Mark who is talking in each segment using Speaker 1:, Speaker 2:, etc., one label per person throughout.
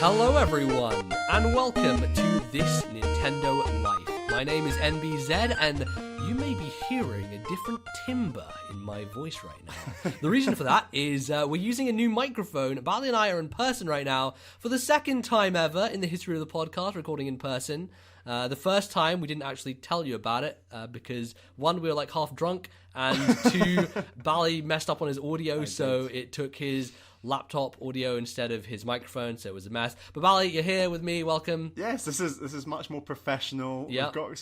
Speaker 1: Hello everyone, and welcome to This Nintendo Life. My name is NBZ, and you may be hearing a different timbre in my voice right now. The reason for that is we're using a new microphone. Bally and I are in person right now for the second time ever in the history of the podcast, recording in person. The first time we didn't actually tell you about it because one, we were like half drunk, and two, Bally messed up on his audio, so it took his laptop audio instead of his microphone, so it was a mess. But Bally, you're here with me. Welcome.
Speaker 2: Yes, this is much more professional.
Speaker 1: Yep.
Speaker 2: We've got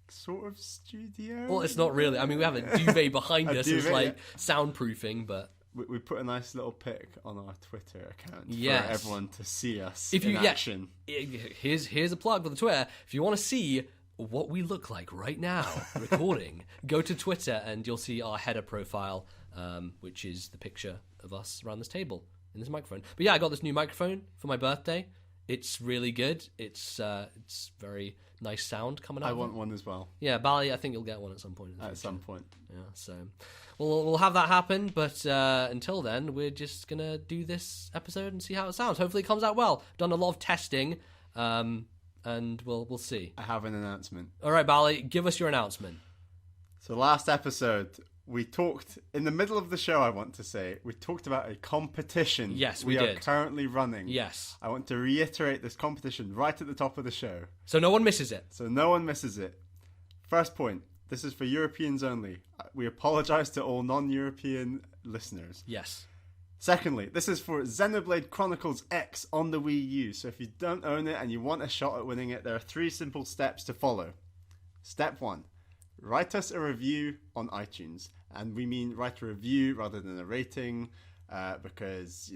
Speaker 2: sort of studio.
Speaker 1: Well, it's not really. I mean, we have a duvet behind us. It's like soundproofing, but
Speaker 2: we put a nice little pic on our Twitter account for everyone to see us
Speaker 1: in
Speaker 2: action.
Speaker 1: Here's a plug for the Twitter. If you want to see what we look like right now recording, go to Twitter and you'll see our header profile, which is the picture of us around this table in this microphone. But yeah, I got this new microphone for my birthday. It's really good. It's very nice sound coming out.
Speaker 2: I want one as well.
Speaker 1: Yeah, Bally, I think you'll get one at some point.
Speaker 2: At some point.
Speaker 1: Yeah, so we'll have that happen. But until then, we're just gonna do this episode and see how it sounds. Hopefully, it comes out well. Done a lot of testing, and we'll see.
Speaker 2: I have an announcement.
Speaker 1: All right, Bally, give us your announcement.
Speaker 2: So last episode, we talked, in the middle of the show, I want to say, we talked about a competition.
Speaker 1: Yes,
Speaker 2: we
Speaker 1: did.
Speaker 2: are currently running.
Speaker 1: Yes.
Speaker 2: I want to reiterate this competition right at the top of the show.
Speaker 1: So no one misses it.
Speaker 2: First point, this is for Europeans only. We apologise to all non-European listeners.
Speaker 1: Yes.
Speaker 2: Secondly, this is for Xenoblade Chronicles X on the Wii U. So if you don't own it and you want a shot at winning it, there are 3 simple steps to follow. Step 1. Write us a review on iTunes. And we mean write a review rather than a rating, because,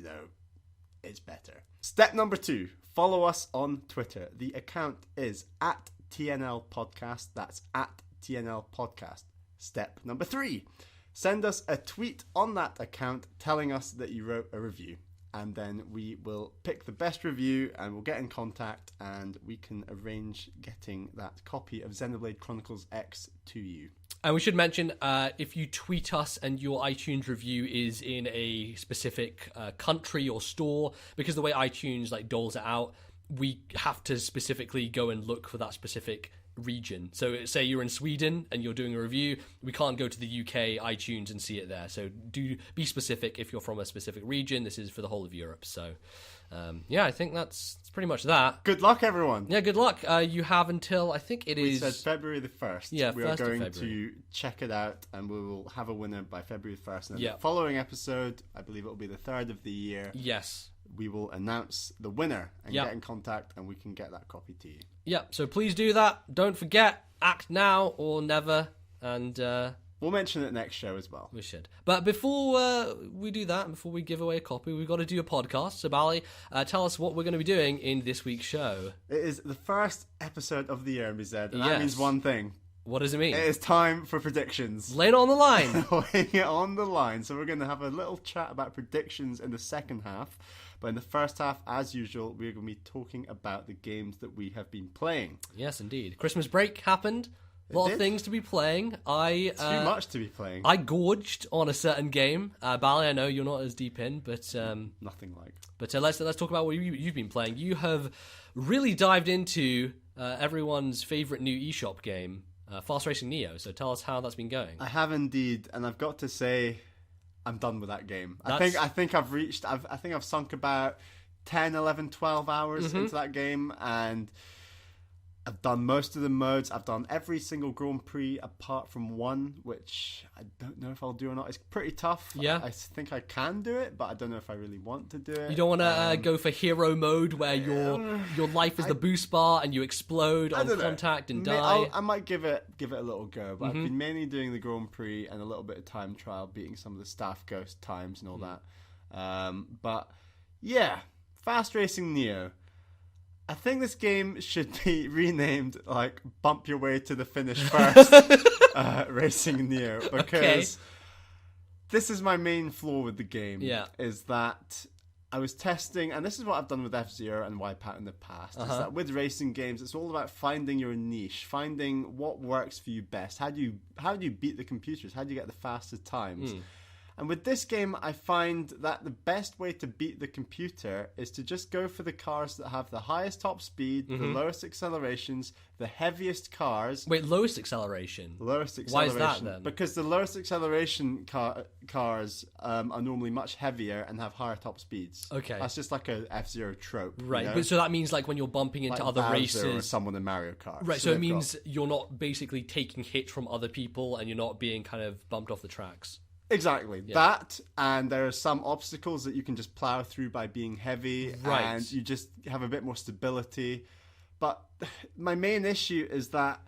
Speaker 2: it's better. Step number 2, follow us on Twitter. The account is at TNL Podcast. That's at TNL Podcast. Step number 3, send us a tweet on that account telling us that you wrote a review. And then we will pick the best review and we'll get in contact and we can arrange getting that copy of Xenoblade Chronicles X to you.
Speaker 1: And we should mention, if you tweet us and your iTunes review is in a specific country or store, because the way iTunes doles it out, we have to specifically go and look for that specific region. So say you're in Sweden and you're doing a review, we can't go to the UK iTunes and see it there. So do be specific if you're from a specific region. This is for the whole of Europe. So I think that's pretty much that.
Speaker 2: Good luck, everyone.
Speaker 1: Yeah, good luck. You have until, I think it is...
Speaker 2: We said February the 1st.
Speaker 1: Yeah,
Speaker 2: we
Speaker 1: 1st
Speaker 2: are going
Speaker 1: of February.
Speaker 2: to check it out and we will have a winner by February the 1st. And
Speaker 1: the
Speaker 2: following episode, I believe it will be the 3rd of the year.
Speaker 1: Yes.
Speaker 2: We will announce the winner and get in contact and we can get that copy to you.
Speaker 1: Yeah, so please do that. Don't forget, act now or never. And
Speaker 2: we'll mention it next show as well.
Speaker 1: We should. But before we do that, and before we give away a copy, we've got to do a podcast. So Bally, tell us what we're going to be doing in this week's show.
Speaker 2: It is the first episode of the year, NBZ, and that means one thing.
Speaker 1: What does it mean?
Speaker 2: It is time for predictions.
Speaker 1: Lay it on the line.
Speaker 2: Laying it on the line. So we're going to have a little chat about predictions in the second half. But in the first half, as usual, we're going to be talking about the games that we have been playing.
Speaker 1: Yes, indeed. Christmas break happened. A lot of things to be playing.
Speaker 2: Too much to be playing.
Speaker 1: I gorged on a certain game. Bally, I know you're not as deep in, but...
Speaker 2: nothing like.
Speaker 1: But let's talk about what you've been playing. You have really dived into everyone's favourite new eShop game, Fast Racing Neo. So tell us how that's been going.
Speaker 2: I have indeed, and I've got to say... I'm done with that game. I think I've sunk about 10, 11, 12 hours into that game, and I've done most of the modes. I've done every single Grand Prix apart from one, which I don't know if I'll do or not. It's pretty tough.
Speaker 1: Yeah.
Speaker 2: I think I can do it, but I don't know if I really want to do it.
Speaker 1: You don't want to go for hero mode where your life is the boost bar and you explode on contact and die.
Speaker 2: I might give it a little go, but I've been mainly doing the Grand Prix and a little bit of time trial, beating some of the staff ghost times and all that. But yeah, Fast Racing Neo. I think this game should be renamed Bump Your Way to the Finish First Racing Neo, because this is my main flaw with the game, is that I was testing, and this is what I've done with F-Zero and Wipeout in the past, is that with racing games, it's all about finding your niche, finding what works for you best. How do you beat the computers? How do you get the fastest times? And with this game, I find that the best way to beat the computer is to just go for the cars that have the highest top speed, the lowest accelerations, the heaviest cars.
Speaker 1: Wait, lowest acceleration?
Speaker 2: Lowest
Speaker 1: Why
Speaker 2: acceleration.
Speaker 1: is that then?
Speaker 2: Because the lowest acceleration cars are normally much heavier and have higher top speeds.
Speaker 1: Okay.
Speaker 2: That's just like a F-Zero trope.
Speaker 1: Right,
Speaker 2: You know?
Speaker 1: but so that means like when you're bumping into
Speaker 2: Like
Speaker 1: other
Speaker 2: Bowser or
Speaker 1: races...
Speaker 2: someone in Mario Kart.
Speaker 1: Right, so it
Speaker 2: they've
Speaker 1: means you're not basically taking hits from other people and you're not being kind of bumped off the tracks.
Speaker 2: Exactly. That, and there are some obstacles that you can just plow through by being heavy,
Speaker 1: Right.
Speaker 2: and you just have a bit more stability. But my main issue is that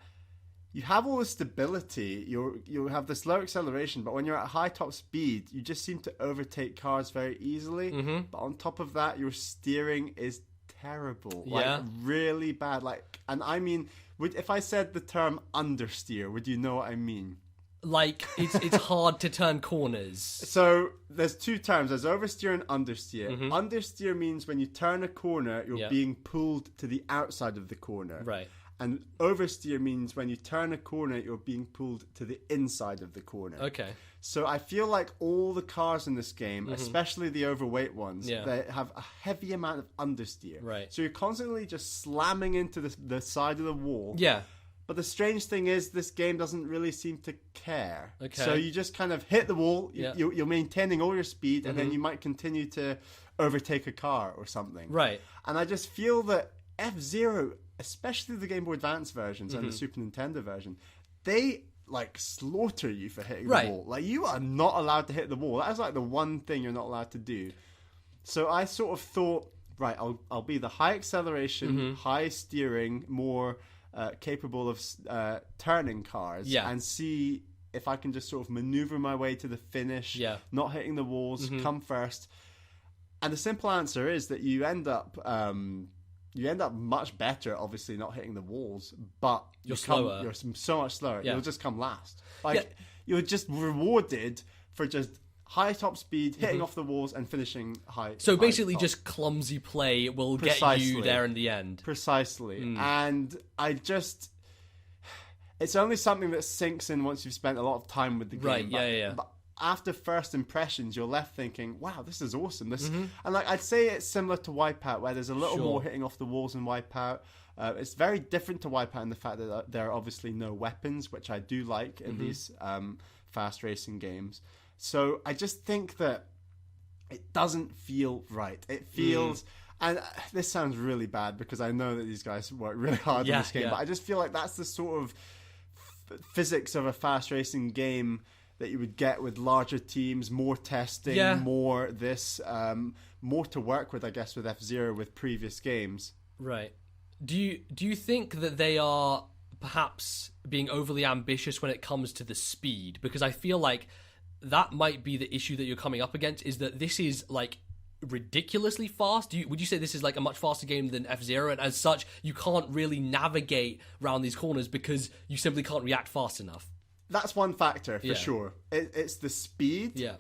Speaker 2: you have all this stability, you have this low acceleration, but when you're at high top speed, you just seem to overtake cars very easily. But on top of that, your steering is terrible.
Speaker 1: Yeah.
Speaker 2: Like, really bad. Like, and I mean, if I said the term understeer, would you know what I mean?
Speaker 1: Like, it's hard to turn corners.
Speaker 2: So there's two terms. There's oversteer and understeer. Understeer means when you turn a corner, you're being pulled to the outside of the corner.
Speaker 1: Right.
Speaker 2: And oversteer means when you turn a corner, you're being pulled to the inside of the corner.
Speaker 1: Okay.
Speaker 2: So I feel like all the cars in this game, especially the overweight ones, they have a heavy amount of understeer.
Speaker 1: Right.
Speaker 2: So you're constantly just slamming into the side of the wall.
Speaker 1: Yeah.
Speaker 2: But the strange thing is, this game doesn't really seem to care.
Speaker 1: Okay.
Speaker 2: So you just kind of hit the wall,
Speaker 1: Yeah.
Speaker 2: you're maintaining all your speed, and then you might continue to overtake a car or something.
Speaker 1: Right.
Speaker 2: And I just feel that F-Zero, especially the Game Boy Advance versions and the Super Nintendo version, they like slaughter you for hitting the wall. Like, you are not allowed to hit the wall. That is like the one thing you're not allowed to do. So I sort of thought, right, I'll be the high acceleration, high steering, more capable of turning cars, and see if I can just sort of maneuver my way to the finish, not hitting the walls, come first. And the simple answer is that you end up much better, obviously not hitting the walls, but
Speaker 1: you're slower.
Speaker 2: You're so much slower.
Speaker 1: Yeah.
Speaker 2: You'll just come last. Like, you're just rewarded for just high top speed, hitting off the walls, and finishing high.
Speaker 1: So
Speaker 2: high
Speaker 1: basically,
Speaker 2: top.
Speaker 1: just clumsy play will
Speaker 2: Precisely.
Speaker 1: get you there in the end.
Speaker 2: Precisely. And it's only something that sinks in once you've spent a lot of time with the game.
Speaker 1: Right, yeah.
Speaker 2: But after first impressions, you're left thinking, wow, this is awesome. And like, I'd say it's similar to Wipeout, where there's a little more hitting off the walls in Wipeout. It's very different to Wipeout in the fact that there are obviously no weapons, which I do like in these fast racing games. So I just think that it doesn't feel right. It feels... And this sounds really bad because I know that these guys work really hard on this game, but I just feel like that's the sort of physics of a fast racing game that you would get with larger teams, more testing, more to work with, I guess, with F-Zero with previous games.
Speaker 1: Right. Do you think that they are perhaps being overly ambitious when it comes to the speed? Because I feel like that might be the issue that you're coming up against, is that this is like ridiculously fast. Would you say this is like a much faster game than F-Zero, and as such you can't really navigate around these corners because you simply can't react fast enough?
Speaker 2: That's one factor for sure. It's the speed.
Speaker 1: Yeah.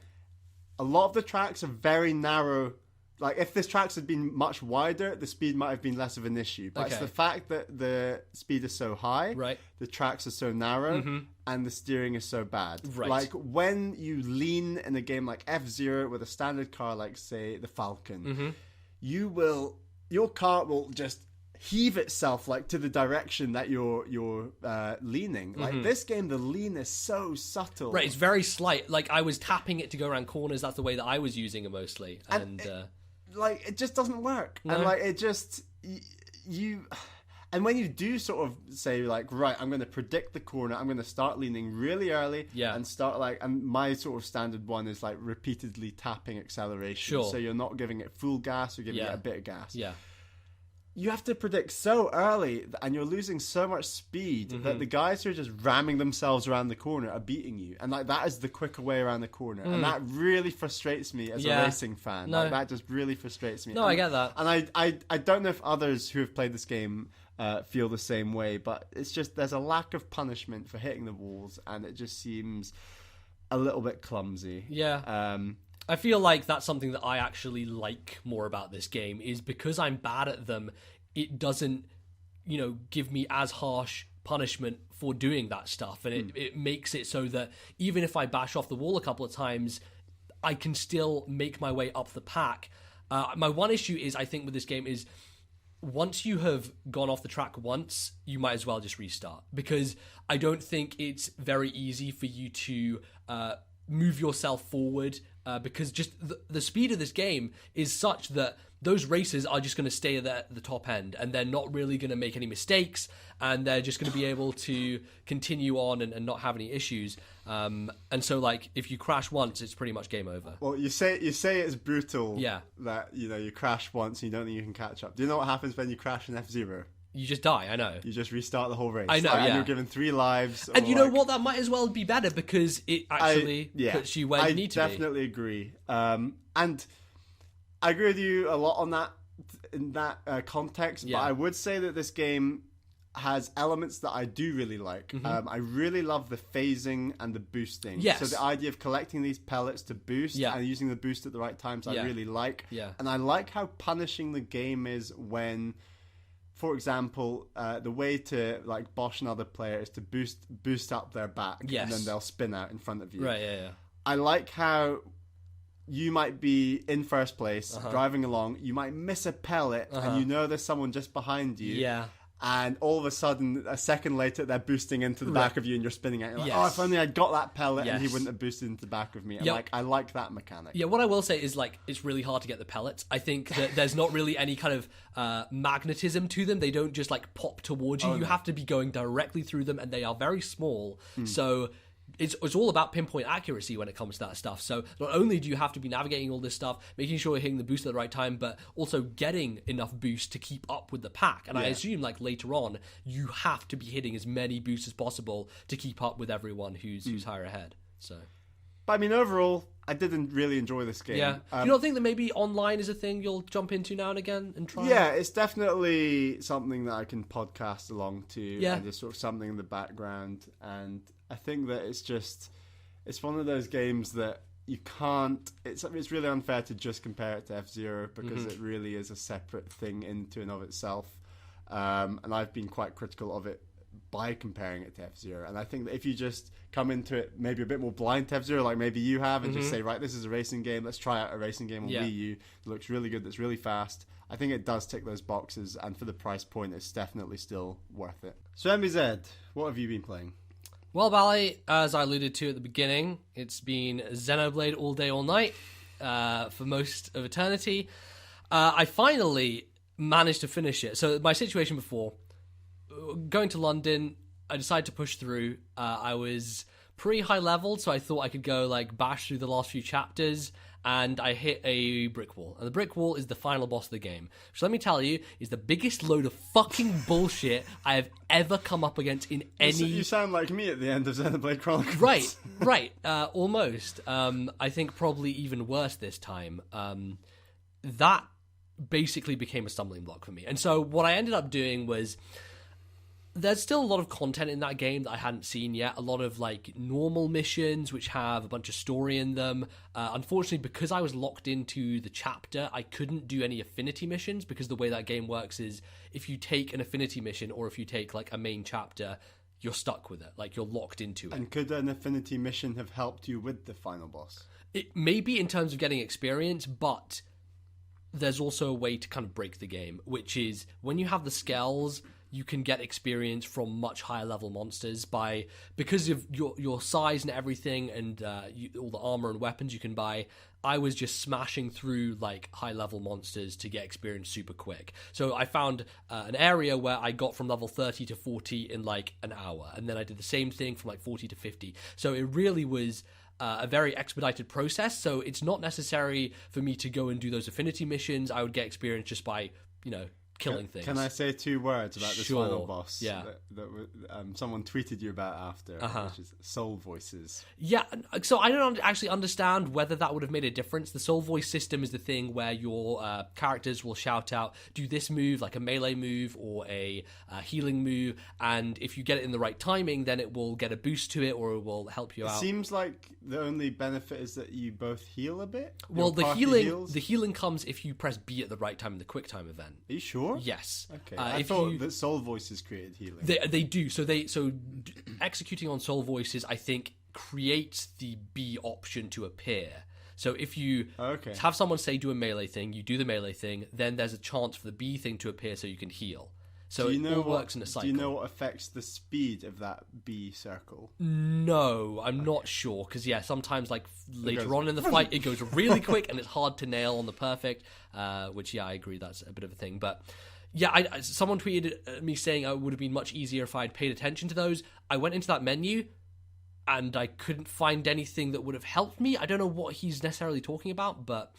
Speaker 2: A lot of the tracks are very narrow. Like, if this tracks had been much wider, the speed might have been less of an issue. But it's the fact that the speed is so high, the tracks are so narrow, and the steering is so bad.
Speaker 1: Right.
Speaker 2: Like, when you lean in a game like F-Zero with a standard car like, say, the Falcon, your car will just heave itself like to the direction that you're leaning. Like, this game, the lean is so subtle.
Speaker 1: Right, it's very slight. Like, I was tapping it to go around corners. That's the way that I was using it mostly. And
Speaker 2: it just doesn't work.
Speaker 1: No.
Speaker 2: And like, it just and when you do sort of say like, right, I'm going to predict the corner, I'm going to start leaning really early, and start like, and my sort of standard one is like repeatedly tapping acceleration, so you're not giving it full gas, you're giving it a bit of gas. You have to predict so early, and you're losing so much speed that the guys who are just ramming themselves around the corner are beating you. And like, that is the quicker way around the corner. And that really frustrates me as a racing fan.
Speaker 1: No.
Speaker 2: Like, that just really frustrates me.
Speaker 1: No, I get that.
Speaker 2: And I don't know if others who have played this game feel the same way, but it's just, there's a lack of punishment for hitting the walls, and it just seems a little bit clumsy.
Speaker 1: I feel like that's something that I actually like more about this game, is because I'm bad at them, it doesn't, give me as harsh punishment for doing that stuff. And it makes it so that even if I bash off the wall a couple of times, I can still make my way up the pack. My one issue is, I think, with this game is, once you have gone off the track once, you might as well just restart, because I don't think it's very easy for you to move yourself forward, because just the speed of this game is such that those racers are just going to stay at the top end, and they're not really going to make any mistakes, and they're just going to be able to continue on and not have any issues. And so, like, if you crash once, it's pretty much game over.
Speaker 2: Well, you say it's brutal.
Speaker 1: Yeah.
Speaker 2: That you crash once and you don't think you can catch up. Do you know what happens when you crash in F-Zero?
Speaker 1: You just die. I know.
Speaker 2: You just restart the whole race.
Speaker 1: I know.
Speaker 2: Like,
Speaker 1: yeah.
Speaker 2: And you're given 3 lives.
Speaker 1: And you know what? That might as well be better, because it actually puts you where you need to be.
Speaker 2: I definitely agree. And I agree with you a lot on that in that context.
Speaker 1: Yeah.
Speaker 2: But I would say that this game has elements that I do really like.
Speaker 1: Mm-hmm.
Speaker 2: I really love the phasing and the boosting.
Speaker 1: Yes.
Speaker 2: So the idea of collecting these pellets to boost and using the boost at the right times, I really like.
Speaker 1: Yeah.
Speaker 2: And I like how punishing the game is when, for example, the way to like bosh another player is to boost up their back,
Speaker 1: Yes.
Speaker 2: and then they'll spin out in front of you.
Speaker 1: Right, yeah.
Speaker 2: I like how you might be in first place, driving along, you might miss a pellet, and you know there's someone just behind you.
Speaker 1: Yeah.
Speaker 2: And all of a sudden, a second later, they're boosting into the back of you, and you're spinning out. You're like,
Speaker 1: Yes.
Speaker 2: oh, if only I'd got that pellet, and he
Speaker 1: Yes.
Speaker 2: wouldn't have boosted into the back of me. And
Speaker 1: Yep.
Speaker 2: I like that mechanic.
Speaker 1: Yeah, what I will say is, like, it's really hard to get the pellets. I think that there's not really any kind of magnetism to them. They don't just, like, pop towards you. You have to be going directly through them, and they are very small. So it's all about pinpoint accuracy when it comes to that stuff. So not only do you have to be navigating all this stuff, making sure you're hitting the boost at the right time, but also getting enough boost to keep up with the pack. And I assume, like, later on, you have to be hitting as many boosts as possible to keep up with everyone who's higher ahead. So,
Speaker 2: But I mean, overall, I didn't really enjoy this game.
Speaker 1: yeah. Do you not think that maybe online is a thing you'll jump into now and again and try?
Speaker 2: Yeah, it's definitely something that I can podcast along to,
Speaker 1: Yeah.
Speaker 2: and just sort of something in the background. And I think that it's one of those games that you can't. It's really unfair to just compare it to F-Zero, because it really is a separate thing into and of itself. And I've been quite critical of it by comparing it to F-Zero. And I think that if you just come into it maybe a bit more blind to F-Zero, like maybe you have, and just say, right, this is a racing game, let's try out a racing game on Wii U. It looks really good, it's really fast. I think it does tick those boxes, and for the price point, it's definitely still worth it. So Nbz, what have you been playing?
Speaker 1: Well, Bally, as I alluded to at the beginning, it's been Xenoblade all day, all night, for most of eternity. I finally managed to finish it. So my situation before, going to London, I decided to push through. I was pretty high leveled, so I thought I could go, like, bash through the last few chapters, and I hit a brick wall. And the brick wall is the final boss of the game, which, let me tell you, is the biggest load of fucking bullshit I have ever come up against in any...
Speaker 2: You sound like me at the end of Xenoblade Chronicles.
Speaker 1: Right, almost. I think probably even worse this time. That basically became a stumbling block for me. And so what I ended up doing was... There's still a lot of content in that game that I hadn't seen yet. A lot of, like, normal missions which have a bunch of story in them. Unfortunately, because I was locked into the chapter, I couldn't do any affinity missions, because the way that game works is if you take an affinity mission, or if you take, like, a main chapter, you're stuck with it. Like, you're locked into it.
Speaker 2: And could an affinity mission have helped you with the final boss?
Speaker 1: It maybe in terms of getting experience, but there's also a way to kind of break the game, which is when you have the scales... You can get experience from much higher level monsters because of your size and everything, and all the armor and weapons you can buy. I was just smashing through, like, high level monsters to get experience super quick. So I found an area where I got from level 30 to 40 in, like, an hour, and then I did the same thing from, like, 40 to 50. So it really was a very expedited process. So it's not necessary for me to go and do those affinity missions. I would get experience just by, killing things.
Speaker 2: Can I say 2 words about this final boss?
Speaker 1: Yeah.
Speaker 2: That someone tweeted you about after, which is soul voices.
Speaker 1: Yeah, so I don't actually understand whether that would have made a difference. The soul voice system is the thing where your characters will shout out, do this move, like a melee move or a healing move, and if you get it in the right timing, then it will get a boost to it, or it will help you out.
Speaker 2: It seems like the only benefit is that you both heal a bit.
Speaker 1: Well, the healing comes if you press B at the right time in the quick time event.
Speaker 2: Are you sure?
Speaker 1: Yes.
Speaker 2: Okay. I thought that soul voices created healing.
Speaker 1: They do. So executing on soul voices, I think, creates the B option to appear. So if you have someone say do a melee thing, you do the melee thing, then there's a chance for the B thing to appear so you can heal. So it all works in a cycle.
Speaker 2: Do you know what affects the speed of that B circle?
Speaker 1: No, I'm not sure. Because, sometimes, like, later on in the fight, it goes really quick and it's hard to nail on the perfect, which, I agree, that's a bit of a thing. But, someone tweeted at me saying it would have been much easier if I had paid attention to those. I went into that menu and I couldn't find anything that would have helped me. I don't know what he's necessarily talking about, but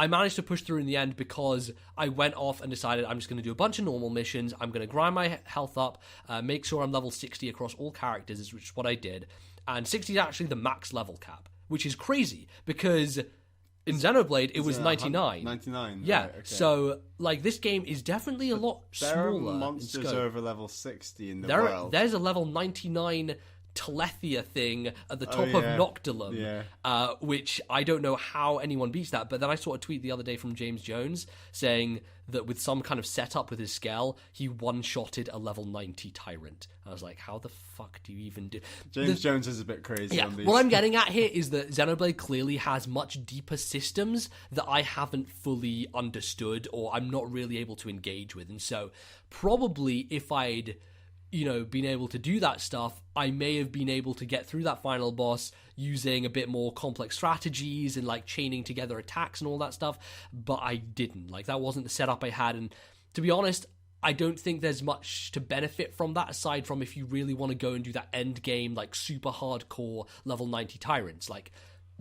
Speaker 1: I managed to push through in the end because I went off and decided I'm just going to do a bunch of normal missions. I'm going to grind my health up, make sure I'm level 60 across all characters, which is what I did. And 60 is actually the max level cap, which is crazy because in Xenoblade it was 99.
Speaker 2: 99.
Speaker 1: Yeah,
Speaker 2: right, okay.
Speaker 1: So like this game is definitely a lot smaller.
Speaker 2: There are monsters over level 60 in the world.
Speaker 1: There's a level 99 Telethia thing at the top of Noctilum, which I don't know how anyone beats that. But then I saw a tweet the other day from James Jones saying that with some kind of setup with his scale, he one-shotted a level 90 Tyrant. I was like, how the fuck do you even do...
Speaker 2: James Jones is a bit crazy on these.
Speaker 1: What I'm getting at here is that Xenoblade clearly has much deeper systems that I haven't fully understood or I'm not really able to engage with. And so probably if I'd been able to do that stuff, I may have been able to get through that final boss using a bit more complex strategies and like chaining together attacks and all that stuff, but I didn't. Like that wasn't the setup I had, and to be honest, I don't think there's much to benefit from that aside from if you really want to go and do that end game like super hardcore level 90 tyrants. Like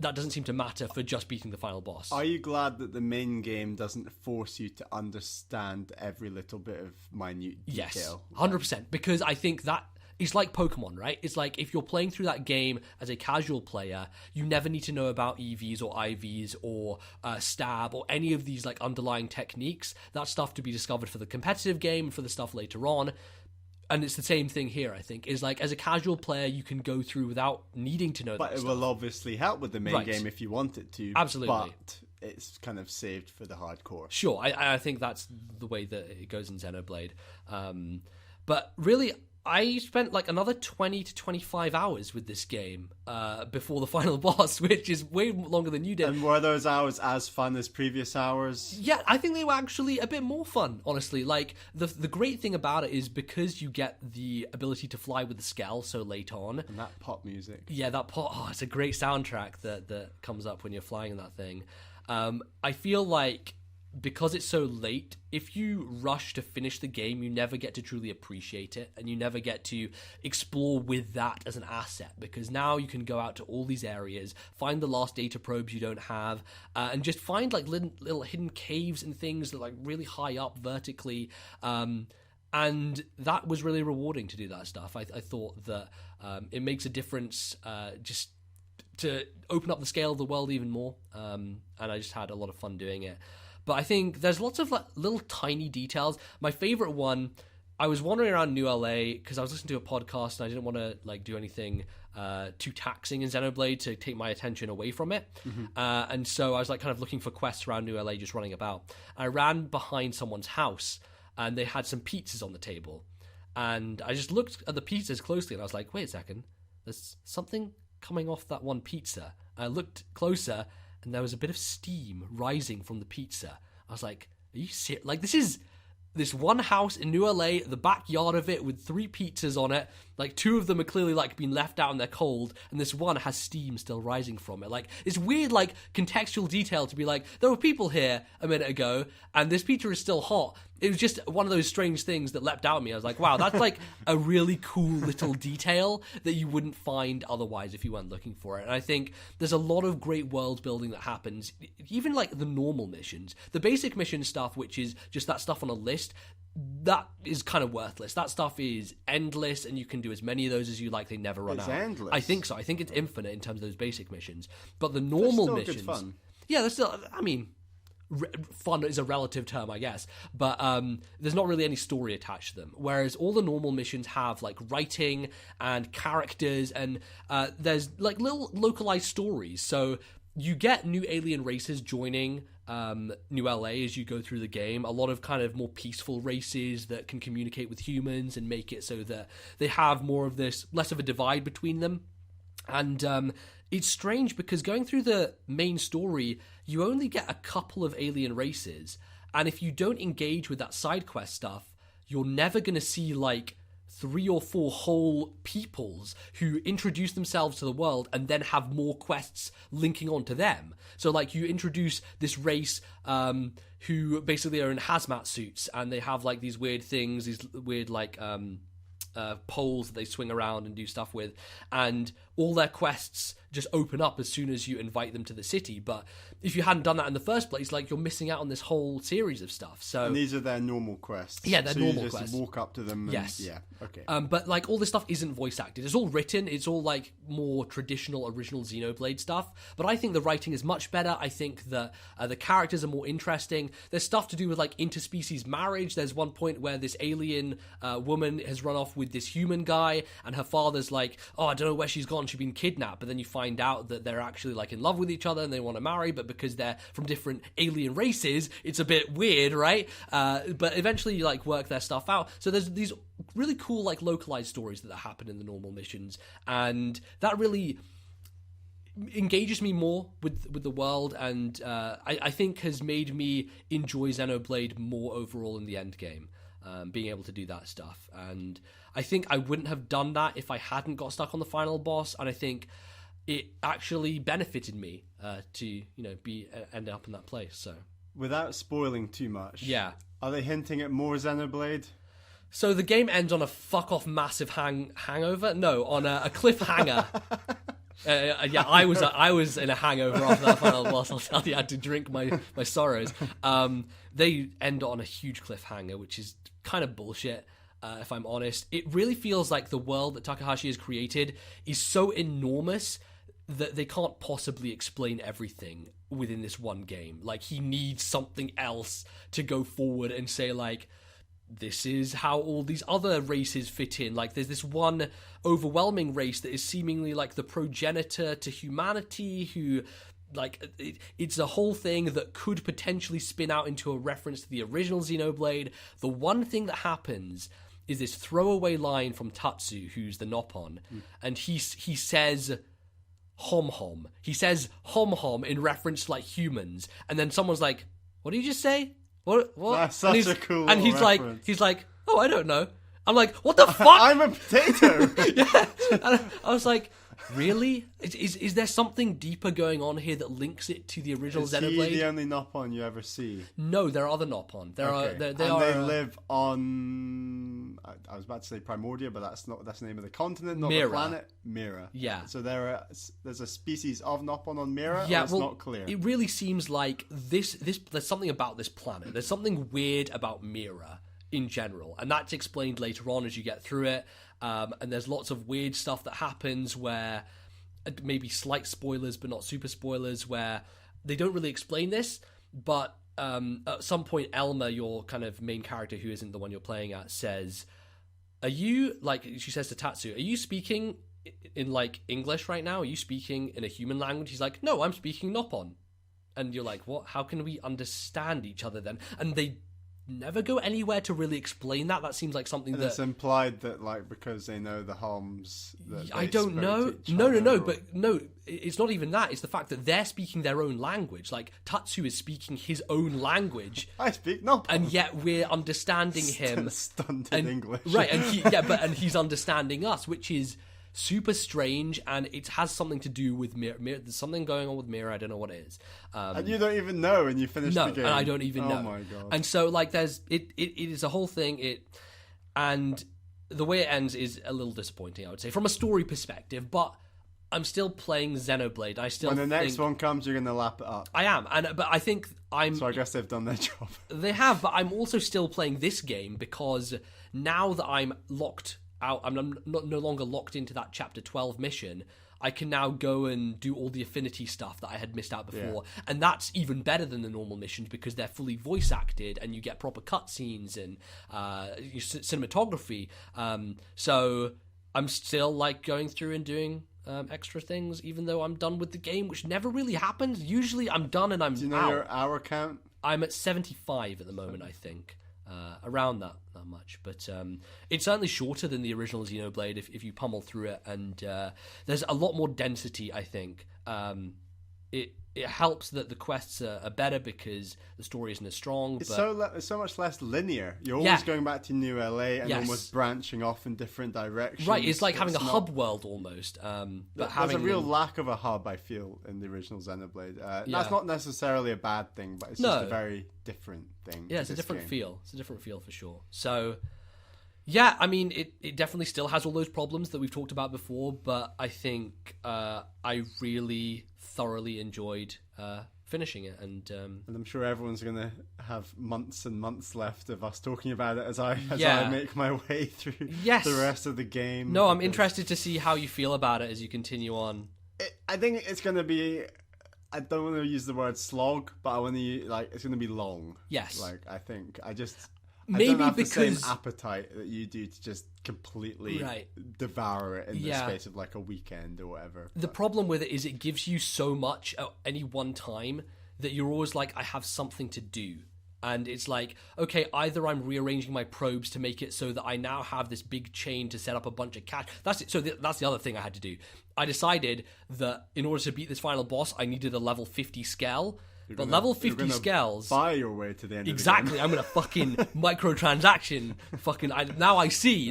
Speaker 1: that doesn't seem to matter for just beating the final boss.
Speaker 2: Are you glad that the main game doesn't force you to understand every little bit of minute detail?
Speaker 1: Yes, 100%. Because I think that it's like Pokemon, right? It's like if you're playing through that game as a casual player, you never need to know about EVs or IVs or stab or any of these like underlying techniques. That's stuff to be discovered for the competitive game and for the stuff later on. And it's the same thing here, I think, is like as a casual player, you can go through without needing to know that stuff.
Speaker 2: But it will obviously help with the main game if you want it to.
Speaker 1: Absolutely.
Speaker 2: But it's kind of saved for the hardcore.
Speaker 1: Sure, I think that's the way that it goes in Xenoblade. But really, I spent like another 20 to 25 hours with this game before the final boss, which is way longer than you did.
Speaker 2: And were those hours as fun as previous hours?
Speaker 1: Yeah, I think they were actually a bit more fun, honestly. Like, the great thing about it is because you get the ability to fly with the Skell so late on.
Speaker 2: And that pop music.
Speaker 1: Yeah, that pop, it's a great soundtrack that comes up when you're flying in that thing. I feel like because it's so late, if you rush to finish the game, you never get to truly appreciate it, and you never get to explore with that as an asset, because now you can go out to all these areas, find the last data probes you don't have, and just find like little hidden caves and things that like really high up vertically, and that was really rewarding to do that stuff. I thought that it makes a difference just to open up the scale of the world even more, and I just had a lot of fun doing it. But I think there's lots of like little tiny details. My favorite one, I was wandering around New LA because I was listening to a podcast and I didn't want to like do anything too taxing in Xenoblade to take my attention away from it. And so I was like kind of looking for quests around New LA, just running about. I ran behind someone's house and they had some pizzas on the table. And I just looked at the pizzas closely and I was like, wait a second, there's something coming off that one pizza. I looked closer and there was a bit of steam rising from the pizza. I was like, are you serious? Like, this is this one house in New LA, the backyard of it with 3 pizzas on it. Like, 2 of them are clearly, like, being left out and they're cold, and this one has steam still rising from it. Like, it's weird, like, contextual detail to be like, there were people here a minute ago, and this pizza is still hot. It was just one of those strange things that leapt out at me. I was like, wow, that's, like, a really cool little detail that you wouldn't find otherwise if you weren't looking for it. And I think there's a lot of great world building that happens, even, like, the normal missions. The basic mission stuff, which is just that stuff on a list, that is kind of worthless. That stuff is endless, and you can do as many of those as you like. They never run out.
Speaker 2: It's endless.
Speaker 1: I think so. I think it's infinite in terms of those basic missions. But the normal missions,
Speaker 2: good fun.
Speaker 1: Yeah, they're still. I mean, fun is a relative term, I guess. But there's not really any story attached to them. Whereas all the normal missions have like writing and characters, and there's like little localized stories. So you get new alien races joining New LA as you go through the game. A lot of kind of more peaceful races that can communicate with humans and make it so that they have more of this, less of a divide between them. And it's strange because going through the main story, you only get a couple of alien races. And if you don't engage with that side quest stuff, you're never going to see like 3 or 4 whole peoples who introduce themselves to the world and then have more quests linking on to them. So like you introduce this race who basically are in hazmat suits, and they have like these weird things, these weird like poles that they swing around and do stuff with, and all their quests just open up as soon as you invite them to the city. But if you hadn't done that in the first place, like, you're missing out on this whole series of stuff. So,
Speaker 2: and these are their normal quests.
Speaker 1: Yeah, they're normal
Speaker 2: you just
Speaker 1: quests.
Speaker 2: Walk up to them. And,
Speaker 1: yes.
Speaker 2: Yeah. Okay.
Speaker 1: But like all this stuff isn't voice acted. It's all written. It's all like more traditional, original Xenoblade stuff. But I think the writing is much better. I think that the characters are more interesting. There's stuff to do with like interspecies marriage. There's one point where this alien woman has run off with this human guy, and her father's like, "Oh, I don't know where she's gone. She's been kidnapped." But then you find out that they're actually like in love with each other and they want to marry, but because they're from different alien races, it's a bit weird, right? But eventually you like work their stuff out. So there's these really cool like localized stories that happen in the normal missions, and that really engages me more with the world, and I think has made me enjoy Xenoblade more overall in the end game, being able to do that stuff. And I think I wouldn't have done that if I hadn't got stuck on the final boss, and I think it actually benefited me to end up in that place. So
Speaker 2: without spoiling too much,
Speaker 1: yeah,
Speaker 2: are they hinting at more Xenoblade?
Speaker 1: So the game ends on a fuck off massive hangover. No, on a cliffhanger. Yeah, I was in a hangover after that final boss. I'll tell you, I had to drink my sorrows. They end on a huge cliffhanger, which is kind of bullshit. If I'm honest, it really feels like the world that Takahashi has created is so enormous that they can't possibly explain everything within this one game. Like, he needs something else to go forward and say, like, this is how all these other races fit in. Like, there's this one overwhelming race that is seemingly like the progenitor to humanity, who, like, it's a whole thing that could potentially spin out into a reference to the original Xenoblade. The one thing that happens is this throwaway line from Tatsu, who's the Noppon, and he says hom hom. He says hom hom in reference to like humans, and then someone's like, "What did you just say? What?"
Speaker 2: That's such a cool.
Speaker 1: And he's
Speaker 2: reference.
Speaker 1: like, "Oh, I don't know." I'm like, "What the fuck?"
Speaker 2: I'm a potato.
Speaker 1: Yeah, and I was like, really? Is there something deeper going on here that links it to the original Xenoblade?
Speaker 2: Is he the only Noppon you ever see?
Speaker 1: No, there are other Noppon.
Speaker 2: They live on. I was about to say Primordia, but that's the name of the continent, not
Speaker 1: Mira.
Speaker 2: the planet. Mira.
Speaker 1: Yeah.
Speaker 2: So there's a species of Noppon on Mira.
Speaker 1: Yeah,
Speaker 2: or it's not clear.
Speaker 1: It really seems like this. There's something about this planet. There's something weird about Mira in general, and that's explained later on as you get through it. And there's lots of weird stuff that happens where maybe slight spoilers, but not super spoilers, where they don't really explain this. But at some point, Elma, your kind of main character, who isn't the one you're playing at, says, "Are you, like," she says to Tatsu, "Are you speaking in like English right now? Are you speaking in a human language?" He's like, "No, I'm speaking Noppon." And you're like, what? How can we understand each other then? And they never go anywhere to really explain that. That seems like something
Speaker 2: It's implied that, like, because they know the Homs.
Speaker 1: I don't know. No, but no, it's not even that. It's the fact that they're speaking their own language. Like, Tatsu is speaking his own language.
Speaker 2: I speak Noppon.
Speaker 1: And yet we're understanding him.
Speaker 2: Stunted English.
Speaker 1: Right, and he's understanding us, which is super strange, and it has something to do with Mira. There's something going on with Mira. I don't know what it is.
Speaker 2: And you don't even know, and you finish the game.
Speaker 1: No, and I don't even know.
Speaker 2: Oh my god!
Speaker 1: And so, like, it is a whole thing. And the way it ends is a little disappointing, I would say, from a story perspective. But I'm still playing Xenoblade.
Speaker 2: When the next one comes, you're going to lap it up.
Speaker 1: I am, but I think
Speaker 2: So I guess they've done their job.
Speaker 1: They have, but I'm also still playing this game because now that I'm locked out, I'm no longer locked into that chapter 12 mission. I can now go and do all the affinity stuff that I had missed out before, and that's even better than the normal missions because they're fully voice acted and you get proper cutscenes and cinematography. So I'm still like going through and doing extra things, even though I'm done with the game, which never really happens. Usually I'm done and I'm
Speaker 2: Do you know
Speaker 1: out.
Speaker 2: your hour count?
Speaker 1: I'm at 75 at the moment, I think. around that much. But it's certainly shorter than the original Xenoblade if you pummel through it, and there's a lot more density, I think. It helps that the quests are better because the story isn't as strong.
Speaker 2: It's so much less linear. You're always going back to New LA and almost branching off in different directions.
Speaker 1: Right, it's like having a hub world almost. But
Speaker 2: there's a real lack of a hub, I feel, in the original Xenoblade. That's not necessarily a bad thing, but it's just a very different thing.
Speaker 1: Yeah, it's a different feel. It's a different feel for sure. So, yeah, I mean, it definitely still has all those problems that we've talked about before, but I think I really thoroughly enjoyed finishing it, and
Speaker 2: I'm sure everyone's going to have months and months left of us talking about it as I make my way through the rest of the game.
Speaker 1: No, I'm interested to see how you feel about it as you continue on.
Speaker 2: I think it's going to be, I don't want to use the word slog, but I want to it's going to be long.
Speaker 1: Yes.
Speaker 2: I think I
Speaker 1: maybe
Speaker 2: don't have
Speaker 1: because
Speaker 2: the same appetite that you do to just completely devour it in the space of like a weekend or whatever.
Speaker 1: The problem with it is it gives you so much at any one time that you're always like, I have something to do. And it's like, okay, either I'm rearranging my probes to make it so that I now have this big chain to set up a bunch of cash. That's it. So that's the other thing I had to do. I decided that in order to beat this final boss, I needed a level 50 scale. But level 50 scales,
Speaker 2: buy your way to the end.
Speaker 1: Exactly, I'm gonna fucking microtransaction. Now I see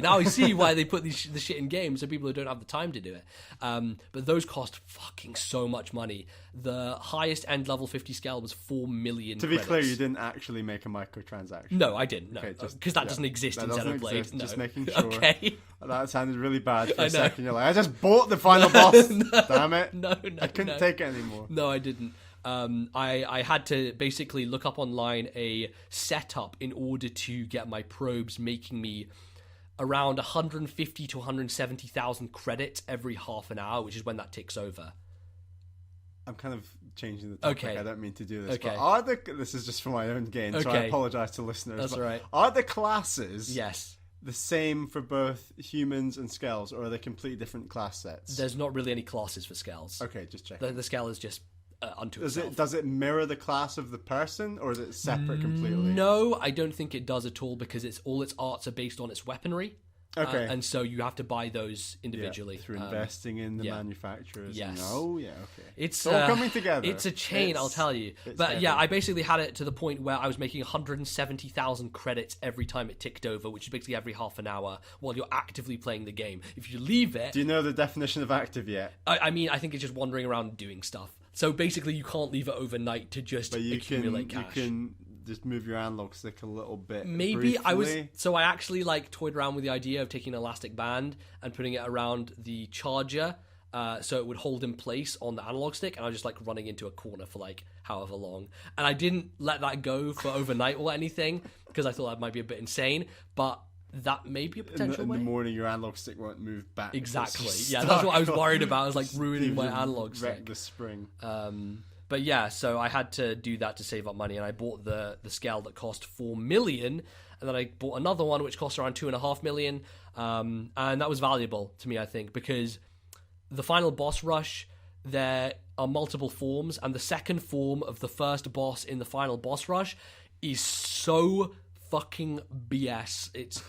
Speaker 1: why they put the shit in games, so people who don't have the time to do it. But those cost fucking so much money. The highest end level 50 scale was 4 million.
Speaker 2: To be clear, you didn't actually make a microtransaction.
Speaker 1: No, I didn't. No, because that doesn't exist in Xenoblade. No.
Speaker 2: Just making sure.
Speaker 1: Okay.
Speaker 2: That sounded really bad for a second. You're like, I just bought the final boss. Damn it.
Speaker 1: No,
Speaker 2: I couldn't take it anymore.
Speaker 1: No, I didn't. I had to basically look up online a setup in order to get my probes making me around 150 to 170,000 credits every half an hour, which is when that ticks over.
Speaker 2: I'm kind of changing the topic.
Speaker 1: Okay.
Speaker 2: I don't mean to do this.
Speaker 1: Okay.
Speaker 2: But this is just for my own gain, so I apologize to listeners.
Speaker 1: That's all right.
Speaker 2: Are the classes
Speaker 1: yes
Speaker 2: the same for both humans and Skells, or are they completely different class sets?
Speaker 1: There's not really any classes for Skells.
Speaker 2: Okay, just checking.
Speaker 1: The Skell is just unto itself.
Speaker 2: Does it mirror the class of the person, or is it separate completely?
Speaker 1: No, I don't think it does at all, because all its arts are based on its weaponry.
Speaker 2: Okay.
Speaker 1: And so you have to buy those individually.
Speaker 2: Through investing in the manufacturers.
Speaker 1: Yes.
Speaker 2: Okay.
Speaker 1: It's
Speaker 2: all coming together.
Speaker 1: It's a chain, I'll tell you. But heavy. I basically had it to the point where I was making 170,000 credits every time it ticked over, which is basically every half an hour while you're actively playing the game. If you leave it...
Speaker 2: Do you know the definition of active yet?
Speaker 1: I mean, I think it's just wandering around doing stuff. So basically you can't leave it overnight to just accumulate cash.
Speaker 2: You can just move your analog stick a little bit.
Speaker 1: Maybe
Speaker 2: briefly.
Speaker 1: I actually toyed around with the idea of taking an elastic band and putting it around the charger, so it would hold in place on the analog stick, and I was just running into a corner for however long. And I didn't let that go for overnight or anything because I thought that might be a bit insane, but that may be a potential way.
Speaker 2: In the morning, your analog stick won't move back.
Speaker 1: Exactly. Yeah, that's what I was worried about. I was ruining my analog stick.
Speaker 2: Wreck the spring.
Speaker 1: But yeah, so I had to do that to save up money, and I bought the scale that cost 4 million, and then I bought another one which cost around 2.5 million, and that was valuable to me, I think, because the final boss rush, there are multiple forms, and the second form of the first boss in the final boss rush is so fucking BS. It's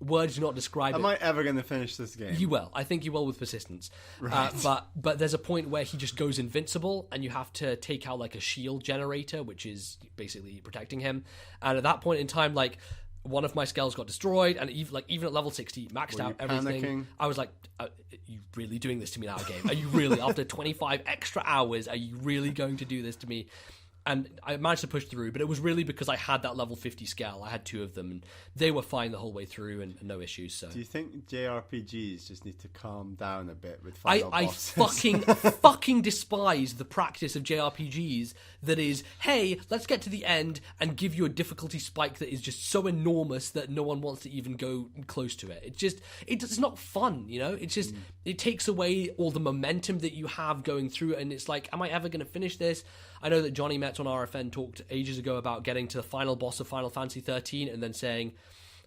Speaker 1: words do not describe it.
Speaker 2: Am I ever going to finish this game?
Speaker 1: You will. I think you will with persistence.
Speaker 2: Right.
Speaker 1: But there's a point where he just goes invincible, and you have to take out a shield generator, which is basically protecting him. And at that point in time, one of my scales got destroyed, and even at level 60, maxed out everything.
Speaker 2: Panicking?
Speaker 1: I was like, are you really doing this to me now, game? Are you really, after 25 extra hours, are you really going to do this to me? And I managed to push through, but it was really because I had that level 50 scale. I had 2 of them, and they were fine the whole way through, and no issues. So,
Speaker 2: do you think JRPGs just need to calm down a bit with final bosses?
Speaker 1: I fucking despise the practice of JRPGs that is, hey, let's get to the end and give you a difficulty spike that is just so enormous that no one wants to even go close to it. It's not fun, It's just, it takes away all the momentum that you have going through it, and it's am I ever going to finish this? I know that Johnny Metz on RFN talked ages ago about getting to the final boss of Final Fantasy 13 and then saying,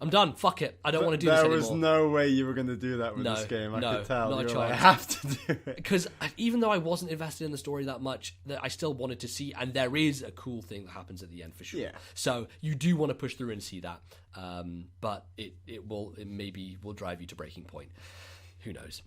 Speaker 1: I'm done. Fuck it. I don't want to do this anymore.
Speaker 2: There was no way you were going to do that with this game. I could tell.
Speaker 1: Not a chance.
Speaker 2: I have to do it.
Speaker 1: Because even though I wasn't invested in the story that much, that I still wanted to see, and there is a cool thing that happens at the end for sure. Yeah. So you do want to push through and see that, but it maybe will drive you to breaking point. Who knows?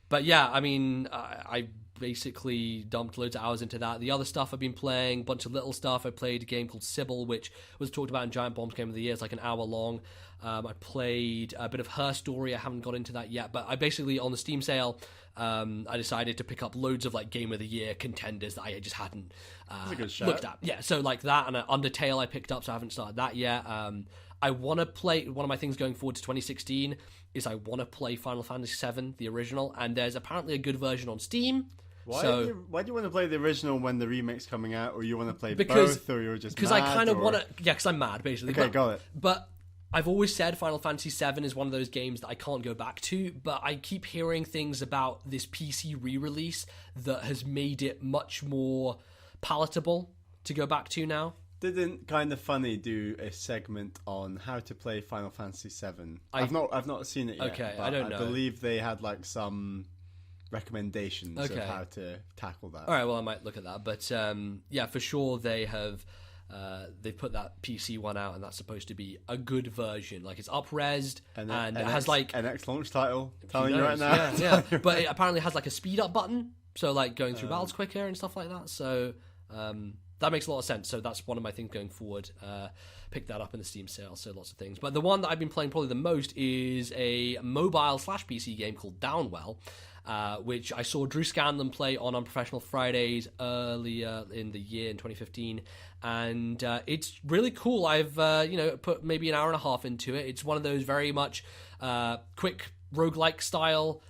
Speaker 1: But yeah, I mean, I basically dumped loads of hours into that. The other stuff I've been playing, a bunch of little stuff. I played a game called Sybil, which was talked about in Giant Bomb's Game of the Year. It's like an hour long. I played a bit of Her Story. I haven't got into that yet, but I basically, on the Steam sale, I decided to pick up loads of like Game of the Year contenders that I just hadn't looked at. Yeah, so like that, and Undertale I picked up, so I haven't started that yet. I want to play, one of my things going forward to 2016 is I want to play Final Fantasy VII, the original, and there's apparently a good version on Steam. Why do you want to play the original when the remake's coming out, or you want to play both, or you're just mad? Because I kind of want to... Yeah, because I'm mad, basically.
Speaker 2: Okay, got it.
Speaker 1: But I've always said Final Fantasy VII is one of those games that I can't go back to, but I keep hearing things about this PC re-release that has made it much more palatable to go back to now.
Speaker 2: Didn't Kind of Funny do a segment on how to play Final Fantasy VII? I've not seen it yet.
Speaker 1: Okay, I don't know.
Speaker 2: I believe they had like some recommendations of how to tackle that.
Speaker 1: All right, well I might look at that, but yeah, for sure they have. They put that PC one out, and that's supposed to be a good version. Like it's up-resed, and it has like
Speaker 2: an launch title. Telling you right now,
Speaker 1: yeah. But it apparently has like a speed up button, so like going through battles quicker and stuff like that. So that makes a lot of sense. So that's one of my things going forward. Pick that up in the Steam sale. So lots of things. But the one that I've been playing probably the most is a mobile/PC game called Downwell. Which I saw Drew Scanlon play on Unprofessional Fridays earlier in the year in 2015, and it's really cool. I've put maybe an hour and a half into it. It's one of those very much quick roguelike style,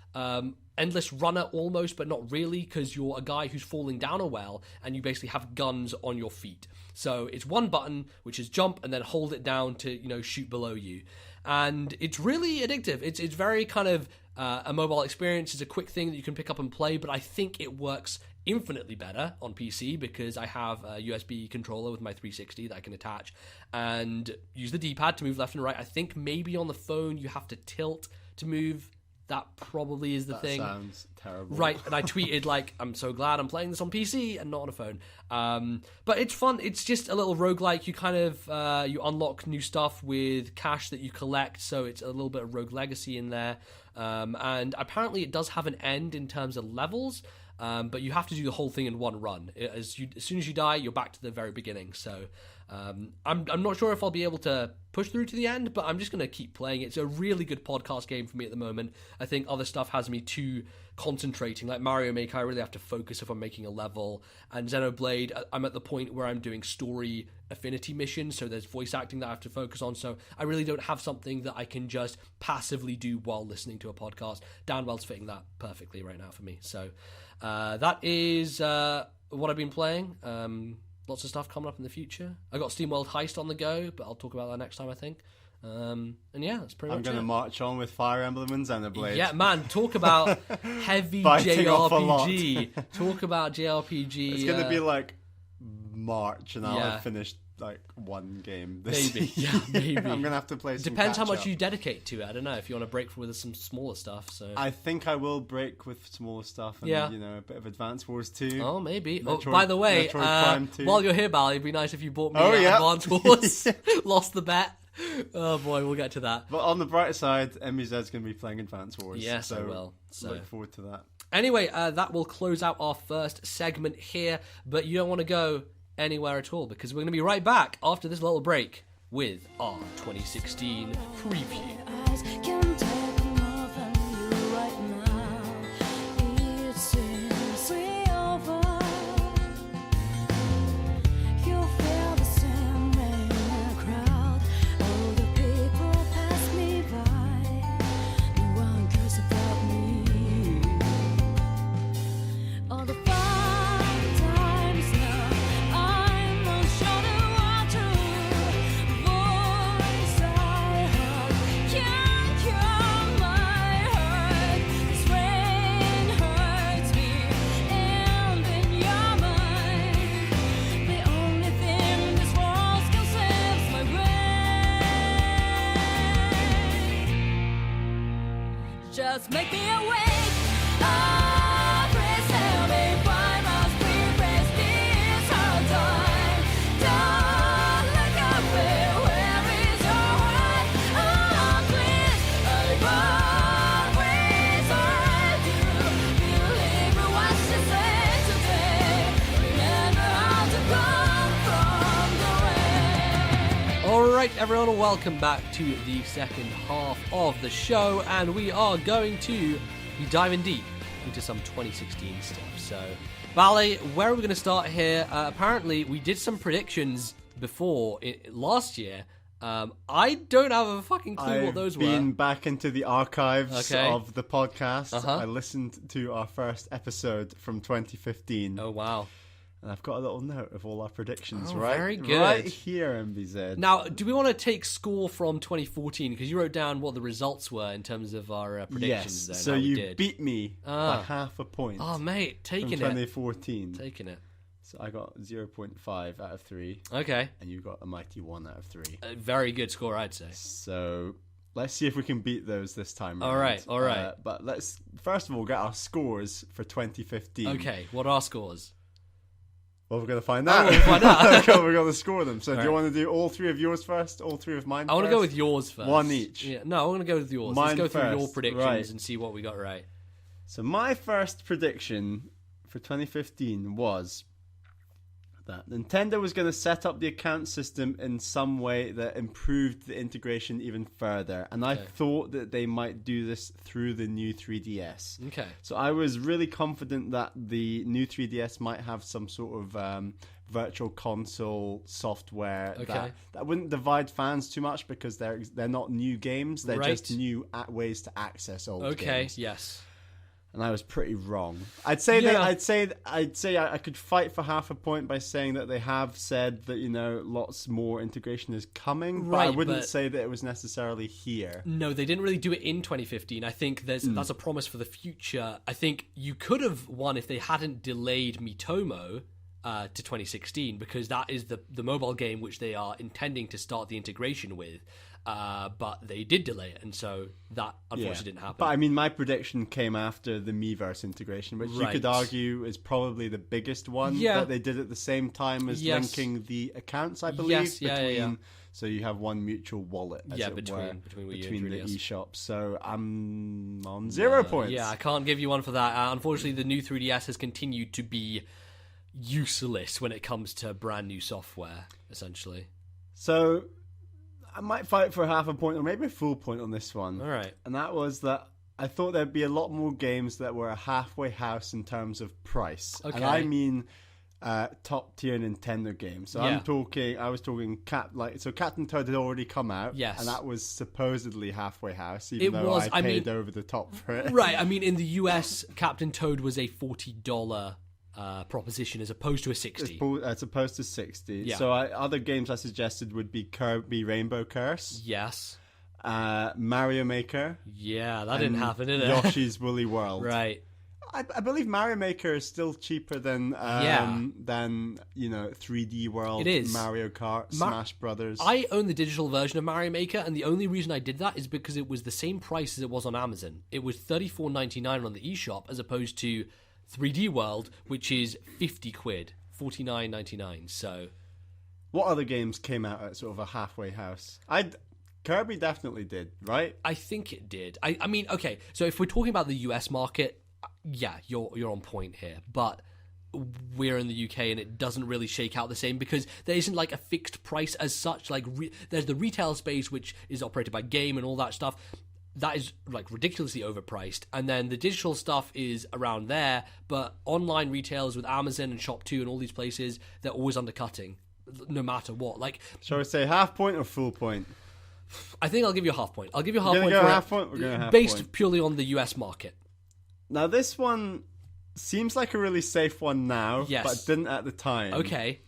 Speaker 1: endless runner almost, but not really, because you're a guy who's falling down a well, and you basically have guns on your feet. So it's one button, which is jump, and then hold it down to shoot below you. And it's really addictive. It's very kind of a mobile experience. It's a quick thing that you can pick up and play, but I think it works infinitely better on PC because I have a USB controller with my 360 that I can attach and use the D-pad to move left and right. I think maybe on the phone you have to tilt to move. That probably is the thing.
Speaker 2: That sounds terrible.
Speaker 1: Right, and I tweeted, like, I'm so glad I'm playing this on PC and not on a phone. But it's fun. It's just a little roguelike. You kind of, you unlock new stuff with cash that you collect, so it's a little bit of Rogue Legacy in there. And apparently it does have an end in terms of levels, but you have to do the whole thing in one run. As soon as you die, you're back to the very beginning, so... I'm not sure if I'll be able to push through to the end, but I'm just going to keep playing it. It's a really good podcast game for me at the moment. I think other stuff has me too concentrating. Like Mario Maker, I really have to focus if I'm making a level. And Xenoblade, I'm at the point where I'm doing story affinity missions, so there's voice acting that I have to focus on. So I really don't have something that I can just passively do while listening to a podcast. Downwell's fitting that perfectly right now for me. So that is what I've been playing. Lots of stuff coming up in the future. I got SteamWorld Heist on the go, but I'll talk about that next time, I think. And yeah, that's pretty much it.
Speaker 2: I'm going to march on with Fire Emblem and Xenoblade.
Speaker 1: Yeah, man, talk about heavy JRPG. Talk about JRPG.
Speaker 2: It's going to be like March, and I'll have finished like one game this
Speaker 1: year. Yeah, maybe.
Speaker 2: I'm going to have to play some
Speaker 1: Depends how much you dedicate to it. I don't know if you want to break with some smaller stuff. So
Speaker 2: I think I will break with smaller stuff and a bit of Advance Wars 2.
Speaker 1: Oh, maybe. By the way, while you're here, Bally, it'd be nice if you bought me Advance Wars. Lost the bet. Oh boy, we'll get to that.
Speaker 2: But on the brighter side, Nbz's going to be playing Advance Wars.
Speaker 1: Yes, I will. So
Speaker 2: look forward to that.
Speaker 1: Anyway, that will close out our first segment here, but you don't want to go anywhere at all, because we're going to be right back after this little break with our 2016 preview.
Speaker 3: Yeah. just make me awake. Oh, please tell me why must we waste this whole time? Don't look away, where is your heart? Oh, please, I've always heard you. Believe what she said today. Remember how to come from the way.
Speaker 1: Alright everyone, welcome back to the second half of the show, and we are going to be diving deep into some 2016 stuff. So, Bally, where are we going to start here? Apparently, we did some predictions before, last year. I don't have a fucking clue what those
Speaker 2: I've been
Speaker 1: were.
Speaker 2: back into the archives
Speaker 1: Okay.
Speaker 2: of the podcast.
Speaker 1: Uh-huh.
Speaker 2: I listened to our first episode from 2015.
Speaker 1: Oh, wow.
Speaker 2: And I've got a little note of all our predictions
Speaker 1: Oh,
Speaker 2: right,
Speaker 1: very good.
Speaker 2: right here, MBZ.
Speaker 1: Now, do we want to take score from 2014? Because you wrote down what the results were in terms of our predictions.
Speaker 2: yes,
Speaker 1: There,
Speaker 2: so
Speaker 1: how we
Speaker 2: you
Speaker 1: did.
Speaker 2: beat me by half a point
Speaker 1: Oh, mate,
Speaker 2: from
Speaker 1: taking it.
Speaker 2: 2014.
Speaker 1: Taking it.
Speaker 2: So I got 0.5 out of 3,
Speaker 1: Okay.
Speaker 2: and you got a mighty 1 out of 3.
Speaker 1: A very good score, I'd say.
Speaker 2: So let's see if we can beat those this time
Speaker 1: All
Speaker 2: round.
Speaker 1: right, all right.
Speaker 2: But let's first of all get our scores for 2015.
Speaker 1: Okay, what are our scores?
Speaker 2: Well, we're going to find out.
Speaker 1: we'll find out.
Speaker 2: We're going to score them. So do you
Speaker 1: right.
Speaker 2: want to do all 3 of yours first? All 3 of mine
Speaker 1: I want to
Speaker 2: first?
Speaker 1: go with yours first.
Speaker 2: One each.
Speaker 1: Yeah, no, I want to go with yours.
Speaker 2: Mine
Speaker 1: Let's go through your
Speaker 2: first,
Speaker 1: predictions
Speaker 2: right.
Speaker 1: and see what we got right.
Speaker 2: So my first prediction for 2015 was that Nintendo was going to set up the account system in some way that improved the integration even further. And I
Speaker 1: Okay.
Speaker 2: thought that they might do this through the new 3DS.
Speaker 1: Okay.
Speaker 2: So I was really confident that the new 3DS might have some sort of virtual console software
Speaker 1: Okay.
Speaker 2: that wouldn't divide fans too much because they're not new games. They're
Speaker 1: Right.
Speaker 2: just new ways to access old
Speaker 1: Okay,
Speaker 2: games.
Speaker 1: yes.
Speaker 2: And I was pretty wrong. I'd say
Speaker 1: Yeah.
Speaker 2: I could fight for half a point by saying that they have said that lots more integration is coming, but I
Speaker 1: Right,
Speaker 2: wouldn't
Speaker 1: but-
Speaker 2: say that it was necessarily here.
Speaker 1: No, they didn't really do it in 2015. I think that's a promise for the future. I think you could have won if they hadn't delayed Miitomo to 2016, because that is the mobile game which they are intending to start the integration with. But they did delay it, and so that unfortunately didn't happen.
Speaker 2: But I mean, my prediction came after the Miiverse integration, which you could
Speaker 1: Right.
Speaker 2: argue is probably the biggest one
Speaker 1: Yeah.
Speaker 2: that they did at the same time as
Speaker 1: Yes.
Speaker 2: linking the accounts, I believe.
Speaker 1: Yes, yeah.
Speaker 2: So you have one mutual wallet, as it
Speaker 1: between
Speaker 2: were,
Speaker 1: Wii U and
Speaker 2: between the
Speaker 1: 3DS.
Speaker 2: eShops. So I'm on 0 points.
Speaker 1: Yeah, I can't give you one for that. Unfortunately, the new 3DS has continued to be useless when it comes to brand new software, essentially.
Speaker 2: So I might fight for half a point or maybe a full point on this one.
Speaker 1: All right.
Speaker 2: And that was that I thought there'd be a lot more games that were a halfway house in terms of price.
Speaker 1: Okay.
Speaker 2: And I mean top tier Nintendo games. So
Speaker 1: Yeah.
Speaker 2: I was talking Captain Toad had already come out.
Speaker 1: Yes.
Speaker 2: And that was supposedly halfway house, even
Speaker 1: It
Speaker 2: though
Speaker 1: was,
Speaker 2: I
Speaker 1: I
Speaker 2: paid
Speaker 1: mean-
Speaker 2: over the top for it.
Speaker 1: Right, I mean, in the US, Captain Toad was a $40 proposition as opposed to a $60.
Speaker 2: As opposed to 60.
Speaker 1: Yeah.
Speaker 2: So other games I suggested would be Kirby Rainbow Curse,
Speaker 1: Yes.
Speaker 2: Mario Maker,
Speaker 1: Yeah, that didn't
Speaker 2: and
Speaker 1: happen, did it?
Speaker 2: Yoshi's Woolly World.
Speaker 1: Right.
Speaker 2: I believe Mario Maker is still cheaper than 3D World,
Speaker 1: It is.
Speaker 2: Mario Kart, Smash Brothers.
Speaker 1: I own the digital version of Mario Maker, and the only reason I did that is because it was the same price as it was on Amazon. It was $34.99 on the eShop as opposed to 3D World, which is 50 quid, $49.99. So
Speaker 2: What other games came out at sort of a halfway house? Kirby definitely did, right?
Speaker 1: I think it did. I mean, okay, so if we're talking about the US market, yeah, you're on point here, but we're in the UK and it doesn't really shake out the same because there isn't like a fixed price as such. Like there's the retail space which is operated by Game and all that stuff. That is like ridiculously overpriced, and then the digital stuff is around there. But online retailers with Amazon and Shop2 and all these places, they're always undercutting, no matter what. Like,
Speaker 2: Shall we say half point or full point?
Speaker 1: I think I'll give you a half point. I'll give you a half
Speaker 2: You're
Speaker 1: point
Speaker 2: gonna
Speaker 1: for
Speaker 2: go
Speaker 1: it,
Speaker 2: half point? We're going half
Speaker 1: based
Speaker 2: point.
Speaker 1: purely on the US market.
Speaker 2: Now this one seems like a really safe one now,
Speaker 1: Yes.
Speaker 2: but it didn't at the time.
Speaker 1: Okay.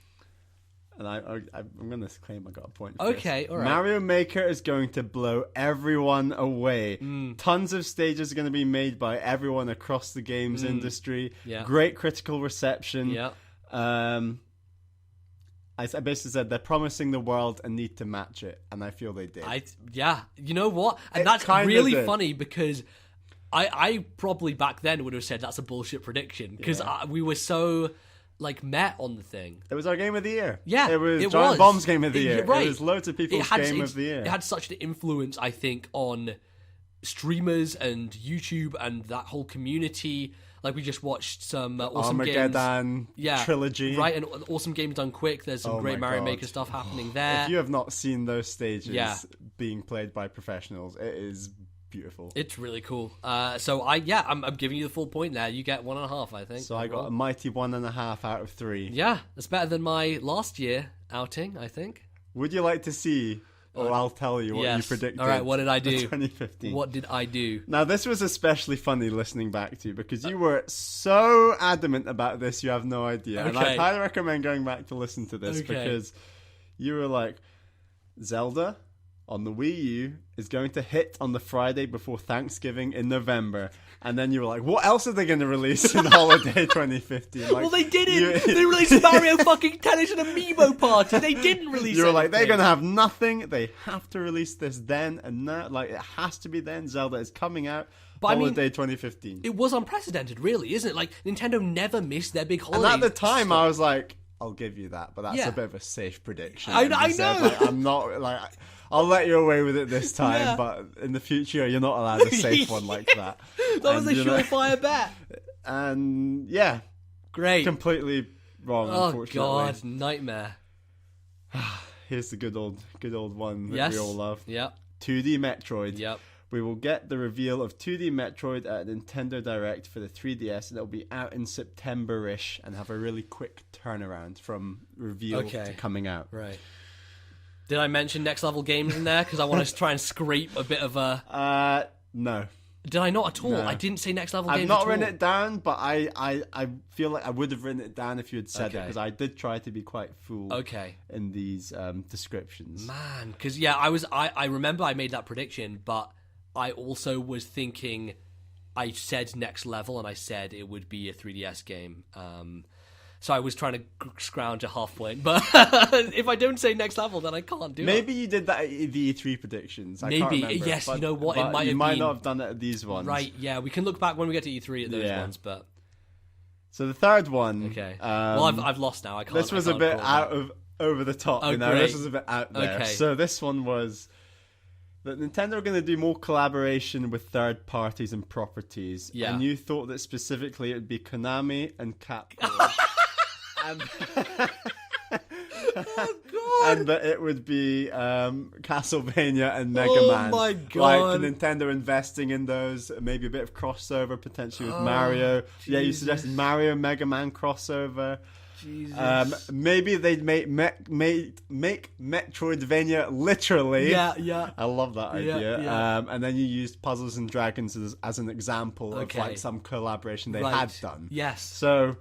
Speaker 2: And I'm going to claim I got a point. For
Speaker 1: Okay,
Speaker 2: this.
Speaker 1: all right.
Speaker 2: Mario Maker is going to blow everyone away.
Speaker 1: Mm.
Speaker 2: Tons of stages are going to be made by everyone across the games industry.
Speaker 1: Yeah.
Speaker 2: Great critical reception.
Speaker 1: Yeah.
Speaker 2: I basically said they're promising the world and need to match it, and I feel they did.
Speaker 1: Yeah, you know what? And
Speaker 2: It
Speaker 1: that's
Speaker 2: kinda
Speaker 1: really
Speaker 2: did.
Speaker 1: funny because I probably back then would have said that's a bullshit prediction because we were so like met on the thing.
Speaker 2: It was our game of the year.
Speaker 1: Yeah,
Speaker 2: it was
Speaker 1: it
Speaker 2: Giant
Speaker 1: was.
Speaker 2: Bomb's game of the year.
Speaker 1: Right.
Speaker 2: It was loads of people's game of the year.
Speaker 1: It had such an influence, I think, on streamers and YouTube and that whole community. Like we just watched some awesome
Speaker 2: Armageddon
Speaker 1: games.
Speaker 2: trilogy.
Speaker 1: Right, and awesome games done quick. There's some great
Speaker 2: my
Speaker 1: Mario
Speaker 2: God.
Speaker 1: Maker stuff happening there.
Speaker 2: If you have not seen those stages being played by professionals, it is beautiful.
Speaker 1: It's really cool. I'm giving you the full point there. You get 1.5, I think.
Speaker 2: So I got a mighty 1.5 out of 3.
Speaker 1: Yeah, that's better than my last year outing, I think.
Speaker 2: Would you like to see, or I'll tell you what you predicted?
Speaker 1: All right, what did I do?
Speaker 2: 2015.
Speaker 1: What did I do?
Speaker 2: Now, this was especially funny listening back to because you were so adamant about this, you have no idea. And I
Speaker 1: Okay.
Speaker 2: highly recommend going back to listen to this because you were like, Zelda on the Wii U is going to hit on the Friday before Thanksgiving in November. And then you were like, what else are they going to release in holiday 2015? Like,
Speaker 1: Well, they didn't. They released Mario fucking Tennis and Amiibo Party. They didn't release
Speaker 2: You were like, they're
Speaker 1: anything.
Speaker 2: going to have nothing. They have to release this then and now. Like, it has to be then. Zelda is coming out.
Speaker 1: But I mean,
Speaker 2: holiday 2015.
Speaker 1: It was unprecedented, really, isn't it? Like, Nintendo never missed their big holiday.
Speaker 2: And at the time,
Speaker 1: stuff.
Speaker 2: I was like, I'll give you that, but that's
Speaker 1: Yeah.
Speaker 2: a bit of a safe prediction.
Speaker 1: I
Speaker 2: And you
Speaker 1: know.
Speaker 2: said, like, I'm not, like, I'll let you away with it this time,
Speaker 1: Yeah.
Speaker 2: but in the future, you're not allowed a safe one like that.
Speaker 1: That was a
Speaker 2: And, you know,
Speaker 1: surefire bet.
Speaker 2: And, yeah,
Speaker 1: Great.
Speaker 2: completely wrong,
Speaker 1: Oh,
Speaker 2: unfortunately.
Speaker 1: God. Nightmare.
Speaker 2: Here's the good old one that
Speaker 1: Yes.
Speaker 2: we all love.
Speaker 1: Yep.
Speaker 2: 2D Metroid.
Speaker 1: Yep.
Speaker 2: We will get the reveal of 2D Metroid at Nintendo Direct for the 3DS, and it'll be out in September-ish and have a really quick turnaround from reveal to coming out.
Speaker 1: Right. Did I mention Next Level Games in there? Because I want to try and scrape a bit of a...
Speaker 2: No.
Speaker 1: Did I not at all?
Speaker 2: No.
Speaker 1: I didn't say Next Level
Speaker 2: I've
Speaker 1: Games
Speaker 2: not
Speaker 1: at
Speaker 2: written
Speaker 1: all.
Speaker 2: it down, but I feel like I would have written it down if you had said it,
Speaker 1: Okay.
Speaker 2: because I did try to be quite full in these descriptions.
Speaker 1: Man, because I remember I made that prediction, but I also was thinking, I said Next Level, and I said it would be a 3DS game. So I was trying to scrounge a half point, but if I don't say Next Level, then I can't do it.
Speaker 2: Maybe you did that at the E3 predictions. I can't
Speaker 1: Maybe,
Speaker 2: remember,
Speaker 1: yes,
Speaker 2: but,
Speaker 1: you know what, it
Speaker 2: but
Speaker 1: might
Speaker 2: you
Speaker 1: have
Speaker 2: might
Speaker 1: been-
Speaker 2: not have done it at these ones.
Speaker 1: Right, yeah, we can look back when we get to E3 at those
Speaker 2: Yeah.
Speaker 1: ones, but...
Speaker 2: So the third one.
Speaker 1: Okay. Well, I've lost now. I can't.
Speaker 2: This was
Speaker 1: I
Speaker 2: a
Speaker 1: can't
Speaker 2: bit
Speaker 1: recall
Speaker 2: out
Speaker 1: that.
Speaker 2: of over the top.
Speaker 1: Oh,
Speaker 2: You know,
Speaker 1: great.
Speaker 2: this was a bit out there.
Speaker 1: Okay.
Speaker 2: So this one was that Nintendo are going to do more collaboration with third parties and properties.
Speaker 1: Yeah.
Speaker 2: And you thought that specifically it would be Konami and Capcom. and, and that it would be Castlevania and Mega
Speaker 1: Oh
Speaker 2: Man.
Speaker 1: my
Speaker 2: Like
Speaker 1: God.
Speaker 2: Nintendo investing in those, maybe a bit of crossover potentially with Mario. Yeah, you suggested Mario Mega Man crossover.
Speaker 1: Jesus.
Speaker 2: Maybe they'd make Metroidvania literally.
Speaker 1: Yeah.
Speaker 2: I love that idea.
Speaker 1: yeah.
Speaker 2: And then you used Puzzles and Dragons as an example
Speaker 1: Okay.
Speaker 2: of like some collaboration they
Speaker 1: Right.
Speaker 2: had done.
Speaker 1: Yes.
Speaker 2: So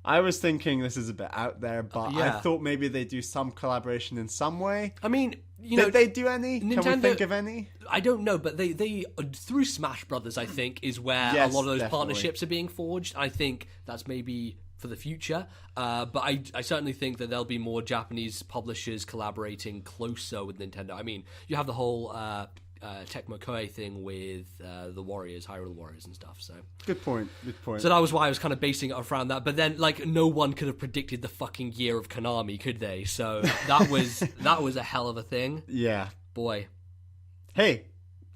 Speaker 2: I was thinking this is a bit out there, but
Speaker 1: Yeah.
Speaker 2: I thought maybe they do some collaboration in some way.
Speaker 1: I mean, you know,
Speaker 2: Did they do any? Can we
Speaker 1: Nintendo-
Speaker 2: think of any?
Speaker 1: I don't know, but they through Smash Brothers, I think, is where
Speaker 2: Yes,
Speaker 1: a lot of those
Speaker 2: definitely.
Speaker 1: partnerships are being forged. I think that's maybe for the future, but I certainly think that there'll be more Japanese publishers collaborating closer with Nintendo. I mean, you have the whole Tecmo Koei thing with the Warriors, Hyrule Warriors and stuff. So
Speaker 2: Good point. Good point.
Speaker 1: that was why I was kind of basing it around that. But then, like, no one could have predicted the fucking year of Konami, could they? So that was a hell of a thing,
Speaker 2: yeah.
Speaker 1: boy.
Speaker 2: Hey,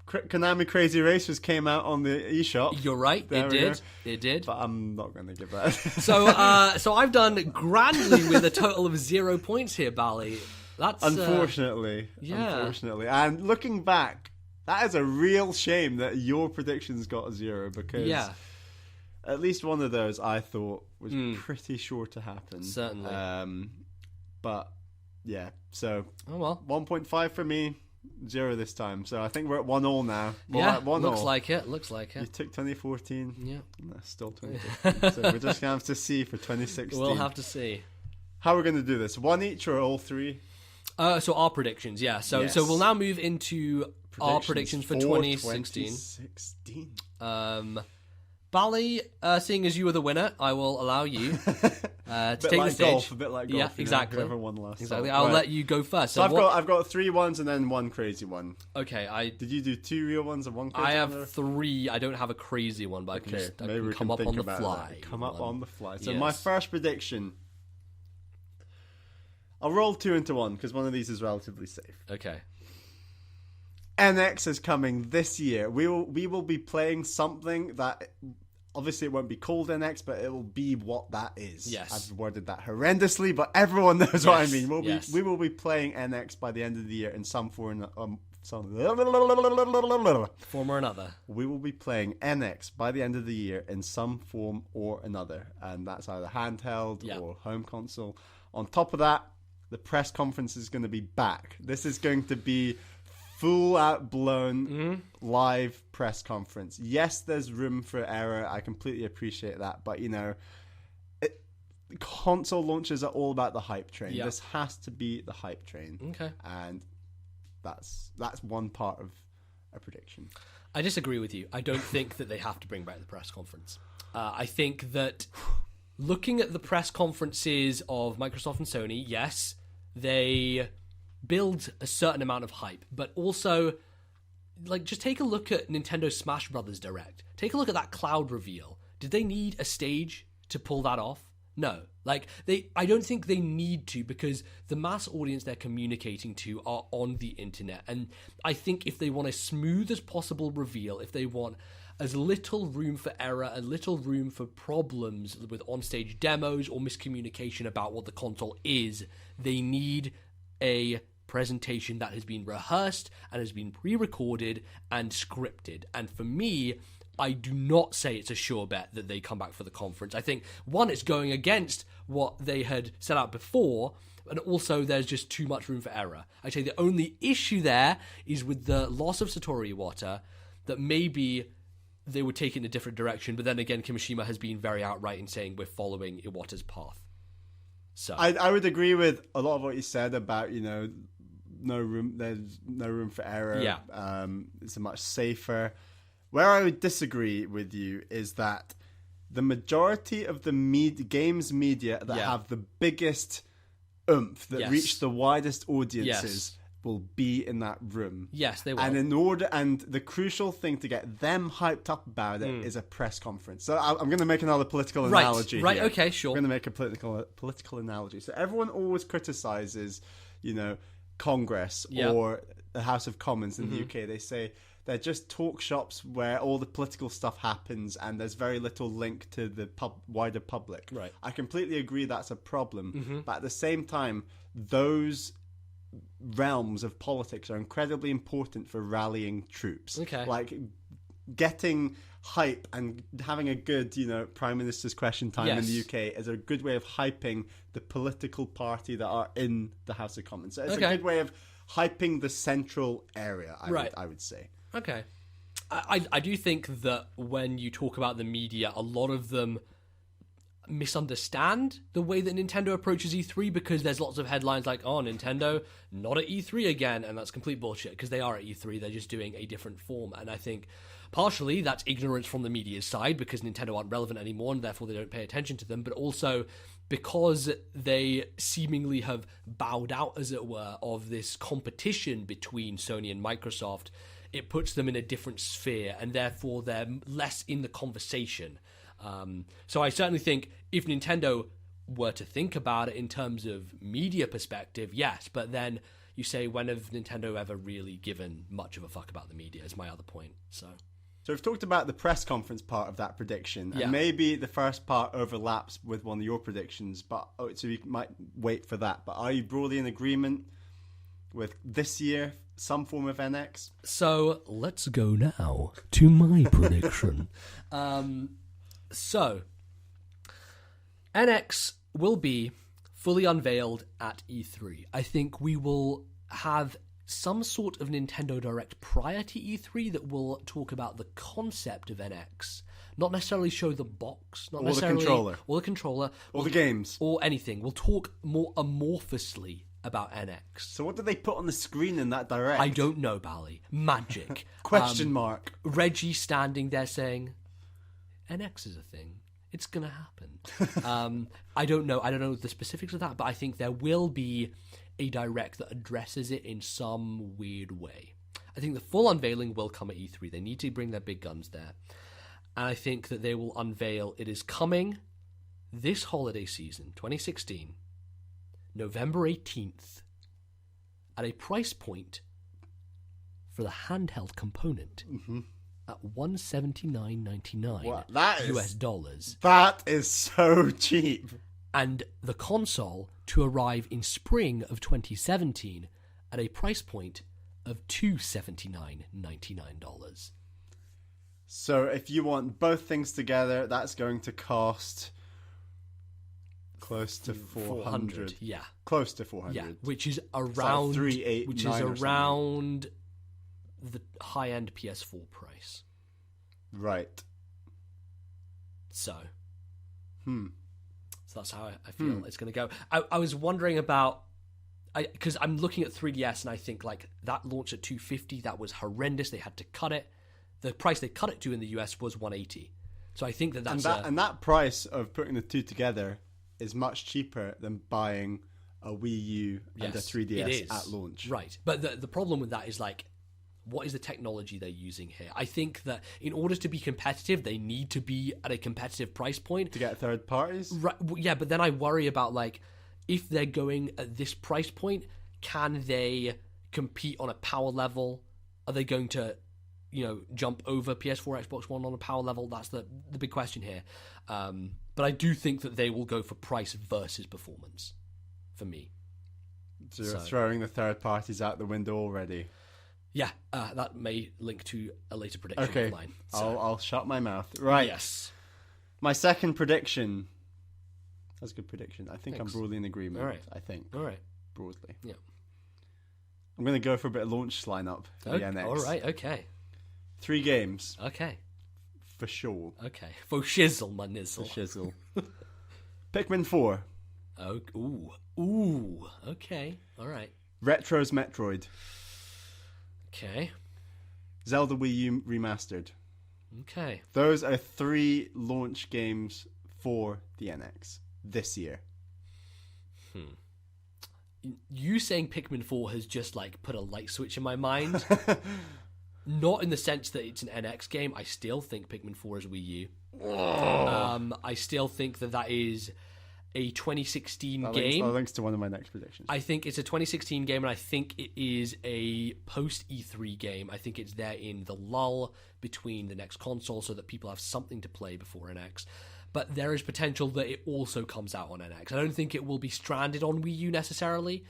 Speaker 2: Konami Crazy Racers came out on the eShop.
Speaker 1: You're right.
Speaker 2: There
Speaker 1: It
Speaker 2: we
Speaker 1: did.
Speaker 2: go.
Speaker 1: It did.
Speaker 2: But I'm not going to give that.
Speaker 1: So I've done grandly with a total of 0 points here, Bally. That's
Speaker 2: Unfortunately.
Speaker 1: yeah.
Speaker 2: Unfortunately. And looking back, that is a real shame that your predictions got a 0 because
Speaker 1: yeah,
Speaker 2: at least one of those I thought was pretty sure to happen.
Speaker 1: Certainly.
Speaker 2: But yeah, so
Speaker 1: oh well.
Speaker 2: 1.5 for me, 0 this time. So I think we're at 1-1 now. We're
Speaker 1: Yeah,
Speaker 2: at 1-1.
Speaker 1: looks like it.
Speaker 2: You took 2014.
Speaker 1: Yeah,
Speaker 2: No, still 2015. So we're just going to have to see for 2016.
Speaker 1: we'll have to see.
Speaker 2: How we're going to do this? One each or all three?
Speaker 1: So our predictions, yeah. So
Speaker 2: Yes.
Speaker 1: we'll now move into our predictions for 2016.
Speaker 2: 2016.
Speaker 1: Bally, seeing as you were the winner, I will allow you to take the stage.
Speaker 2: A bit like golf.
Speaker 1: Yeah, exactly.
Speaker 2: Whoever won last.
Speaker 1: Exactly.
Speaker 2: time.
Speaker 1: I'll
Speaker 2: Right.
Speaker 1: let you go first.
Speaker 2: So I've got 3 ones and then 1 crazy one.
Speaker 1: Okay,
Speaker 2: Did you do 2 real ones and 1 crazy
Speaker 1: I
Speaker 2: one?
Speaker 1: have 3. I don't have a crazy one, but I can
Speaker 2: Okay,
Speaker 1: just I
Speaker 2: maybe
Speaker 1: can
Speaker 2: we
Speaker 1: come
Speaker 2: can
Speaker 1: up
Speaker 2: think
Speaker 1: on the
Speaker 2: about
Speaker 1: fly.
Speaker 2: that. Come up on the fly. So
Speaker 1: Yes.
Speaker 2: my first prediction. I'll roll 2 into 1 because one of these is relatively safe.
Speaker 1: Okay.
Speaker 2: NX is coming this year. We will be playing something that obviously it won't be called NX, but it will be what that is.
Speaker 1: Yes.
Speaker 2: I've worded that horrendously, but everyone knows what I
Speaker 1: Yes,
Speaker 2: mean.
Speaker 1: yes.
Speaker 2: We will be playing NX by the end of the year in some form.
Speaker 1: Form or another.
Speaker 2: We will be playing NX by the end of the year in some form or another, and that's either handheld
Speaker 1: Yeah.
Speaker 2: or home console. On top of that, the press conference is going to be back. This is going to be full out blown live press conference. Yes, there's room for error. I completely appreciate that, but console launches are all about the hype train.
Speaker 1: Yeah.
Speaker 2: This has to be the hype train.
Speaker 1: Okay.
Speaker 2: And that's one part of a prediction.
Speaker 1: I disagree with you. I don't think that they have to bring back the press conference. I think that looking at the press conferences of Microsoft and Sony, yes, they build a certain amount of hype, but also, like, just take a look at Nintendo Smash Brothers Direct. Take a look at that cloud reveal. Did they need a stage to pull that off? No. Like, I don't think they need to, because the mass audience they're communicating to are on the internet. And I think if they want a smooth as possible reveal, if they want as little room for error and little room for problems with on-stage demos or miscommunication about what the console is, they need a presentation that has been rehearsed and has been pre-recorded and scripted. And for me, I do not say it's a sure bet that they come back for the conference. I think, one, it's going against what they had set out before, and also there's just too much room for error. I'd say the only issue there is with the loss of Satoru Iwata, that maybe they would take it in a different direction, but then again, Kimishima has been very outright in saying we're following Iwata's path. So
Speaker 2: I would agree with a lot of what you said about, no room. There's no room for error.
Speaker 1: Yeah.
Speaker 2: It's a much safer. Where I would disagree with you is that the majority of the games media that have the biggest oomph, that
Speaker 1: Yes.
Speaker 2: reach the widest audiences,
Speaker 1: Yes.
Speaker 2: will be in that room.
Speaker 1: yes, they will.
Speaker 2: And the crucial thing to get them hyped up about it is a press conference. So I'm going to make another political analogy.
Speaker 1: Right,
Speaker 2: here.
Speaker 1: okay, sure.
Speaker 2: I'm going to make a political analogy. So everyone always criticizes, Congress
Speaker 1: Yeah.
Speaker 2: or the House of Commons in the UK. They say they're just talk shops where all the political stuff happens and there's very little link to the wider public.
Speaker 1: Right.
Speaker 2: I completely agree that's a problem. But at the same time, those realms of politics are incredibly important for rallying troops.
Speaker 1: Okay.
Speaker 2: Like getting hype and having a good, Prime Minister's Question Time in the
Speaker 1: Yes.
Speaker 2: UK is a good way of hyping the political party that are in the House of Commons. So it's
Speaker 1: Okay.
Speaker 2: a good way of hyping the central area,
Speaker 1: Right.
Speaker 2: I would say.
Speaker 1: Okay. I do think that when you talk about the media, a lot of them misunderstand the way that Nintendo approaches E3, because there's lots of headlines like, oh, Nintendo not at E3 again, and that's complete bullshit, because they are at E3, they're just doing a different form. And I think partially that's ignorance from the media's side, because Nintendo aren't relevant anymore and therefore they don't pay attention to them, but also because they seemingly have bowed out, as it were, of this competition between Sony and Microsoft. It puts them in a different sphere, and therefore they're less in the conversation. So I certainly think if Nintendo were to think about it in terms of media perspective, yes, but then you say, when have Nintendo ever really given much of a fuck about the media, is my other point. So
Speaker 2: we've talked about the press conference part of that prediction,
Speaker 1: Yeah.
Speaker 2: and maybe the first part overlaps with one of your predictions, but so we might wait for that. But are you broadly in agreement with this year, some form of NX?
Speaker 1: So let's go now to my prediction. So NX will be fully unveiled at E3. I think we will have some sort of Nintendo Direct prior to E3 that will talk about the concept of NX. Not necessarily show the box, not
Speaker 2: Or the
Speaker 1: necessarily
Speaker 2: controller.
Speaker 1: or the controller,
Speaker 2: Or the games.
Speaker 1: or anything. We'll talk more amorphously about NX.
Speaker 2: So what did they put on the screen in that Direct?
Speaker 1: I don't know, Bally. Magic.
Speaker 2: Question mark.
Speaker 1: Reggie standing there saying, NX is a thing. It's gonna happen. I don't know the specifics of that, but I think there will be a direct that addresses it in some weird way. I think the full unveiling will come at E3. They need to bring their big guns there. And I think that they will unveil, it is coming this holiday season, 2016, November 18th, at a price point for the handheld component at $179.99
Speaker 2: What? That is-
Speaker 1: US dollars.
Speaker 2: That is so cheap.
Speaker 1: And the console to arrive in spring of 2017 at a price point of $279.99.
Speaker 2: So if you want both things together, that's going to cost close to 400.
Speaker 1: Yeah.
Speaker 2: Close to 400.
Speaker 1: Yeah, which is
Speaker 2: like
Speaker 1: around
Speaker 2: 389
Speaker 1: which is
Speaker 2: or something.
Speaker 1: around the high-end PS4 price.
Speaker 2: Right.
Speaker 1: So,
Speaker 2: Hmm.
Speaker 1: so that's how I feel it's going to go. I was wondering about, because I'm looking at 3DS and I think like that launched at $250. That was horrendous. They had to cut it. The price they cut it to in the US was $180. So I think that's
Speaker 2: And that price of putting the two together is much cheaper than buying a Wii U and a
Speaker 1: yes,
Speaker 2: 3DS
Speaker 1: it is.
Speaker 2: at launch.
Speaker 1: Right. But the problem with that is like, what is the technology they're using here? I think that in order to be competitive, they need to be at a competitive price point.
Speaker 2: To get third parties?
Speaker 1: Right, yeah, but then I worry about like, if they're going at this price point, can they compete on a power level? Are they going to, jump over PS4, Xbox One on a power level? That's the big question here. But I do think that they will go for price versus performance, for me.
Speaker 2: So you're throwing the third parties out the window already.
Speaker 1: Yeah, that may link to a later prediction
Speaker 2: Okay,
Speaker 1: of mine. So,
Speaker 2: I'll shut my mouth. Right.
Speaker 1: yes.
Speaker 2: My second prediction. That's a good prediction. I think
Speaker 1: Thanks.
Speaker 2: I'm broadly in agreement.
Speaker 1: All right.
Speaker 2: I think.
Speaker 1: All right.
Speaker 2: Broadly.
Speaker 1: Yeah.
Speaker 2: I'm going to go for a bit of launch lineup for the NX.
Speaker 1: All right, okay.
Speaker 2: 3 games,
Speaker 1: Okay.
Speaker 2: for sure.
Speaker 1: Okay. For shizzle, my nizzle.
Speaker 2: Shizzle. Pikmin 4.
Speaker 1: Oh, ooh. Okay. All right.
Speaker 2: Retro's Metroid.
Speaker 1: Okay.
Speaker 2: Zelda Wii U Remastered.
Speaker 1: Okay.
Speaker 2: Those are 3 launch games for the NX this year.
Speaker 1: You saying Pikmin 4 has just like put a light switch in my mind. Not in the sense that it's an NX game. I still think Pikmin 4 is Wii U. I still think that is a 2016 game.
Speaker 2: That links to one of my next predictions.
Speaker 1: I think it's a 2016 game, and I think it is a post E3 game. I think it's there in the lull between the next console so that people have something to play before NX. But there is potential that it also comes out on NX. I don't think it will be stranded on Wii U necessarily.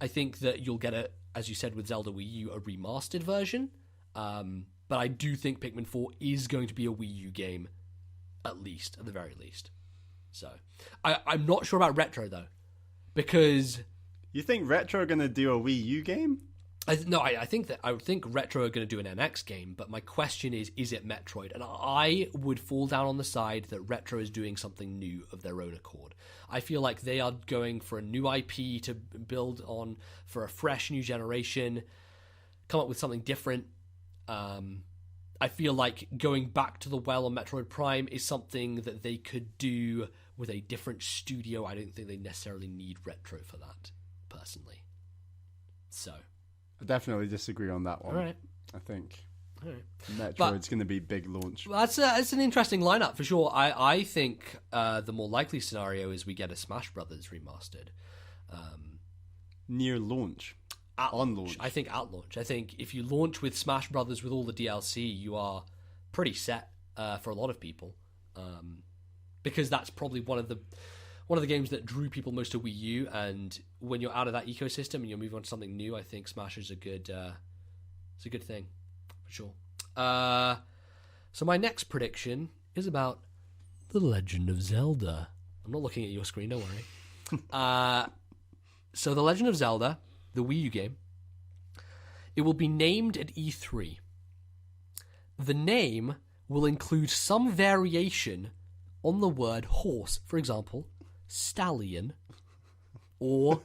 Speaker 1: I think that you'll get as you said with Zelda Wii U, a remastered version. But I do think Pikmin 4 is going to be a Wii U game, at the very least. So, I'm not sure about Retro, though, because...
Speaker 2: You think Retro are going to do a Wii U game?
Speaker 1: I think Retro are going to do an NX game, but my question is it Metroid? And I would fall down on the side that Retro is doing something new of their own accord. I feel like they are going for a new IP to build on, for a fresh new generation, come up with something different. I feel like going back to the well on Metroid Prime is something that they could do with a different studio. I don't think they necessarily need Retro for that, personally. So...
Speaker 2: I definitely disagree on that one.
Speaker 1: All right.
Speaker 2: I think
Speaker 1: All right.
Speaker 2: Metroid's going to be big launch.
Speaker 1: Well, that's an interesting lineup for sure. I think the more likely scenario is we get a Smash Brothers remastered.
Speaker 2: Near launch. On launch.
Speaker 1: I think at launch. I think if you launch with Smash Brothers with all the DLC, you are pretty set for a lot of people. Because that's probably one of the games that drew people most to Wii U, and when you're out of that ecosystem and you're moving on to something new, I think Smash is a good thing, for sure. So my next prediction is about The Legend of Zelda. I'm not looking at your screen, don't worry. So The Legend of Zelda, the Wii U game, it will be named at E3. The name will include some variation on the word horse, for example, stallion, or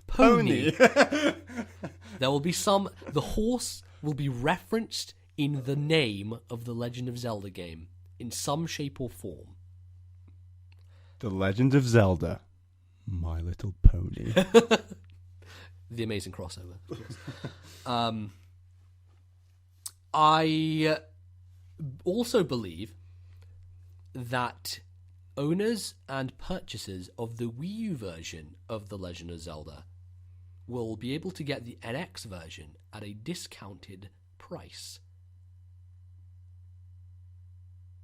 Speaker 1: pony. There will be the horse will be referenced in the name of the Legend of Zelda game. in some shape or form.
Speaker 2: The Legend of Zelda, My Little Pony.
Speaker 1: The amazing crossover, of course. I also believe that owners and purchasers of the Wii U version of The Legend of Zelda will be able to get the NX version at a discounted price.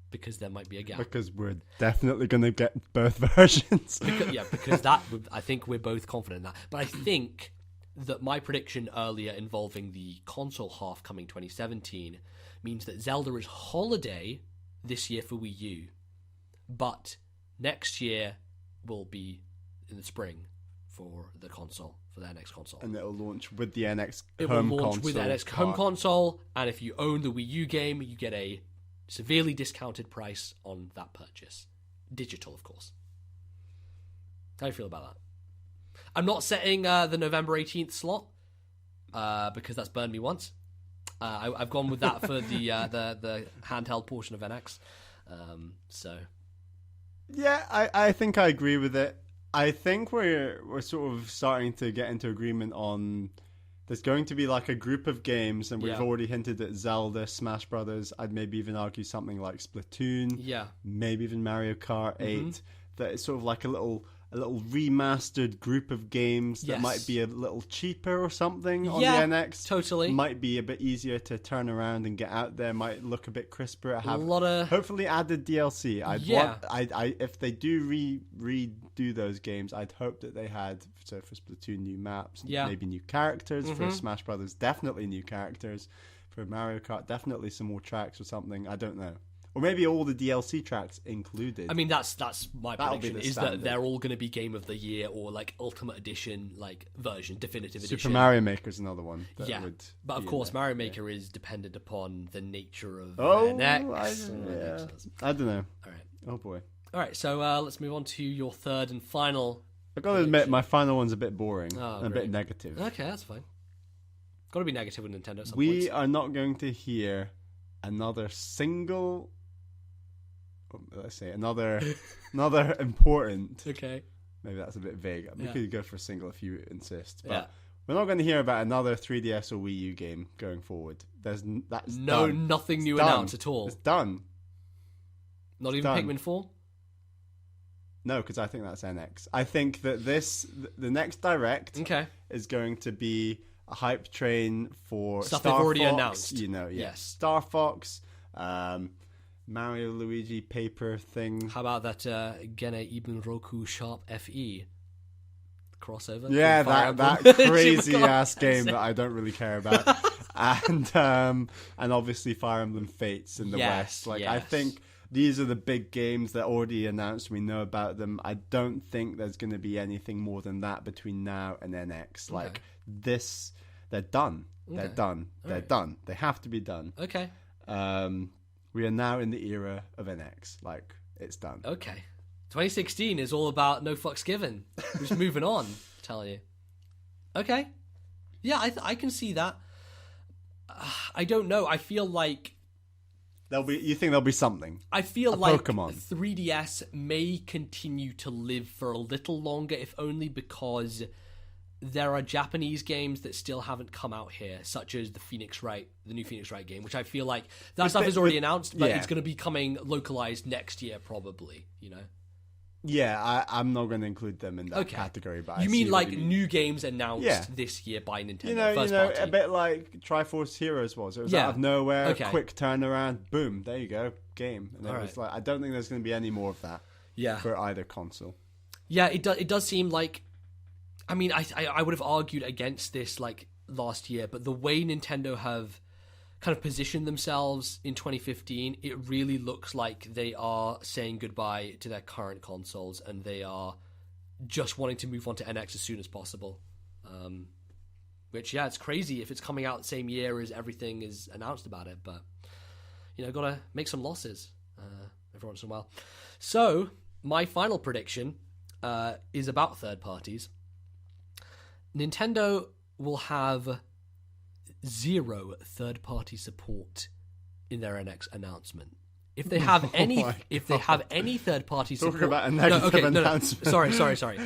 Speaker 1: Because there might be a gap.
Speaker 2: Because we're definitely going to get both versions.
Speaker 1: Because that, I think we're both confident in that. But I think that my prediction earlier involving the console half coming 2017 means that Zelda is holiday this year for Wii U, but next year will be in the spring for the console, for the NX console.
Speaker 2: And it'll launch with the NX
Speaker 1: It
Speaker 2: home
Speaker 1: will launch
Speaker 2: console.
Speaker 1: with the NX home console, and if you own the Wii U game, you get a severely discounted price on that purchase. Digital, of course. How do you feel about that? I'm not setting the November 18th slot because that's burned me once. I've gone with that for the handheld portion of NX. So,
Speaker 2: yeah, I think I agree with it. I think we're sort of starting to get into agreement on. There's going to be like a group of games, and we've already hinted at Zelda, Smash Brothers. I'd maybe even argue something like Splatoon.
Speaker 1: Yeah.
Speaker 2: Maybe even Mario Kart 8. That it's sort of like a little remastered group of games that might be a little cheaper or something on the NX.
Speaker 1: Totally.
Speaker 2: Might be a bit easier to turn around and get out there. Might look a bit crisper. Have
Speaker 1: a lot of
Speaker 2: hopefully added DLC. If they do redo those games, I'd hope that they had for Splatoon new maps, maybe new characters. For Smash Brothers, definitely new characters. For Mario Kart, definitely some more tracks or something. I don't know. Or maybe all the DLC tracks included.
Speaker 1: I mean, that's my prediction, is
Speaker 2: standard.
Speaker 1: that they're all going to be Game of the Year or like Ultimate Edition like version, definitive edition.
Speaker 2: Super Mario Maker is another one. That would
Speaker 1: but of course, Mario Maker is dependent upon the nature of
Speaker 2: NX. I don't know.
Speaker 1: All right.
Speaker 2: Oh boy.
Speaker 1: All right, so let's move on to your third and final.
Speaker 2: I've got to admit, my final one's a bit boring and a
Speaker 1: great.
Speaker 2: bit negative.
Speaker 1: Okay, that's fine. Got to be negative with Nintendo at some
Speaker 2: We
Speaker 1: points.
Speaker 2: are not going to hear another single... Let's say another important.
Speaker 1: Okay.
Speaker 2: Maybe that's a bit vague. We could go for a single if you insist. But we're not going to hear about another 3DS or Wii U game going forward. That's done.
Speaker 1: Nothing new
Speaker 2: Done.
Speaker 1: announced at all.
Speaker 2: It's done.
Speaker 1: Not even
Speaker 2: done.
Speaker 1: Pikmin 4?
Speaker 2: No, because I think that's NX. I think that the next Direct is going to be a hype train for
Speaker 1: Stuff
Speaker 2: Star
Speaker 1: they've already
Speaker 2: Fox,
Speaker 1: announced.
Speaker 2: Yes. Star Fox, Mario Luigi paper thing.
Speaker 1: How about that Gene Ibn Roku Sharp FE crossover?
Speaker 2: Yeah, that crazy ass game that I don't really care about. and obviously Fire Emblem Fates in the West. I think these are the big games that are already announced. We know about them. I don't think there's going to be anything more than that between now and NX. This, they're done. They're done. They're done. They have to be done.
Speaker 1: Okay.
Speaker 2: We are now in the era of NX. It's done.
Speaker 1: Okay. 2016 is all about no fucks given. We're just moving on, tell you. Okay. Yeah, I can see that. I don't know. I feel like...
Speaker 2: You think there'll be something?
Speaker 1: I feel like
Speaker 2: Pokemon.
Speaker 1: 3DS may continue to live for a little longer, if only because there are Japanese games that still haven't come out here, such as the new Phoenix Wright game, which I feel like that stuff is already announced, but it's going to be coming localized next year, probably.
Speaker 2: Yeah, I'm not going to include them in that category. But
Speaker 1: you mean new games announced this year by Nintendo? First party.
Speaker 2: A bit like Triforce Heroes was. It was out of nowhere, quick turnaround, boom, there you go, game. And it was I don't think there's going to be any more of that. For either console. Yeah,
Speaker 1: it does seem like. I mean, I would have argued against this last year, but the way Nintendo have kind of positioned themselves in 2015, it really looks like they are saying goodbye to their current consoles, and they are just wanting to move on to NX as soon as possible. Which, it's crazy if it's coming out the same year as everything is announced about it, but, gotta make some losses every once in a while. So, my final prediction is about third parties. Nintendo will have 0 third-party support in their NX announcement. If they have any,
Speaker 2: my
Speaker 1: if they have any third-party support,
Speaker 2: Talking about a negative announcement.
Speaker 1: Sorry.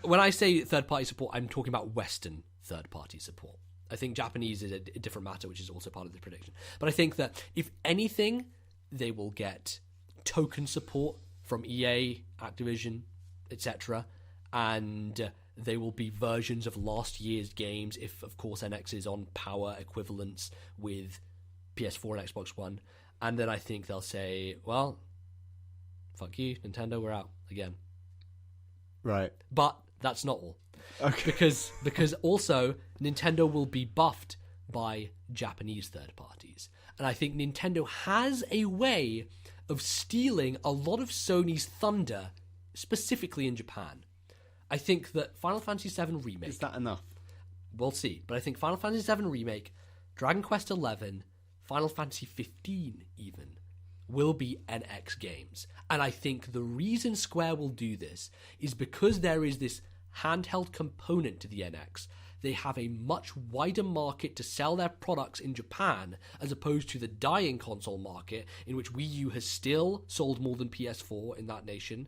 Speaker 1: When I say third-party support, I'm talking about Western third-party support. I think Japanese is a different matter, which is also part of the prediction. But I think that if anything, they will get token support from EA, Activision, etc., and they will be versions of last year's games if, of course, NX is on power equivalence with PS4 and Xbox One. And then I think they'll say, well, fuck you, Nintendo, we're out again.
Speaker 2: Right.
Speaker 1: But that's not all.
Speaker 2: Okay.
Speaker 1: Because also Nintendo will be buffed by Japanese third parties. And I think Nintendo has a way of stealing a lot of Sony's thunder, specifically in Japan. I think that Final Fantasy VII Remake...
Speaker 2: Is that enough?
Speaker 1: We'll see. But I think Final Fantasy VII Remake, Dragon Quest XI, Final Fantasy 15 even, will be NX games. And I think the reason Square will do this is because there is this handheld component to the NX. They have a much wider market to sell their products in Japan as opposed to the dying console market in which Wii U has still sold more than PS4 in that nation.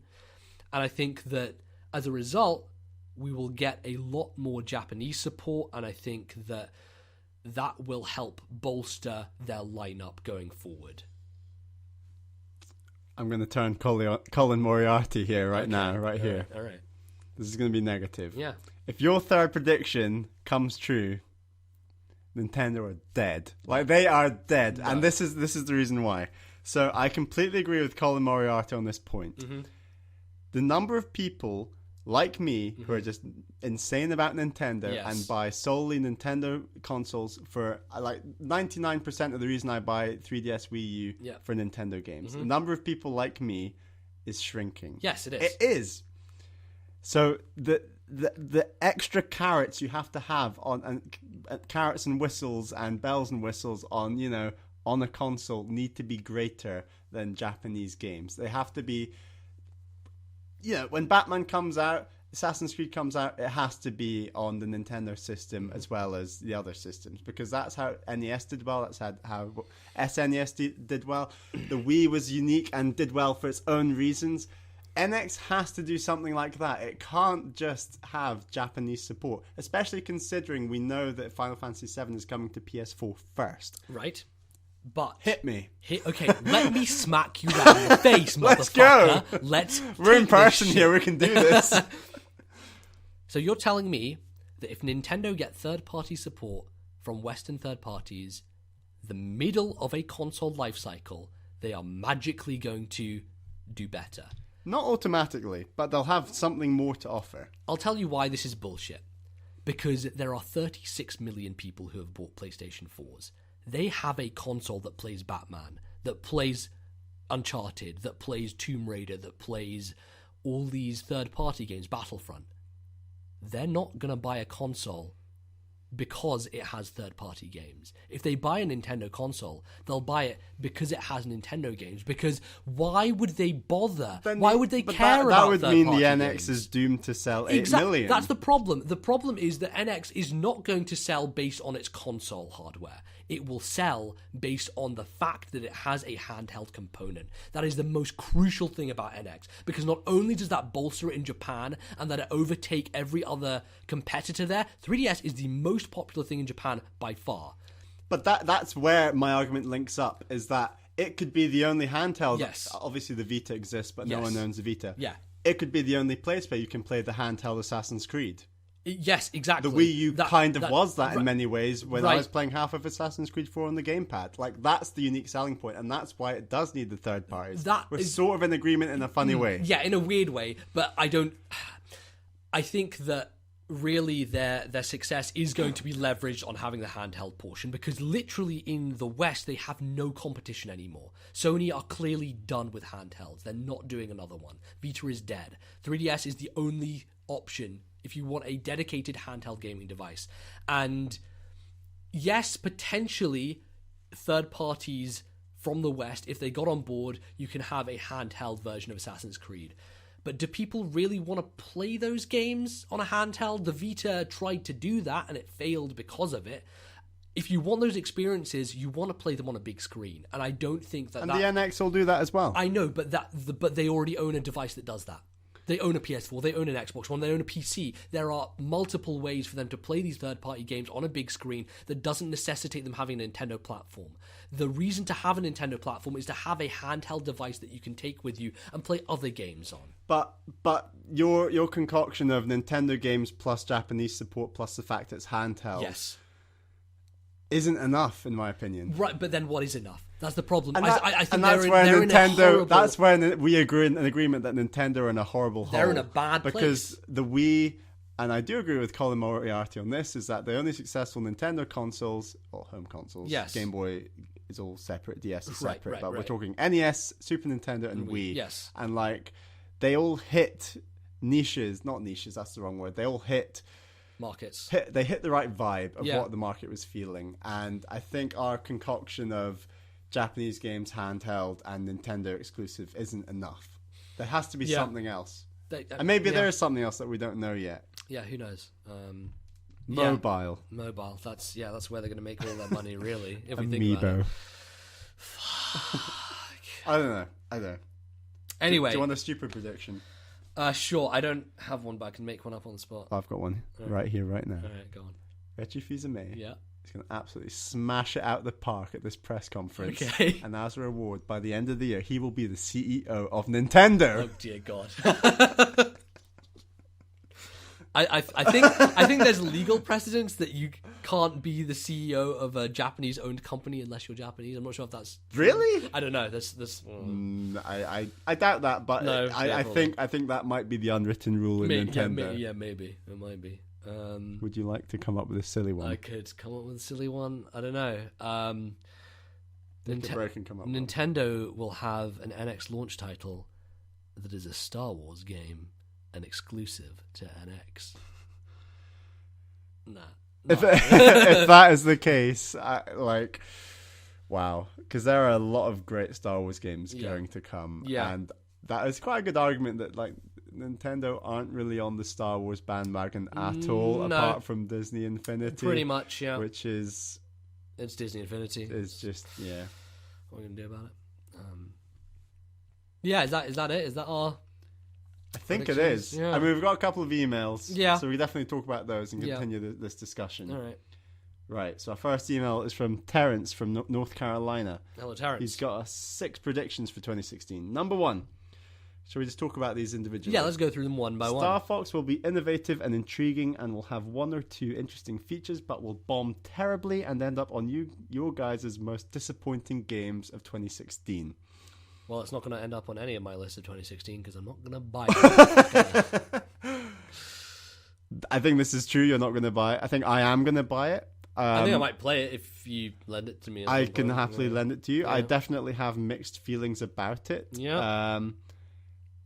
Speaker 1: And I think that as a result, we will get a lot more Japanese support, and I think that that will help bolster their lineup going forward.
Speaker 2: I'm going to turn Colin Moriarty here right now, right
Speaker 1: All
Speaker 2: here.
Speaker 1: All right.
Speaker 2: This is going to be negative.
Speaker 1: Yeah.
Speaker 2: If your third prediction comes true, Nintendo are dead. Like, they are dead.
Speaker 1: No.
Speaker 2: And this is the reason why. So I completely agree with Colin Moriarty on this point.
Speaker 1: Mm-hmm.
Speaker 2: The number of people like me who are just insane about Nintendo
Speaker 1: Yes.
Speaker 2: and buy solely Nintendo consoles for, like, 99% of the reason I buy 3DS Wii U
Speaker 1: Yeah.
Speaker 2: for Nintendo games. The number of people like me is shrinking.
Speaker 1: Yes, it is.
Speaker 2: It is. So the extra carrots you have to have on, and carrots and whistles and bells and whistles on, you know, on a console need to be greater than Japanese games. They have to be, you know, when Batman comes out, Assassin's Creed comes out, it has to be on the Nintendo system as well as the other systems, because that's how NES did well, that's how SNES did well. The Wii was unique and did well for its own reasons. NX has to do something like that. It can't just have Japanese support, especially considering we know that Final Fantasy VII is coming to PS4 first.
Speaker 1: Right. But...
Speaker 2: Hit me.
Speaker 1: Okay, let me smack you round the face,
Speaker 2: Let's
Speaker 1: motherfucker.
Speaker 2: go.
Speaker 1: Let's
Speaker 2: We're in
Speaker 1: take this
Speaker 2: person
Speaker 1: shit.
Speaker 2: here, we can do this.
Speaker 1: So you're telling me that if Nintendo get third-party support from Western third parties, the middle of a console lifecycle, they are magically going to do better.
Speaker 2: Not automatically, but they'll have something more to offer.
Speaker 1: I'll tell you why this is bullshit. Because there are 36 million people who have bought PlayStation 4s. They have a console that plays Batman, that plays Uncharted, that plays Tomb Raider, that plays all these third-party games, Battlefront. They're not going to buy a console because it has third-party games. If they buy a Nintendo console, they'll buy it because it has Nintendo games. Because why would they bother? Why would they care about
Speaker 2: that would mean the
Speaker 1: third-party
Speaker 2: NX
Speaker 1: games?
Speaker 2: is doomed to sell 8 million.
Speaker 1: That's the problem. The problem is that NX is not going to sell based on its console hardware. It will sell based on the fact that it has a handheld component. That is the most crucial thing about NX, because not only does that bolster it in Japan and that it overtake every other competitor there, 3DS is the most popular thing in Japan by far.
Speaker 2: But that's where my argument links up, is that it could be the only handheld.
Speaker 1: Yes.
Speaker 2: Obviously the Vita exists, but no
Speaker 1: Yes.
Speaker 2: one owns the Vita.
Speaker 1: Yeah.
Speaker 2: It could be the only place where you can play the handheld Assassin's Creed.
Speaker 1: Yes, exactly.
Speaker 2: The Wii U kind of was that in
Speaker 1: right.
Speaker 2: many ways when I
Speaker 1: Right.
Speaker 2: was playing half of Assassin's Creed 4 on the gamepad. Like, that's the unique selling point, and that's why it does need the third parties.
Speaker 1: That
Speaker 2: We're
Speaker 1: is-
Speaker 2: sort of in agreement in a funny way.
Speaker 1: Yeah, in a weird way, but I think that really their success is going to be leveraged on having the handheld portion, because literally in the West they have no competition anymore. Sony are clearly done with handhelds. They're not doing another one. Vita is dead. 3DS is the only option if you want a dedicated handheld gaming device. And yes, potentially third parties from the West, if they got on board, you can have a handheld version of Assassin's Creed. But do people really want to play those games on a handheld? The Vita tried to do that and it failed because of it. if you want those experiences, you want to play them on a big screen, and I don't think that
Speaker 2: And the NX will do that as well.
Speaker 1: I know, but but they already own a device that does that. They own a PS4, they own an Xbox One, they own a PC. There are multiple ways for them to play these third-party games on a big screen that doesn't necessitate them having a Nintendo platform. The reason to have a Nintendo platform is to have a handheld device that you can take with you and play other games on.
Speaker 2: But your concoction of Nintendo games plus Japanese support plus the fact it's handheld
Speaker 1: Yes.
Speaker 2: isn't enough, in my opinion.
Speaker 1: Right, but then what is enough? That's the problem.
Speaker 2: And,
Speaker 1: I think
Speaker 2: that's
Speaker 1: they're
Speaker 2: where
Speaker 1: in a horrible...
Speaker 2: That's where we agree in an agreement that Nintendo are in a horrible hole.
Speaker 1: They're in a bad
Speaker 2: because
Speaker 1: place.
Speaker 2: the Wii, and I do agree with Colin Moriarty on this, is that the only successful Nintendo consoles, or home consoles,
Speaker 1: Yes.
Speaker 2: Game Boy is all separate, DS is
Speaker 1: Right,
Speaker 2: separate,
Speaker 1: right,
Speaker 2: but we're
Speaker 1: right.
Speaker 2: talking NES, Super Nintendo, and Wii.
Speaker 1: Yes.
Speaker 2: And like, they all hit niches, not niches, that's the wrong word. They all hit
Speaker 1: markets.
Speaker 2: they hit the right vibe of
Speaker 1: Yeah.
Speaker 2: what the market was feeling, and I think our concoction of Japanese games handheld and Nintendo exclusive isn't enough. There has to be
Speaker 1: Yeah.
Speaker 2: something else,
Speaker 1: They-
Speaker 2: and maybe
Speaker 1: yeah.
Speaker 2: there is something else that we don't know yet.
Speaker 1: Yeah, who knows?
Speaker 2: Mobile,
Speaker 1: Mobile. That's where they're going to make all their money, really. If we think about
Speaker 2: Amiibo.
Speaker 1: it.
Speaker 2: I don't know.
Speaker 1: Anyway,
Speaker 2: Do you want a stupid prediction?
Speaker 1: sure. I don't have one, but I can make one up on the spot.
Speaker 2: I've got one right here, right now.
Speaker 1: All right, go on.
Speaker 2: Reggie Fils-Aimé
Speaker 1: Yeah.
Speaker 2: is going to absolutely smash it out the park at this press conference.
Speaker 1: Okay.
Speaker 2: And as a reward, by the end of the year, he will be the CEO of Nintendo.
Speaker 1: Oh dear God. I think there's legal precedence that you can't be the CEO of a Japanese-owned company unless you're Japanese. I'm not sure if that's
Speaker 2: Really?
Speaker 1: I don't know. This.
Speaker 2: I doubt that, but
Speaker 1: No, yeah,
Speaker 2: I think that might be the unwritten rule in Nintendo.
Speaker 1: Yeah, maybe it might be.
Speaker 2: Would you like to come up with a silly one?
Speaker 1: I could come up with a silly one. I don't know.
Speaker 2: Take a break and come up with one.
Speaker 1: Nintendo will have an NX launch title that is a Star Wars game, an exclusive to NX. Nah.
Speaker 2: If that is the case, wow, because there are a lot of great Star Wars games
Speaker 1: Yeah.
Speaker 2: going to come,
Speaker 1: Yeah.
Speaker 2: and that is quite a good argument that like Nintendo aren't really on the Star Wars bandwagon at all,
Speaker 1: No.
Speaker 2: apart from Disney Infinity,
Speaker 1: Pretty much, yeah.
Speaker 2: which is
Speaker 1: It's Disney Infinity.
Speaker 2: just yeah.
Speaker 1: What are we gonna do about it? Yeah, is that it? Is that our?
Speaker 2: I think it
Speaker 1: predictions?
Speaker 2: is.
Speaker 1: Yeah.
Speaker 2: I mean, we've got a couple of emails,
Speaker 1: Yeah.
Speaker 2: so we definitely talk about those and
Speaker 1: Yeah.
Speaker 2: continue this discussion.
Speaker 1: All right.
Speaker 2: Right. So our first email is from Terrence from North Carolina.
Speaker 1: Hello, Terrence.
Speaker 2: He's got us 6 predictions for 2016. Number 1. Shall we just talk about these individually?
Speaker 1: Yeah, let's go through them one by
Speaker 2: Star
Speaker 1: one.
Speaker 2: Fox will be innovative and intriguing and will have 1 or 2 interesting features, but will bomb terribly and end up on your guys' most disappointing games of 2016.
Speaker 1: Well, it's not going to end up on any of my list of 2016 because I'm not going to buy it.
Speaker 2: I think this is true. You're not going to buy it. I think I am going to buy it.
Speaker 1: I think I might play it if you lend it to me. at
Speaker 2: I
Speaker 1: some
Speaker 2: can
Speaker 1: point.
Speaker 2: happily
Speaker 1: Yeah.
Speaker 2: lend it to you. I
Speaker 1: Yeah.
Speaker 2: definitely have mixed feelings about it.
Speaker 1: Yeah.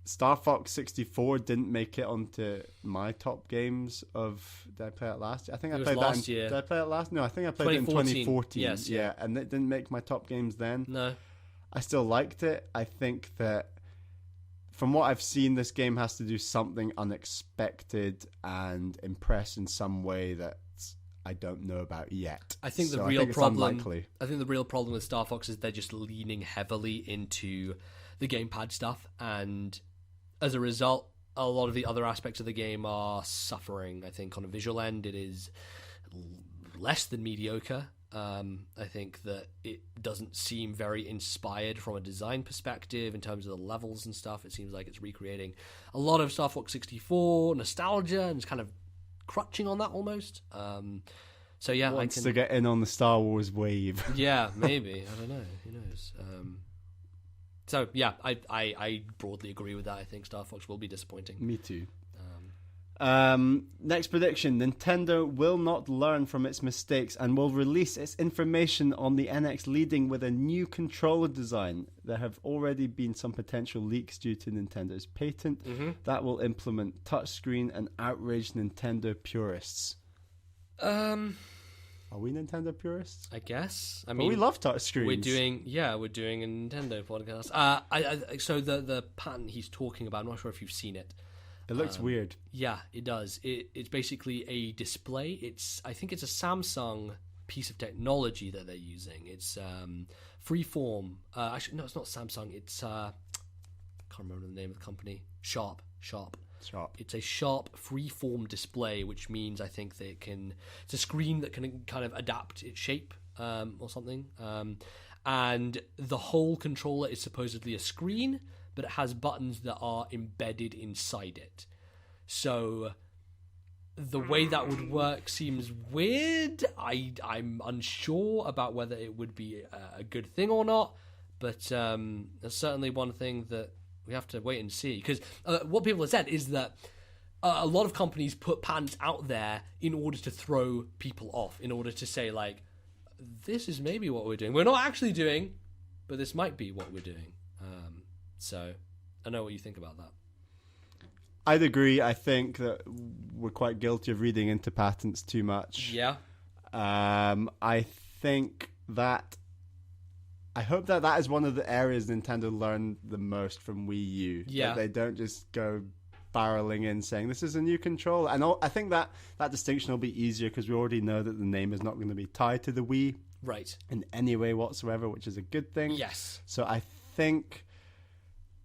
Speaker 2: Star Fox 64 didn't make it onto my top games of... Did I play it last year? I think I
Speaker 1: It was
Speaker 2: played
Speaker 1: last
Speaker 2: that
Speaker 1: year.
Speaker 2: Did I play it last? No, I think I played it in 2014.
Speaker 1: Yes,
Speaker 2: yeah, and it didn't make my top games then.
Speaker 1: No.
Speaker 2: I still liked it. I think that from what I've seen, this game has to do something unexpected and impress in some way that I don't know about yet.
Speaker 1: I think the
Speaker 2: So
Speaker 1: real
Speaker 2: it's
Speaker 1: problem.
Speaker 2: unlikely.
Speaker 1: I think the real problem with Star Fox is they're just leaning heavily into the gamepad stuff, and as a result, a lot of the other aspects of the game are suffering. I think on a visual end, it is less than mediocre. I think that it doesn't seem very inspired from a design perspective in terms of the levels and stuff. It seems like it's recreating a lot of Star Fox 64 nostalgia and just kind of crutching on that almost. So yeah,
Speaker 2: Wants
Speaker 1: I
Speaker 2: to
Speaker 1: can.
Speaker 2: get in on the Star Wars wave.
Speaker 1: Yeah, maybe. I don't know. Who knows? So yeah, I broadly agree with that. I think Star Fox will be disappointing.
Speaker 2: Me too. Next prediction. Nintendo will not learn from its mistakes and will release its information on the NX leading with a new controller design. There have already been some potential leaks due to Nintendo's patent that will implement touchscreen and outrage Nintendo purists. Are we Nintendo purists?
Speaker 1: I guess. I
Speaker 2: But
Speaker 1: mean,
Speaker 2: we love touchscreens.
Speaker 1: we're doing a Nintendo podcast. So the patent he's talking about, I'm not sure if you've seen it.
Speaker 2: It looks weird.
Speaker 1: Yeah, it does. It's basically a display. I think it's a Samsung piece of technology that they're using. It's Freeform. Actually, no, it's not Samsung. It's I can't remember the name of the company. Sharp. It's a Sharp freeform display, which means I think that it's a screen that can kind of adapt its shape or something. And the whole controller is supposedly a screen, but it has buttons that are embedded inside it. So the way that would work seems weird. I'm unsure about whether it would be a good thing or not, but there's certainly one thing that we have to wait and see. Because what people have said is that a lot of companies put patents out there in order to throw people off, in order to say, like, this is maybe what we're doing. We're not actually doing, but this might be what we're doing. So I know what you think about that.
Speaker 2: I'd agree. I think that we're quite guilty of reading into patents too much.
Speaker 1: Yeah.
Speaker 2: I think that... I hope that is one of the areas Nintendo learned the most from Wii U.
Speaker 1: Yeah.
Speaker 2: That they don't just go barreling in saying, this is a new controller. And I think that distinction will be easier because we already know that the name is not going to be tied to the Wii.
Speaker 1: Right.
Speaker 2: In any way whatsoever, which is a good thing.
Speaker 1: Yes.
Speaker 2: So I think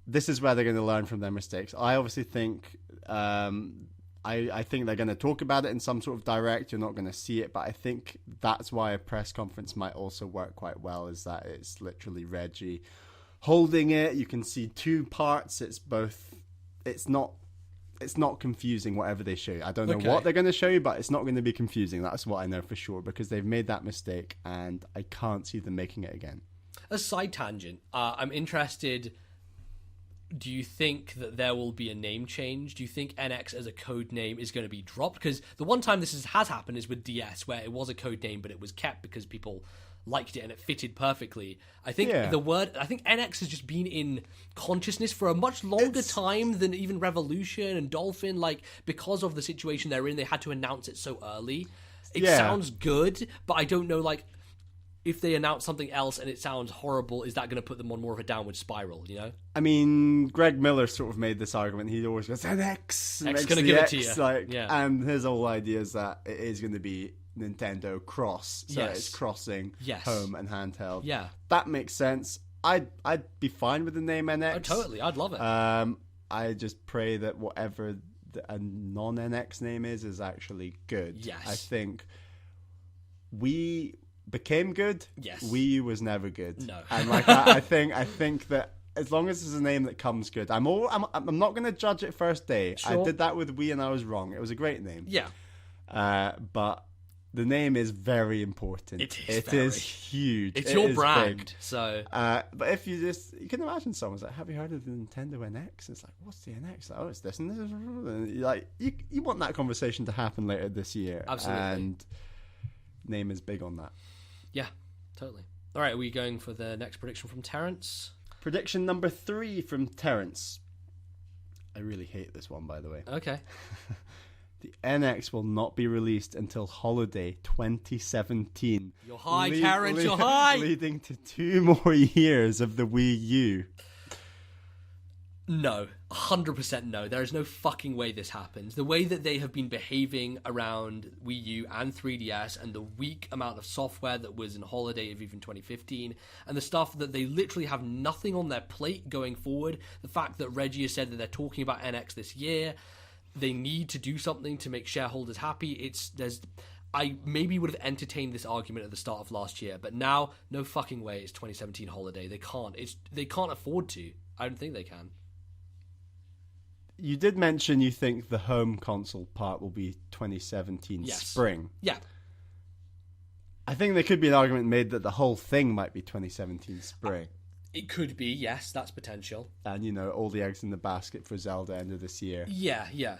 Speaker 2: this is where they're going to learn from their mistakes. I obviously think... I think they're going to talk about it in some sort of direct. You're not going to see it, but I think that's why a press conference might also work quite well, is that it's literally Reggie holding it. You can see two parts. It's not confusing, whatever they show you. I don't know what they're going to show you, but it's not going to be confusing. That's what I know for sure, because they've made that mistake, and I can't see them making it again.
Speaker 1: A side tangent. I'm interested... Do you think that there will be a name change? Do you think NX as a code name is going to be dropped? Because the one time this has happened is with DS, where it was a code name, but it was kept because people liked it and it fitted perfectly. I think I think NX has just been in consciousness for a much longer time than even Revolution and Dolphin. Like, because of the situation they're in, they had to announce it so early. It sounds good, but I don't know, like... If they announce something else and it sounds horrible, is that going to put them on more of a downward spiral, you know?
Speaker 2: I mean, Greg Miller sort of made this argument. He always goes, NX!
Speaker 1: X going to give it to you.
Speaker 2: And his whole idea is that it is going to be Nintendo Cross. So it's crossing home and handheld.
Speaker 1: Yeah.
Speaker 2: That makes sense. I'd be fine with the name NX.
Speaker 1: Oh, totally. I'd love it.
Speaker 2: I just pray that whatever a non-NX name is actually good.
Speaker 1: Yes.
Speaker 2: I think we... became good.
Speaker 1: Yes.
Speaker 2: Wii U was never good.
Speaker 1: No.
Speaker 2: And like I think that as long as it's a name that comes good, I'm not going to judge it first day.
Speaker 1: Sure.
Speaker 2: I did that with Wii and I was wrong. It was a great name.
Speaker 1: Yeah.
Speaker 2: But the name is very important.
Speaker 1: It
Speaker 2: is huge.
Speaker 1: It's your brand. Big. So.
Speaker 2: But if you can imagine someone's like, have you heard of the Nintendo NX? It's like, what's the NX? Like, oh, it's this and this. And like you want that conversation to happen later this year.
Speaker 1: Absolutely.
Speaker 2: And name is big on that.
Speaker 1: Yeah, totally. All right, are we going for the next prediction from Terrence?
Speaker 2: Prediction number 3 from Terrence. I really hate this one, by the way.
Speaker 1: Okay.
Speaker 2: The NX will not be released until holiday 2017.
Speaker 1: You're high, Terrence, you're high!
Speaker 2: Leading to 2 more years of the Wii U.
Speaker 1: No, 100% no. There is no fucking way this happens. The way that they have been behaving around Wii U and 3DS, and the weak amount of software that was in holiday of even 2015, and the stuff that they literally have nothing on their plate going forward, the fact that Reggie has said that they're talking about NX this year, they need to do something to make shareholders happy. I maybe would have entertained this argument at the start of last year, but now, no fucking way it's 2017 holiday. They can't afford to. I don't think they can.
Speaker 2: You did mention you think the home console part will be 2017 spring.
Speaker 1: Yeah.
Speaker 2: I think there could be an argument made that the whole thing might be 2017 spring.
Speaker 1: It could be, yes, that's potential.
Speaker 2: And, all the eggs in the basket for Zelda end of this year.
Speaker 1: Yeah, yeah.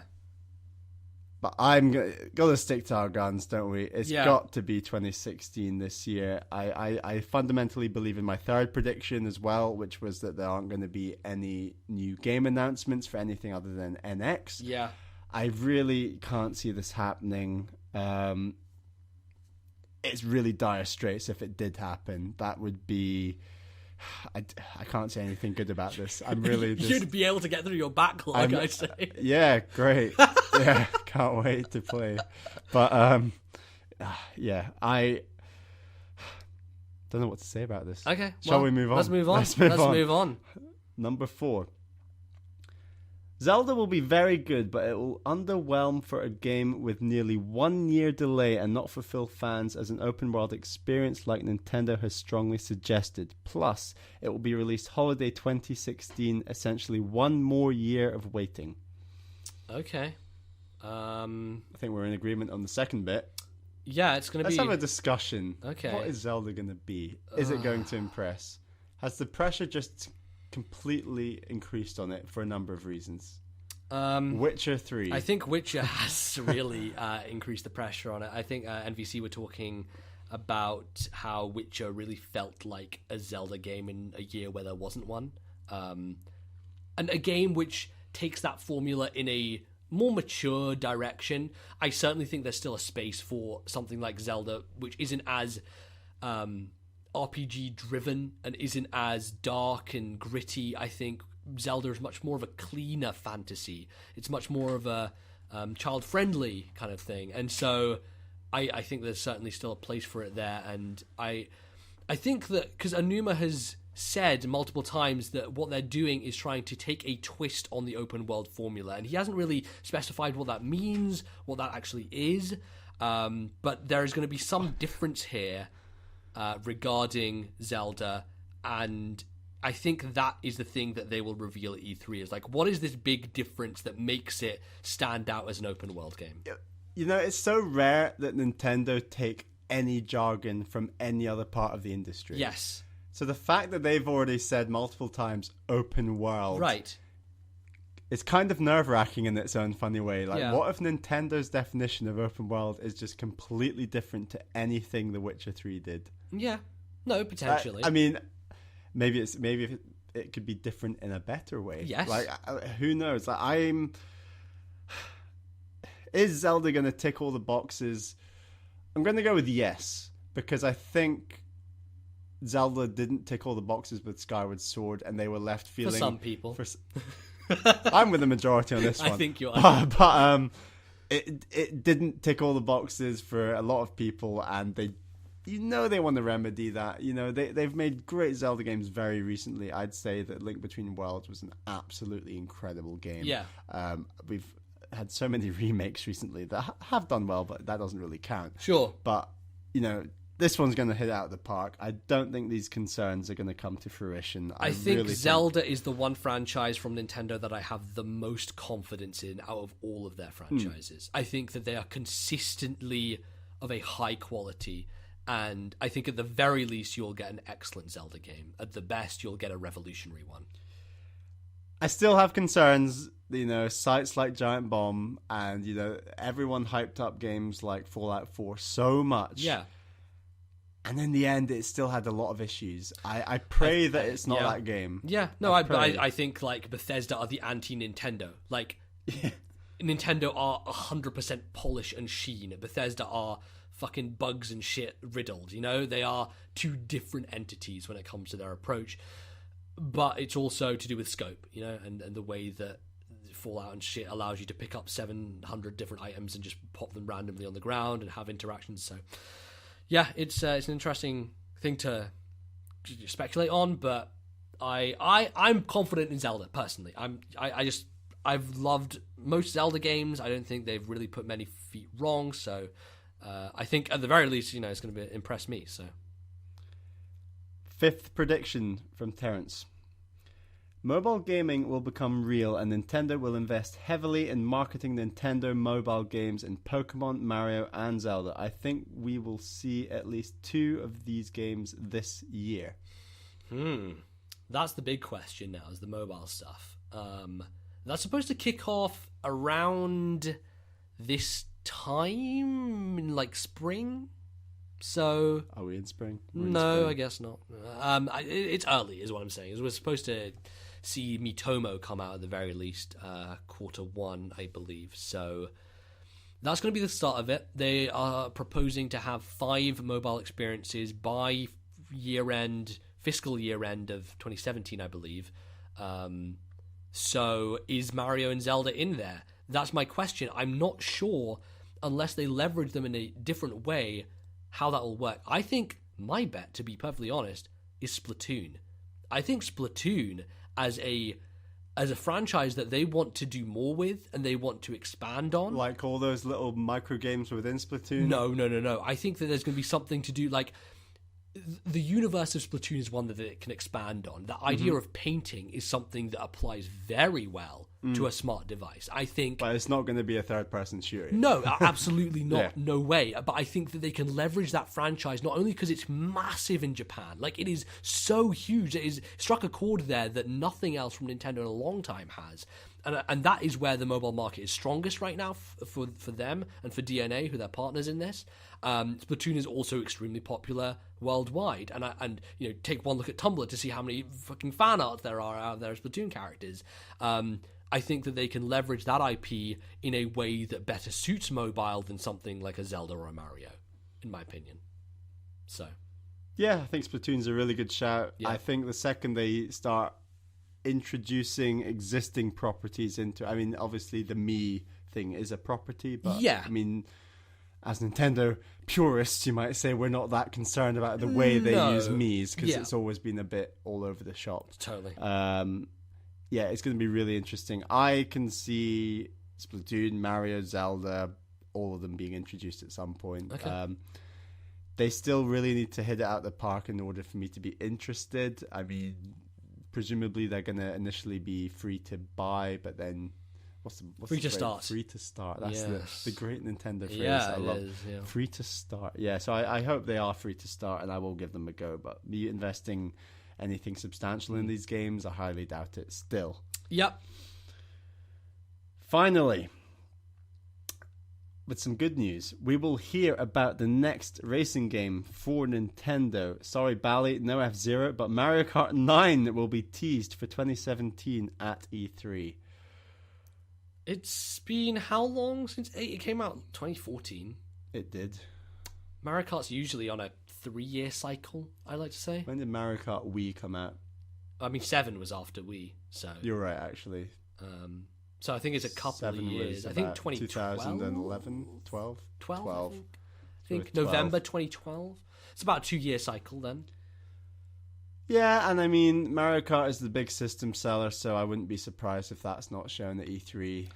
Speaker 2: But I'm gonna stick to our guns, don't we? It's got to be 2016 this year. I fundamentally believe in my third prediction as well, which was that there aren't going to be any new game announcements for anything other than NX.
Speaker 1: Yeah.
Speaker 2: I really can't see this happening. It's really dire straits if it did happen. That would be... I can't say anything good about this. I'm really just...
Speaker 1: You'd be able to get through your backlog, I'd say.
Speaker 2: Yeah, great. Yeah, can't wait to play. But, yeah, don't know what to say about this.
Speaker 1: Okay.
Speaker 2: Shall
Speaker 1: well,
Speaker 2: we move on?
Speaker 1: Let's move on.
Speaker 2: Let's move on.
Speaker 1: on.
Speaker 2: Number 4. Zelda will be very good, but it will underwhelm for a game with nearly 1 year delay and not fulfill fans as an open world experience like Nintendo has strongly suggested. Plus, it will be released holiday 2016, essentially 1 more year of waiting.
Speaker 1: Okay.
Speaker 2: I think we're in agreement on the second bit.
Speaker 1: Yeah, it's going to
Speaker 2: Let's
Speaker 1: be...
Speaker 2: have a discussion.
Speaker 1: Okay.
Speaker 2: What is Zelda going to be? Is it going to impress? Has the pressure just completely increased on it for a number of reasons? Witcher 3.
Speaker 1: I think Witcher has really increased the pressure on it. I think NVC were talking about how Witcher really felt like a Zelda game in a year where there wasn't one. And a game which takes that formula in a more mature direction. I certainly think there's still a space for something like Zelda, which isn't as RPG driven and isn't as dark and gritty. I think Zelda is much more of a cleaner fantasy. It's much more of a child friendly kind of thing, and so I think there's certainly still a place for it there. And I think that because Aonuma has said multiple times that what they're doing is trying to take a twist on the open world formula, and he hasn't really specified what that means, what that actually is, but there is going to be some difference here regarding Zelda, and I think that is the thing that they will reveal at E3 is like, what is this big difference that makes it stand out as an open world game?
Speaker 2: You know, it's so rare that Nintendo take any jargon from any other part of the industry.
Speaker 1: Yes.
Speaker 2: So the fact that they've already said multiple times open world,
Speaker 1: Right.
Speaker 2: it's kind of nerve-wracking in its own funny way. Like,
Speaker 1: Yeah.
Speaker 2: what if Nintendo's definition of open world is just completely different to anything The Witcher 3 did?
Speaker 1: Yeah. No, potentially.
Speaker 2: I mean, maybe it could be different in a better way.
Speaker 1: Yes.
Speaker 2: Like, who knows? Like, is Zelda going to tick all the boxes? I'm going to go with yes, because I think Zelda didn't tick all the boxes with Skyward Sword, and they were left feeling...
Speaker 1: For some people.
Speaker 2: I'm with the majority on this one.
Speaker 1: I think you are.
Speaker 2: But it didn't tick all the boxes for a lot of people, and they want to remedy that. You know, they've made great Zelda games very recently. I'd say that Link Between Worlds was an absolutely incredible game.
Speaker 1: Yeah.
Speaker 2: We've had so many remakes recently that have done well, but that doesn't really count.
Speaker 1: Sure.
Speaker 2: But, you know, this one's going to hit out of the park. I don't think these concerns are going to come to fruition.
Speaker 1: I think Zelda is the one franchise from Nintendo that I have the most confidence in out of all of their franchises. I think that they are consistently of a high quality, and I think at the very least you'll get an excellent Zelda game. At the best, you'll get a revolutionary one.
Speaker 2: I still have concerns, you know, sites like Giant Bomb and, you know, everyone hyped up games like Fallout 4 so much.
Speaker 1: Yeah.
Speaker 2: And in the end, it still had a lot of issues. I pray that it's not that game.
Speaker 1: Yeah, no, I think like Bethesda are the anti-Nintendo. Like, Nintendo are 100% polish and sheen. Bethesda are fucking bugs and shit riddled. You know, they are two different entities when it comes to their approach. But it's also to do with scope, you know, and the way that Fallout and shit allows you to pick up 700 different items and just pop them randomly on the ground and have interactions. So, yeah, it's an interesting thing to speculate on, but I'm confident in Zelda personally. I've loved most Zelda games. I don't think they've really put many feet wrong. So I think at the very least, you know, it's going to impress me. So
Speaker 2: 5th prediction from Terrence. Mobile gaming will become real, and Nintendo will invest heavily in marketing Nintendo mobile games in Pokemon, Mario, and Zelda. I think we will see at least 2 of these games this year.
Speaker 1: That's the big question now, is the mobile stuff. That's supposed to kick off around this time, in like spring? So...
Speaker 2: Are we in spring?
Speaker 1: No, I guess not. It's early, is what I'm saying. We're supposed to see Miitomo come out at the very least, Q1, I believe. So that's going to be the start of it. They are proposing to have 5 mobile experiences by fiscal year end of 2017, I believe. So is Mario and Zelda in there? That's my question. I'm not sure, unless they leverage them in a different way, how that will work. I think my bet, to be perfectly honest, is Splatoon. I think Splatoon as a franchise that they want to do more with and they want to expand on.
Speaker 2: Like all those little micro games within Splatoon?
Speaker 1: No. I think that there's going to be something to do, like, the universe of Splatoon is one that it can expand on. The idea of painting is something that applies very well to a smart device. I think...
Speaker 2: But it's not going to be a third-person shooter.
Speaker 1: No, absolutely not.
Speaker 2: Yeah.
Speaker 1: No way. But I think that they can leverage that franchise not only because it's massive in Japan, like it is so huge, it is struck a chord there that nothing else from Nintendo in a long time has. And that is where the mobile market is strongest right now for them and for DNA, who are their partners in this. Splatoon is also extremely popular worldwide, and you know, take one look at Tumblr to see how many fucking fan arts there are out there of Splatoon characters. I think that they can leverage that IP in a way that better suits mobile than something like a Zelda or a Mario, in my opinion. So,
Speaker 2: yeah, I think Splatoon's a really good shout.
Speaker 1: Yeah.
Speaker 2: I think the second they start introducing existing properties into, I mean, obviously the Mii thing is a property, but
Speaker 1: yeah,
Speaker 2: I mean, as Nintendo purists, you might say we're not that concerned about the way they use Mii's, because it's always been a bit all over the shop.
Speaker 1: Totally.
Speaker 2: Yeah, it's going to be really interesting. I can see Splatoon, Mario, Zelda, all of them being introduced at some point.
Speaker 1: Okay.
Speaker 2: They still really need to hit it out the park in order for me to be interested. I mean, presumably they're going to initially be free to buy, but then what's
Speaker 1: free
Speaker 2: the
Speaker 1: to
Speaker 2: phrase?
Speaker 1: start.
Speaker 2: Free to start. That's
Speaker 1: Yes.
Speaker 2: the great Nintendo phrase.
Speaker 1: Yeah,
Speaker 2: I love.
Speaker 1: it is, yeah.
Speaker 2: Free to start. Yeah, so I hope they are free to start, and I will give them a go. But me investing anything substantial in these games, I highly doubt it still.
Speaker 1: Yep.
Speaker 2: Finally, with some good news, we will hear about the next racing game for Nintendo. Sorry, Bally, no F-Zero, but Mario Kart 9 will be teased for 2017 at E3.
Speaker 1: It's been how long since 8? It came out 2014.
Speaker 2: It did.
Speaker 1: Mario Kart's usually on a 3-year cycle, I like to say.
Speaker 2: When did Mario Kart Wii come out?
Speaker 1: I mean, 7 was after Wii, so...
Speaker 2: You're right, actually.
Speaker 1: So I think it's a couple
Speaker 2: 7
Speaker 1: of years.
Speaker 2: was
Speaker 1: I think
Speaker 2: about
Speaker 1: 2012?
Speaker 2: 2011, 12?
Speaker 1: 12. I think
Speaker 2: It was 12.
Speaker 1: November 2012. It's about a 2-year cycle then.
Speaker 2: Yeah, and I mean, Mario Kart is the big system seller, so I wouldn't be surprised if that's not shown at E3.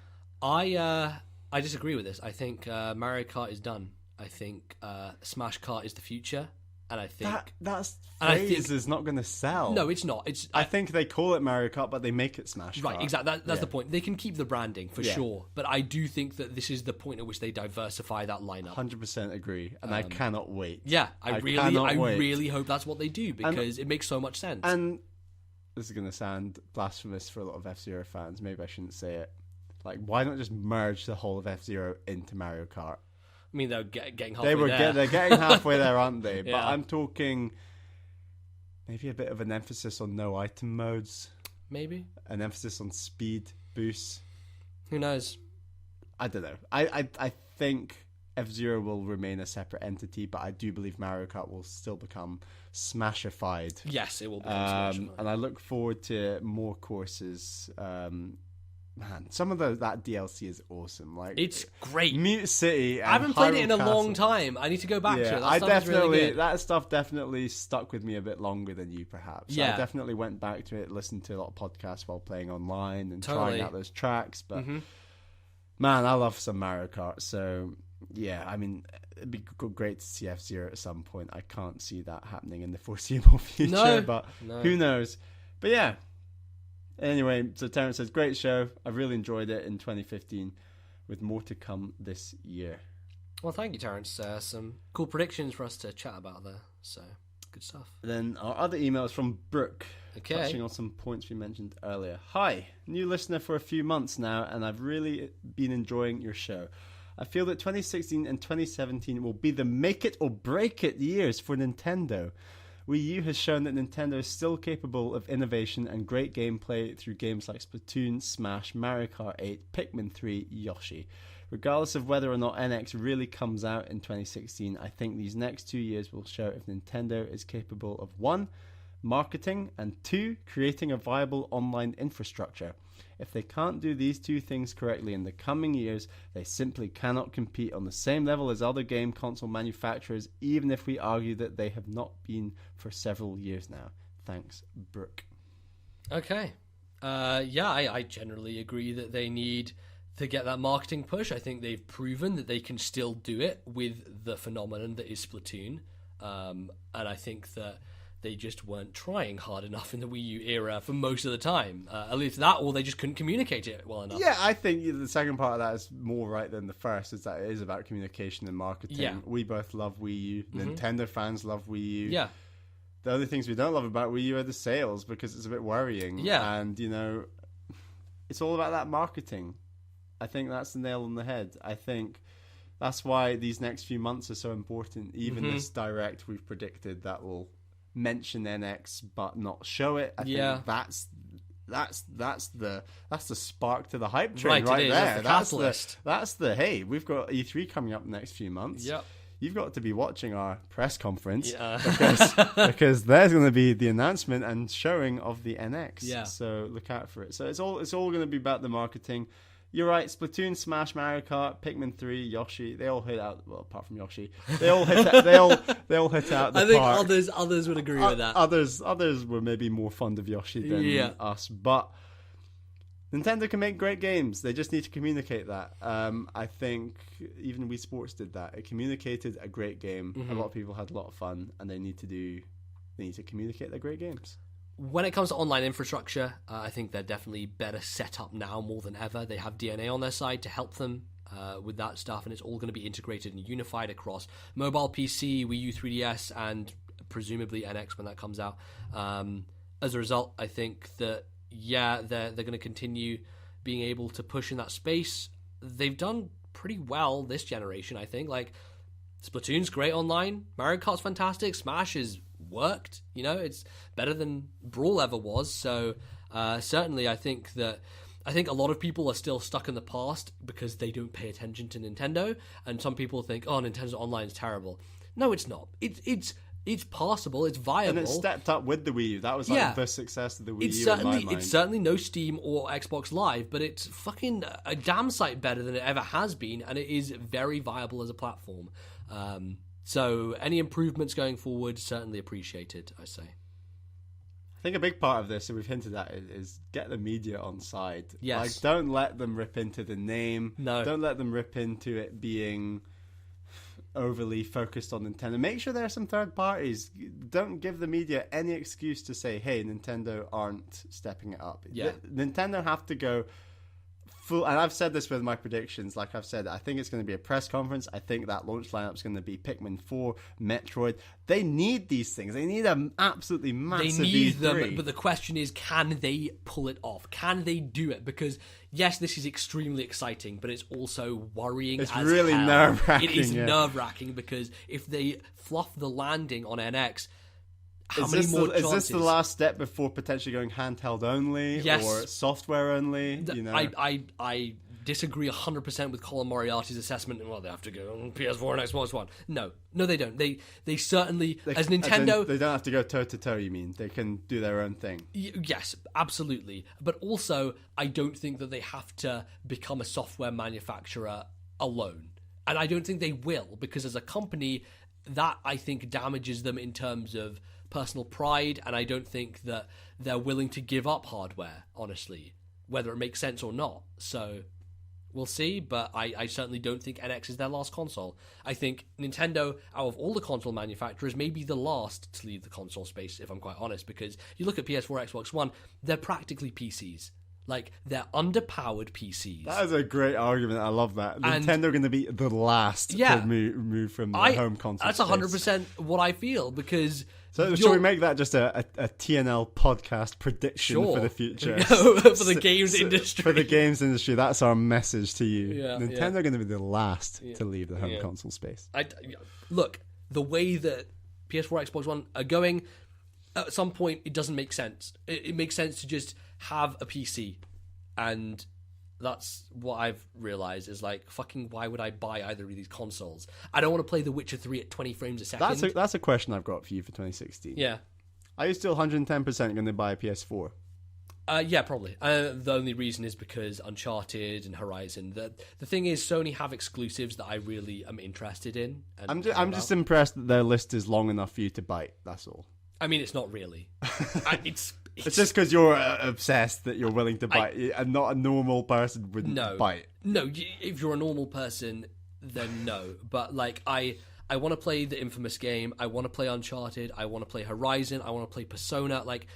Speaker 1: I disagree with this. I think Mario Kart is done. I think Smash Kart is the future, and I think
Speaker 2: That
Speaker 1: and I
Speaker 2: phrase
Speaker 1: think-
Speaker 2: is not going to sell.
Speaker 1: no, it's not. It's
Speaker 2: I think they call it Mario Kart, but they make it Smash
Speaker 1: right,
Speaker 2: Kart.
Speaker 1: exactly. That's
Speaker 2: Yeah.
Speaker 1: the point. They can keep the branding for
Speaker 2: Yeah.
Speaker 1: sure, but I do think that this is the point at which they diversify that lineup.
Speaker 2: 100% agree, and I cannot wait.
Speaker 1: Yeah, I
Speaker 2: cannot wait.
Speaker 1: really hope that's what they do because it makes so much sense.
Speaker 2: And this is going to sound blasphemous for a lot of F-Zero fans. Maybe I shouldn't say it. Like, why not just merge the whole of F-Zero into Mario Kart?
Speaker 1: I mean, they're getting halfway there.
Speaker 2: They're getting halfway there, aren't they? But
Speaker 1: Yeah.
Speaker 2: I'm talking maybe a bit of an emphasis on no item modes,
Speaker 1: Maybe.
Speaker 2: an emphasis on speed boosts.
Speaker 1: Who knows?
Speaker 2: I don't know. I think F-Zero will remain a separate entity, but I do believe Mario Kart will still become Smashified.
Speaker 1: Yes, it will be. Smash.
Speaker 2: And I look forward to more courses. Man, some of that DLC is awesome. Like,
Speaker 1: It's great.
Speaker 2: Mute City. And
Speaker 1: I haven't played it in a
Speaker 2: Hyrule
Speaker 1: long
Speaker 2: Castle.
Speaker 1: time. I need to go back to
Speaker 2: Yeah,
Speaker 1: it. That
Speaker 2: I
Speaker 1: stuff is
Speaker 2: definitely
Speaker 1: really good.
Speaker 2: that stuff definitely stuck with me a bit longer than you, perhaps.
Speaker 1: Yeah.
Speaker 2: I definitely went back to it, listened to a lot of podcasts while playing online and
Speaker 1: Totally.
Speaker 2: trying out those tracks. But man, I love some Mario Kart. So yeah, I mean, it'd be great to see F-Zero at some point. I can't see that happening in the foreseeable future,
Speaker 1: No.
Speaker 2: but
Speaker 1: No.
Speaker 2: who knows? But yeah. Anyway, so Terrence says, great show. I really enjoyed it in 2015 with more to come this year.
Speaker 1: Well, thank you, Terrence. Some cool predictions for us to chat about there. So, good stuff.
Speaker 2: Then our other email is from Brooke,
Speaker 1: Okay.
Speaker 2: touching on some points we mentioned earlier. Hi, new listener for a few months now, and I've really been enjoying your show. I feel that 2016 and 2017 will be the make it or break it years for Nintendo. Wii U has shown that Nintendo is still capable of innovation and great gameplay through games like Splatoon, Smash, Mario Kart 8, Pikmin 3, Yoshi. Regardless of whether or not NX really comes out in 2016, I think these next 2 years will show if Nintendo is capable of 1. marketing, and 2, creating a viable online infrastructure. If they can't do these 2 things correctly in the coming years, they simply cannot compete on the same level as other game console manufacturers, even if we argue that they have not been for several years now. Thanks, Brooke.
Speaker 1: Okay. I generally agree that they need to get that marketing push. I think they've proven that they can still do it with the phenomenon that is Splatoon. And I think that they just weren't trying hard enough in the Wii U era for most of the time. At least that, or they just couldn't communicate it well enough.
Speaker 2: Yeah, I think the second part of that is more right than the first, is that it is about communication and marketing.
Speaker 1: Yeah.
Speaker 2: We both love Wii U. Nintendo fans love Wii U.
Speaker 1: Yeah.
Speaker 2: The other things we don't love about Wii U are the sales, because it's a bit worrying.
Speaker 1: Yeah.
Speaker 2: And, it's all about that marketing. I think that's the nail on the head. I think that's why these next few months are so important. Even this Direct we've predicted that will mention NX but not show it. I think that's the spark to the hype train right there. That's the hey, we've got E3 coming up next few months.
Speaker 1: Yep.
Speaker 2: You've got to be watching our press conference
Speaker 1: Yeah.
Speaker 2: because there's going to be the announcement and showing of the NX.
Speaker 1: Yeah.
Speaker 2: So look out for it. So it's all going to be about the marketing. You're right. Splatoon, Smash, Mario Kart, Pikmin 3, Yoshi. They all hit out. Well, apart from Yoshi, they all hit. They all hit out the
Speaker 1: I think
Speaker 2: park.
Speaker 1: others would agree with that.
Speaker 2: Others were maybe more fond of Yoshi than us, but Nintendo can make great games. They just need to communicate that. I think even Wii Sports did that. It communicated a great game. A lot of people had a lot of fun, and they need to communicate their great games.
Speaker 1: When it comes to online infrastructure, I think they're definitely better set up now more than ever. They have DNA on their side to help them with that stuff, and it's all going to be integrated and unified across mobile, PC, Wii U, 3DS, and presumably NX when that comes out. As a result, I think that they're going to continue being able to push in that space. They've done pretty well this generation, I think. Like, Splatoon's great online, Mario Kart's fantastic, Smash is worked, it's better than Brawl ever was. So certainly I think a lot of people are still stuck in the past because they don't pay attention to Nintendo, and some people think, oh, Nintendo's online is terrible. No, it's not. It's possible, it's viable.
Speaker 2: And it stepped up with the Wii U. That was the success of the Wii U in my mind.
Speaker 1: It's certainly no Steam or Xbox Live, but it's fucking a damn sight better than it ever has been, and it is very viable as a platform. So any improvements going forward, certainly appreciated, I say.
Speaker 2: I think a big part of this, and we've hinted at it, is get the media on side.
Speaker 1: Yes.
Speaker 2: Like, don't let them rip into the name.
Speaker 1: No.
Speaker 2: Don't let them rip into it being overly focused on Nintendo. Make sure there are some third parties. Don't give the media any excuse to say, hey, Nintendo aren't stepping it up.
Speaker 1: Yeah.
Speaker 2: Nintendo have to go full, and I've said this with my predictions. Like I've said, I think it's going to be a press conference. I think that launch lineup is going to be Pikmin 4, Metroid. They need these things. They need an absolutely massive
Speaker 1: They need
Speaker 2: E3.
Speaker 1: them, but the question is, can they pull it off? Can they do it? Because, yes, this is extremely exciting, but it's also worrying
Speaker 2: It's
Speaker 1: as
Speaker 2: really
Speaker 1: hell.
Speaker 2: nerve-wracking,
Speaker 1: It is
Speaker 2: yeah.
Speaker 1: nerve-wracking because if they fluff the landing on NX, how
Speaker 2: Is
Speaker 1: many
Speaker 2: this,
Speaker 1: more
Speaker 2: is
Speaker 1: chances?
Speaker 2: this the last step before potentially going handheld only
Speaker 1: Yes.
Speaker 2: or software only?
Speaker 1: I disagree 100% with Colin Moriarty's assessment. Well, they have to go on PS4 and Xbox One. No, they don't. They certainly, as Nintendo,
Speaker 2: they don't have to go toe to toe. You mean they can do their own thing?
Speaker 1: Yes, absolutely. But also, I don't think that they have to become a software manufacturer alone. And I don't think they will, because as a company, that I think damages them in terms of personal pride, and I don't think that they're willing to give up hardware, honestly, whether it makes sense or not. So we'll see, but I certainly don't think NX is their last console. I think Nintendo, out of all the console manufacturers, may be the last to leave the console space, if I'm quite honest, because you look at PS4, Xbox One, they're practically PCs. Like, they're underpowered PCs.
Speaker 2: That is a great argument. I love that. Nintendo are going to be the last to move from the home console
Speaker 1: That's
Speaker 2: space.
Speaker 1: 100% what I feel, because...
Speaker 2: So should we make that just a TNL podcast prediction for the future?
Speaker 1: For the games industry.
Speaker 2: For the games industry, that's our message to you.
Speaker 1: Yeah,
Speaker 2: Nintendo are going to be the last to leave the home console space.
Speaker 1: Look, the way that PS4, Xbox One are going, at some point, it doesn't make sense. It makes sense to just have a PC, and that's what I've realized is, like, fucking why would I buy either of these consoles? I don't want to play The Witcher 3 at 20 frames a second.
Speaker 2: That's a question I've got for you for 2016.
Speaker 1: Yeah.
Speaker 2: Are you still 110% going to buy a PS4?
Speaker 1: Yeah, probably. The only reason is because Uncharted and Horizon. The thing is, Sony have exclusives that I really am interested in. And
Speaker 2: I'm just impressed that their list is long enough for you to bite. That's all.
Speaker 1: I mean, it's not really. It's
Speaker 2: just because you're obsessed that you're willing to bite, and not a normal person wouldn't bite.
Speaker 1: No, if you're a normal person, then no. But like, I want to play the Infamous game. I want to play Uncharted. I want to play Horizon. I want to play Persona. Like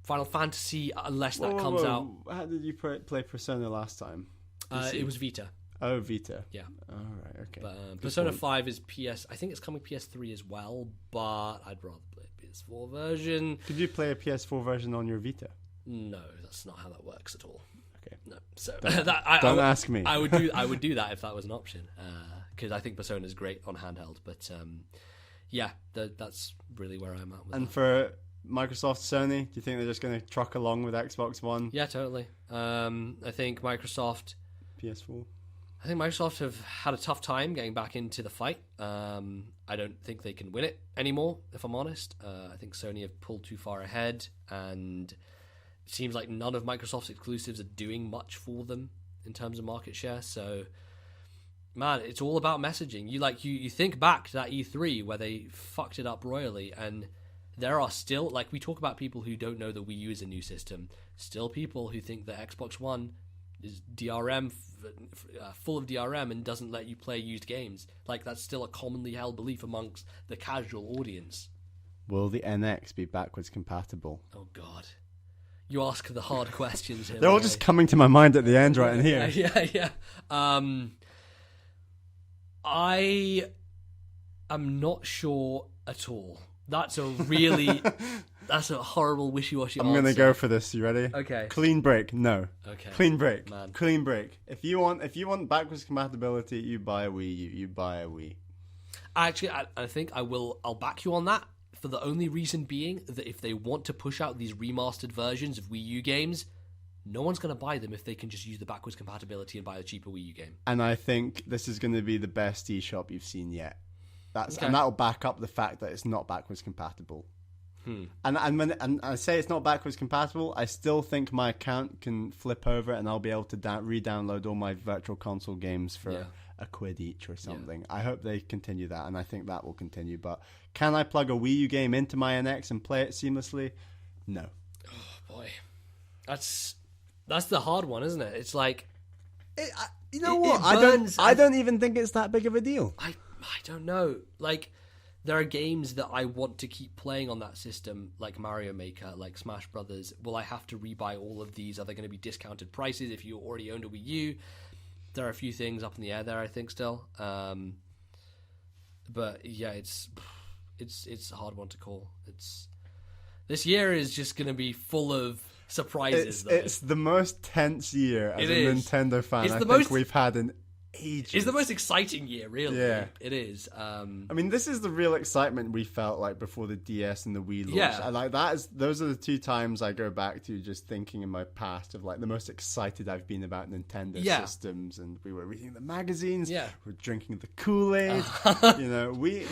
Speaker 1: Final Fantasy, unless that comes out.
Speaker 2: How did you play Persona last time?
Speaker 1: It was Vita.
Speaker 2: Oh, Vita.
Speaker 1: Yeah.
Speaker 2: All right. Okay.
Speaker 1: But, Persona 5 is PS. I think it's coming PS3 as well, but I'd rather play a PS4 version.
Speaker 2: Could you play a PS4 version on your Vita?
Speaker 1: No, that's not how that works at all.
Speaker 2: Okay.
Speaker 1: No. So
Speaker 2: don't ask me.
Speaker 1: I would do that if that was an option, because I think Persona is great on handheld. But yeah, that's really where I'm at with
Speaker 2: And
Speaker 1: that.
Speaker 2: for Microsoft, Sony, do you think they're just going to truck along with Xbox One?
Speaker 1: Yeah, totally. I think Microsoft have had a tough time getting back into the fight. I don't think they can win it anymore, if I'm honest. I think Sony have pulled too far ahead, and it seems like none of Microsoft's exclusives are doing much for them in terms of market share. So, man, it's all about messaging. You think back to that E3 where they fucked it up royally, and there are still, like, we talk about people who don't know the Wii U is a new system, still people who think that Xbox One is DRM, full of DRM, and doesn't let you play used games. Like, that's still a commonly held belief amongst the casual audience.
Speaker 2: Will the NX be backwards compatible?
Speaker 1: Oh, God. You ask the hard questions here.
Speaker 2: They're all just coming to my mind at the end right in here.
Speaker 1: Yeah. I am not sure at all. That's a horrible wishy-washy answer.
Speaker 2: I'm going to go for this. You ready?
Speaker 1: Okay.
Speaker 2: Clean break. No.
Speaker 1: Okay.
Speaker 2: Clean break.
Speaker 1: Man.
Speaker 2: Clean break. If you want backwards compatibility, you buy a Wii. You buy a Wii.
Speaker 1: Actually, I think I'll back you on that, for the only reason being that if they want to push out these remastered versions of Wii U games, no one's going to buy them if they can just use the backwards compatibility and buy a cheaper Wii U game.
Speaker 2: And I think this is going to be the best eShop you've seen yet.
Speaker 1: Okay.
Speaker 2: And that'll back up the fact that it's not backwards compatible. And when I say it's not backwards compatible, I still think my account can flip over and I'll be able to re-download all my Virtual Console games for £1 each or something. I hope they continue that, and I think that will continue. But can I plug a Wii U game into my NX and play it seamlessly? No.
Speaker 1: Oh boy, that's the hard one, isn't it? It's like,
Speaker 2: you know what? I don't even think it's that big of a deal.
Speaker 1: I don't know. Like, there are games that I want to keep playing on that system, like Mario Maker, like Smash Brothers. Will I have to rebuy all of these? Are they going to be discounted prices if you already owned a Wii U? There are a few things up in the air there, I think, still. But yeah, it's a hard one to call. This year is just going to be full of surprises.
Speaker 2: It's the most tense year as a Nintendo fan I think we've had in ages.
Speaker 1: It's the most exciting year, really.
Speaker 2: Yeah.
Speaker 1: It is.
Speaker 2: I mean, this is the real excitement we felt like before the DS and the Wii launch.
Speaker 1: Yeah.
Speaker 2: Like those are the two times I go back to just thinking in my past of like the most excited I've been about Nintendo systems. And we were reading the magazines. Yeah. We're drinking the Kool-Aid. You know, we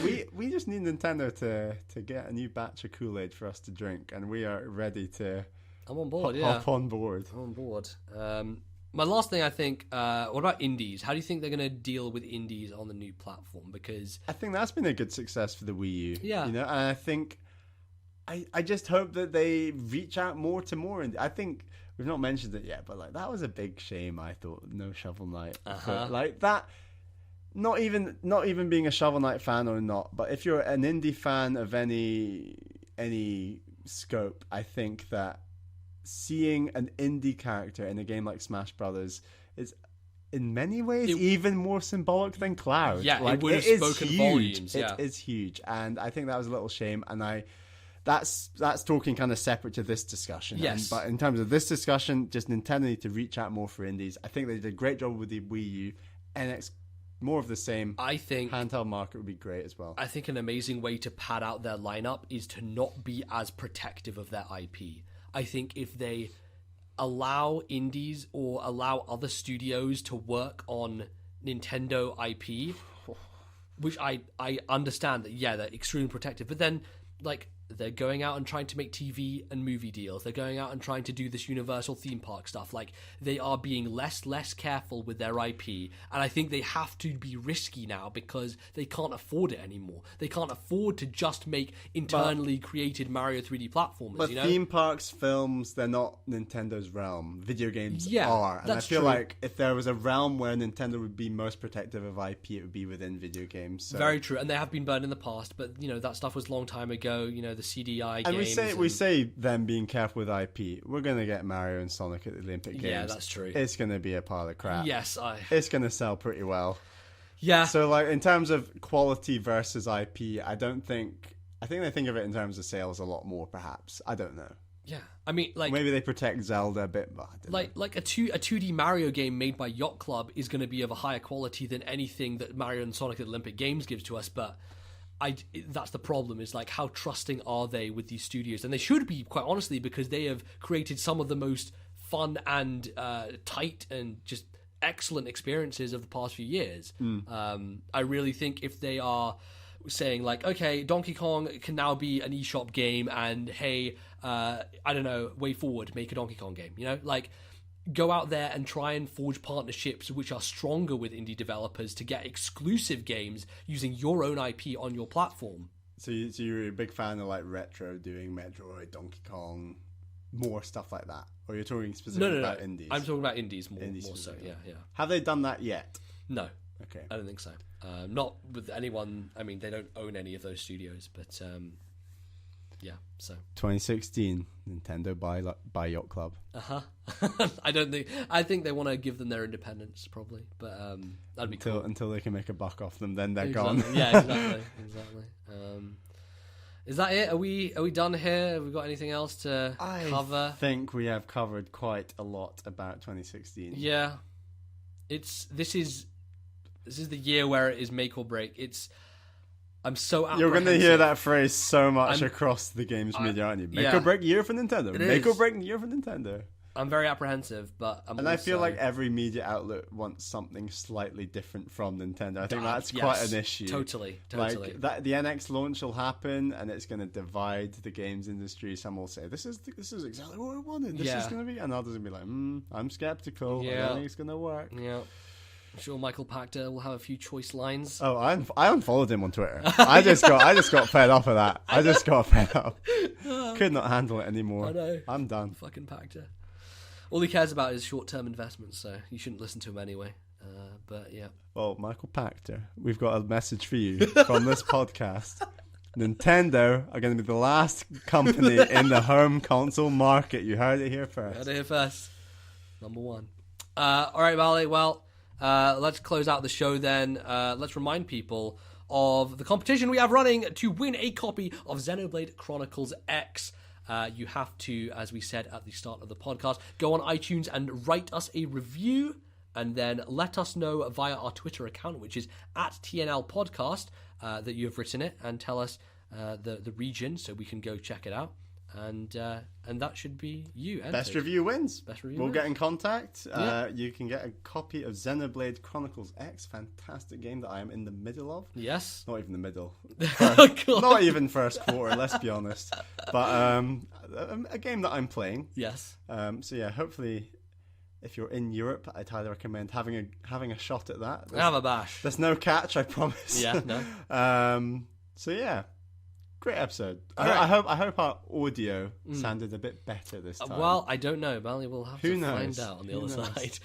Speaker 2: just need Nintendo to get a new batch of Kool-Aid for us to drink, and we are ready to.
Speaker 1: I'm on board.
Speaker 2: Hop on board.
Speaker 1: I'm on board. My last thing, I think, what about indies? How do you think they're going to deal with indies on the new platform? Because
Speaker 2: I think that's been a good success for the Wii U.
Speaker 1: Yeah.
Speaker 2: You know, and I think I just hope that they reach out more to more. And I think we've not mentioned it yet, but like that was a big shame. I thought no Shovel Knight, like that. Not even being a Shovel Knight fan or not, but if you're an indie fan of any scope, I think that seeing an indie character in a game like Smash Brothers is in many ways even more symbolic than Cloud.
Speaker 1: Yeah,
Speaker 2: like,
Speaker 1: it would have spoken volumes. Yeah.
Speaker 2: It is huge, and I think that was a little shame. And that's talking kind of separate to this discussion.
Speaker 1: Yes,
Speaker 2: but in terms of this discussion, just Nintendo need to reach out more for indies. I think they did a great job with the Wii U, and it's more of the same.
Speaker 1: I think
Speaker 2: handheld market would be great as well.
Speaker 1: I think an amazing way to pad out their lineup is to not be as protective of their IP. I think if they allow indies or allow other studios to work on Nintendo IP, which I understand that, yeah, they're extremely protective, but then, like, They're going out and trying to make TV and movie deals. They're going out and trying to do this Universal theme park stuff. Like, they are being less careful with their IP. And I think they have to be risky now because they can't afford it anymore. They can't afford to just make internally created Mario 3D platformers,
Speaker 2: But
Speaker 1: you know?
Speaker 2: theme parks, films, they're not Nintendo's realm. Video games are. And I
Speaker 1: that's
Speaker 2: feel
Speaker 1: true.
Speaker 2: like if there was a realm where Nintendo would be most protective of IP, it would be within video games. So.
Speaker 1: Very true. And they have been burned in the past. But, you know, that stuff was a long time ago. You know, the CDI
Speaker 2: And
Speaker 1: games.
Speaker 2: we say them being careful with IP. We're going to get Mario and Sonic at the Olympic Games.
Speaker 1: Yeah, that's true.
Speaker 2: It's going to be a pile of crap.
Speaker 1: Yes,
Speaker 2: It's going to sell pretty well.
Speaker 1: Yeah.
Speaker 2: So, like, in terms of quality versus IP, I think they think of it in terms of sales a lot more, perhaps. I don't know.
Speaker 1: Yeah. I mean, like...
Speaker 2: Maybe they protect Zelda a bit, but I don't know.
Speaker 1: Like a 2D Mario game made by Yacht Club is going to be of a higher quality than anything that Mario and Sonic at the Olympic Games gives to us, but... that's the problem, is like, how trusting are they with these studios? And they should be, quite honestly, because they have created some of the most fun and tight and just excellent experiences of the past few years. I really think if they are saying like, okay, Donkey Kong can now be an eShop game, and hey, I don't know, way forward, make a Donkey Kong game, you know, like, go out there and try and forge partnerships which are stronger with indie developers to get exclusive games using your own IP on your platform.
Speaker 2: So you're a big fan of like retro doing Metroid, Donkey Kong, more stuff like that? Or you're talking specifically
Speaker 1: No.
Speaker 2: about indies?
Speaker 1: I'm talking about indies more so,
Speaker 2: specifically.
Speaker 1: yeah.
Speaker 2: Have they done that yet?
Speaker 1: No.
Speaker 2: Okay.
Speaker 1: I don't think so. Not with anyone. I mean, they don't own any of those studios, but yeah. So
Speaker 2: 2016, Nintendo buy Yacht Club.
Speaker 1: I think they want to give them their independence, probably. But that'd be cool.
Speaker 2: Until they can make a buck off them, then they're
Speaker 1: Exactly.
Speaker 2: gone.
Speaker 1: Yeah, exactly. Is that it? Are we done here? Have we got anything else to cover?
Speaker 2: I think we have covered quite a lot about 2016.
Speaker 1: Yeah, this is the year where it is make or break. I'm so apprehensive.
Speaker 2: You're going to hear that phrase so much across the games media, aren't you? Make or break year for Nintendo. Make or break year for Nintendo.
Speaker 1: I'm very apprehensive, but
Speaker 2: I feel like every media outlet wants something slightly different from Nintendo. I think that's quite an issue.
Speaker 1: Totally.
Speaker 2: Like the NX launch will happen, and it's going to divide the games industry. Some will say this is exactly what I wanted. This is going to be, and others will be like, I'm skeptical. I don't think it's going to work.
Speaker 1: Yeah. I'm sure Michael Pachter will have a few choice lines.
Speaker 2: Oh, I unfollowed him on Twitter. I just got fed up of that. I just got fed up. Could not handle it anymore.
Speaker 1: I know.
Speaker 2: I'm done.
Speaker 1: Fucking Pachter. All he cares about is short-term investments, so you shouldn't listen to him anyway. But yeah.
Speaker 2: Well, Michael Pachter, we've got a message for you from this podcast. Nintendo are going to be the last company in the home console market. You heard it here first.
Speaker 1: Number one. All right, Bally. Well, let's close out the show then. Let's remind people of the competition we have running to win a copy of Xenoblade Chronicles X. You have to, as we said at the start of the podcast, go on iTunes and write us a review, and then let us know via our Twitter account, which is @TNL Podcast, that you have written it, and tell us the region so we can go check it out. And that should be you.
Speaker 2: Best review wins. We'll
Speaker 1: wins.
Speaker 2: get in contact. You can get a copy of Xenoblade Chronicles X, fantastic game that I am in the middle of.
Speaker 1: Yes.
Speaker 2: Not even the middle.
Speaker 1: God.
Speaker 2: Not even first quarter, let's be honest. But a game that I'm playing.
Speaker 1: Yes.
Speaker 2: So yeah, hopefully, if you're in Europe, I'd highly recommend having a shot at that.
Speaker 1: Have a bash.
Speaker 2: There's no catch, I promise.
Speaker 1: Yeah. No.
Speaker 2: So yeah. Great episode.
Speaker 1: Right.
Speaker 2: I hope our audio sounded a bit better this time.
Speaker 1: Well, I don't know. Bally will have
Speaker 2: Who
Speaker 1: to
Speaker 2: knows?
Speaker 1: find out on the
Speaker 2: Who
Speaker 1: other
Speaker 2: knows?
Speaker 1: side.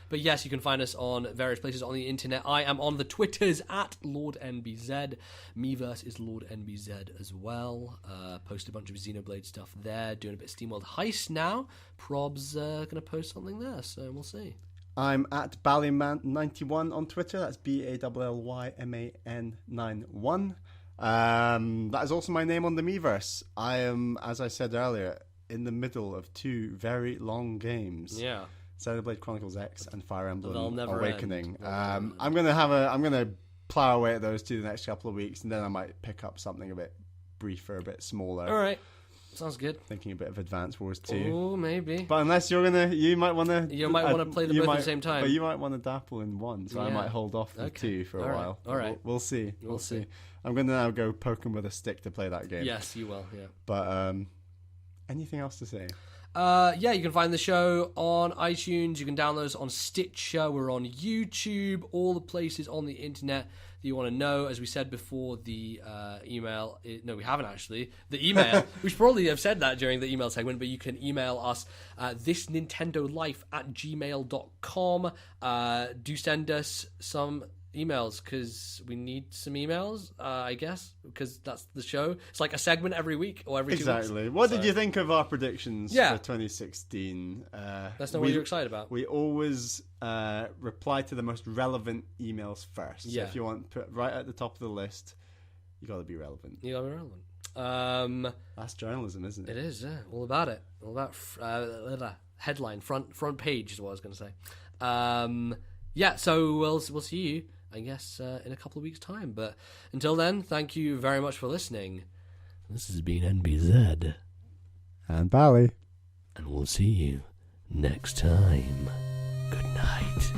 Speaker 1: But yes, you can find us on various places on the internet. I am on the Twitters @Lordnbz. Miiverse is Lordnbz as well. Post a bunch of Xenoblade stuff there. Doing a bit of SteamWorld Heist now. Prob's going to post something there, so we'll see.
Speaker 2: I'm at Ballyman91 on Twitter. That's BALLYMAN91. That is also my name on the Miiverse. I am, as I said earlier, in the middle of two very long games.
Speaker 1: Yeah.
Speaker 2: Xenoblade Chronicles X and Fire Emblem
Speaker 1: They'll never
Speaker 2: Awakening.
Speaker 1: end.
Speaker 2: I'm gonna plow away at those two the next couple of weeks, and then I might pick up something a bit briefer, a bit smaller.
Speaker 1: All right. Sounds good.
Speaker 2: Thinking a bit of Advance Wars 2.
Speaker 1: Oh, maybe.
Speaker 2: But unless you might want to.
Speaker 1: You might wanna play them both at the same time.
Speaker 2: But you might want to dabble in one, so I
Speaker 1: Yeah.
Speaker 2: might hold off with
Speaker 1: Okay.
Speaker 2: 2 for a
Speaker 1: All right.
Speaker 2: while.
Speaker 1: All right.
Speaker 2: We'll see.
Speaker 1: We'll see.
Speaker 2: I'm going to now go poke him with a stick to play that game.
Speaker 1: Yes, you will. Yeah.
Speaker 2: But anything else to say?
Speaker 1: Yeah, you can find the show on iTunes. You can download us on Stitcher. We're on YouTube. All the places on the internet that you want to know. As we said before, the email... No, we haven't actually. The email... we should probably have said that during the email segment, but you can email us thisnintendolife@gmail.com. Do send us some emails, because we need some emails, I guess, because that's the show. It's like a segment every week or every 2 weeks.
Speaker 2: Exactly. What did you think of our predictions
Speaker 1: Yeah.
Speaker 2: for 2016?
Speaker 1: That's not what you're excited about.
Speaker 2: We always reply to the most relevant emails first.
Speaker 1: Yeah.
Speaker 2: So if you want to put right at the top of the list, you got to be relevant.
Speaker 1: You gotta be relevant.
Speaker 2: That's journalism, isn't it?
Speaker 1: It is, yeah. All about it. All about headline, front page is what I was going to say. Yeah, so we'll see you, I guess, in a couple of weeks' time. But until then, thank you very much for listening. This has been NBZ,
Speaker 2: And Bally.
Speaker 1: and we'll see you next time. Good night.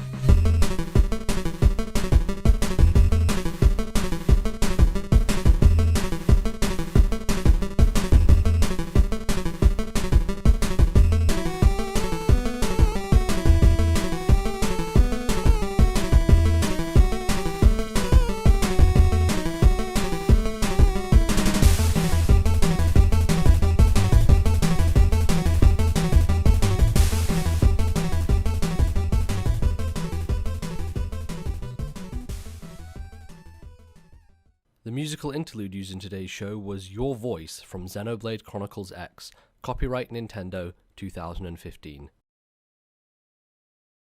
Speaker 1: The musical interlude used in today's show was Your Voice from Xenoblade Chronicles X, copyright Nintendo 2015.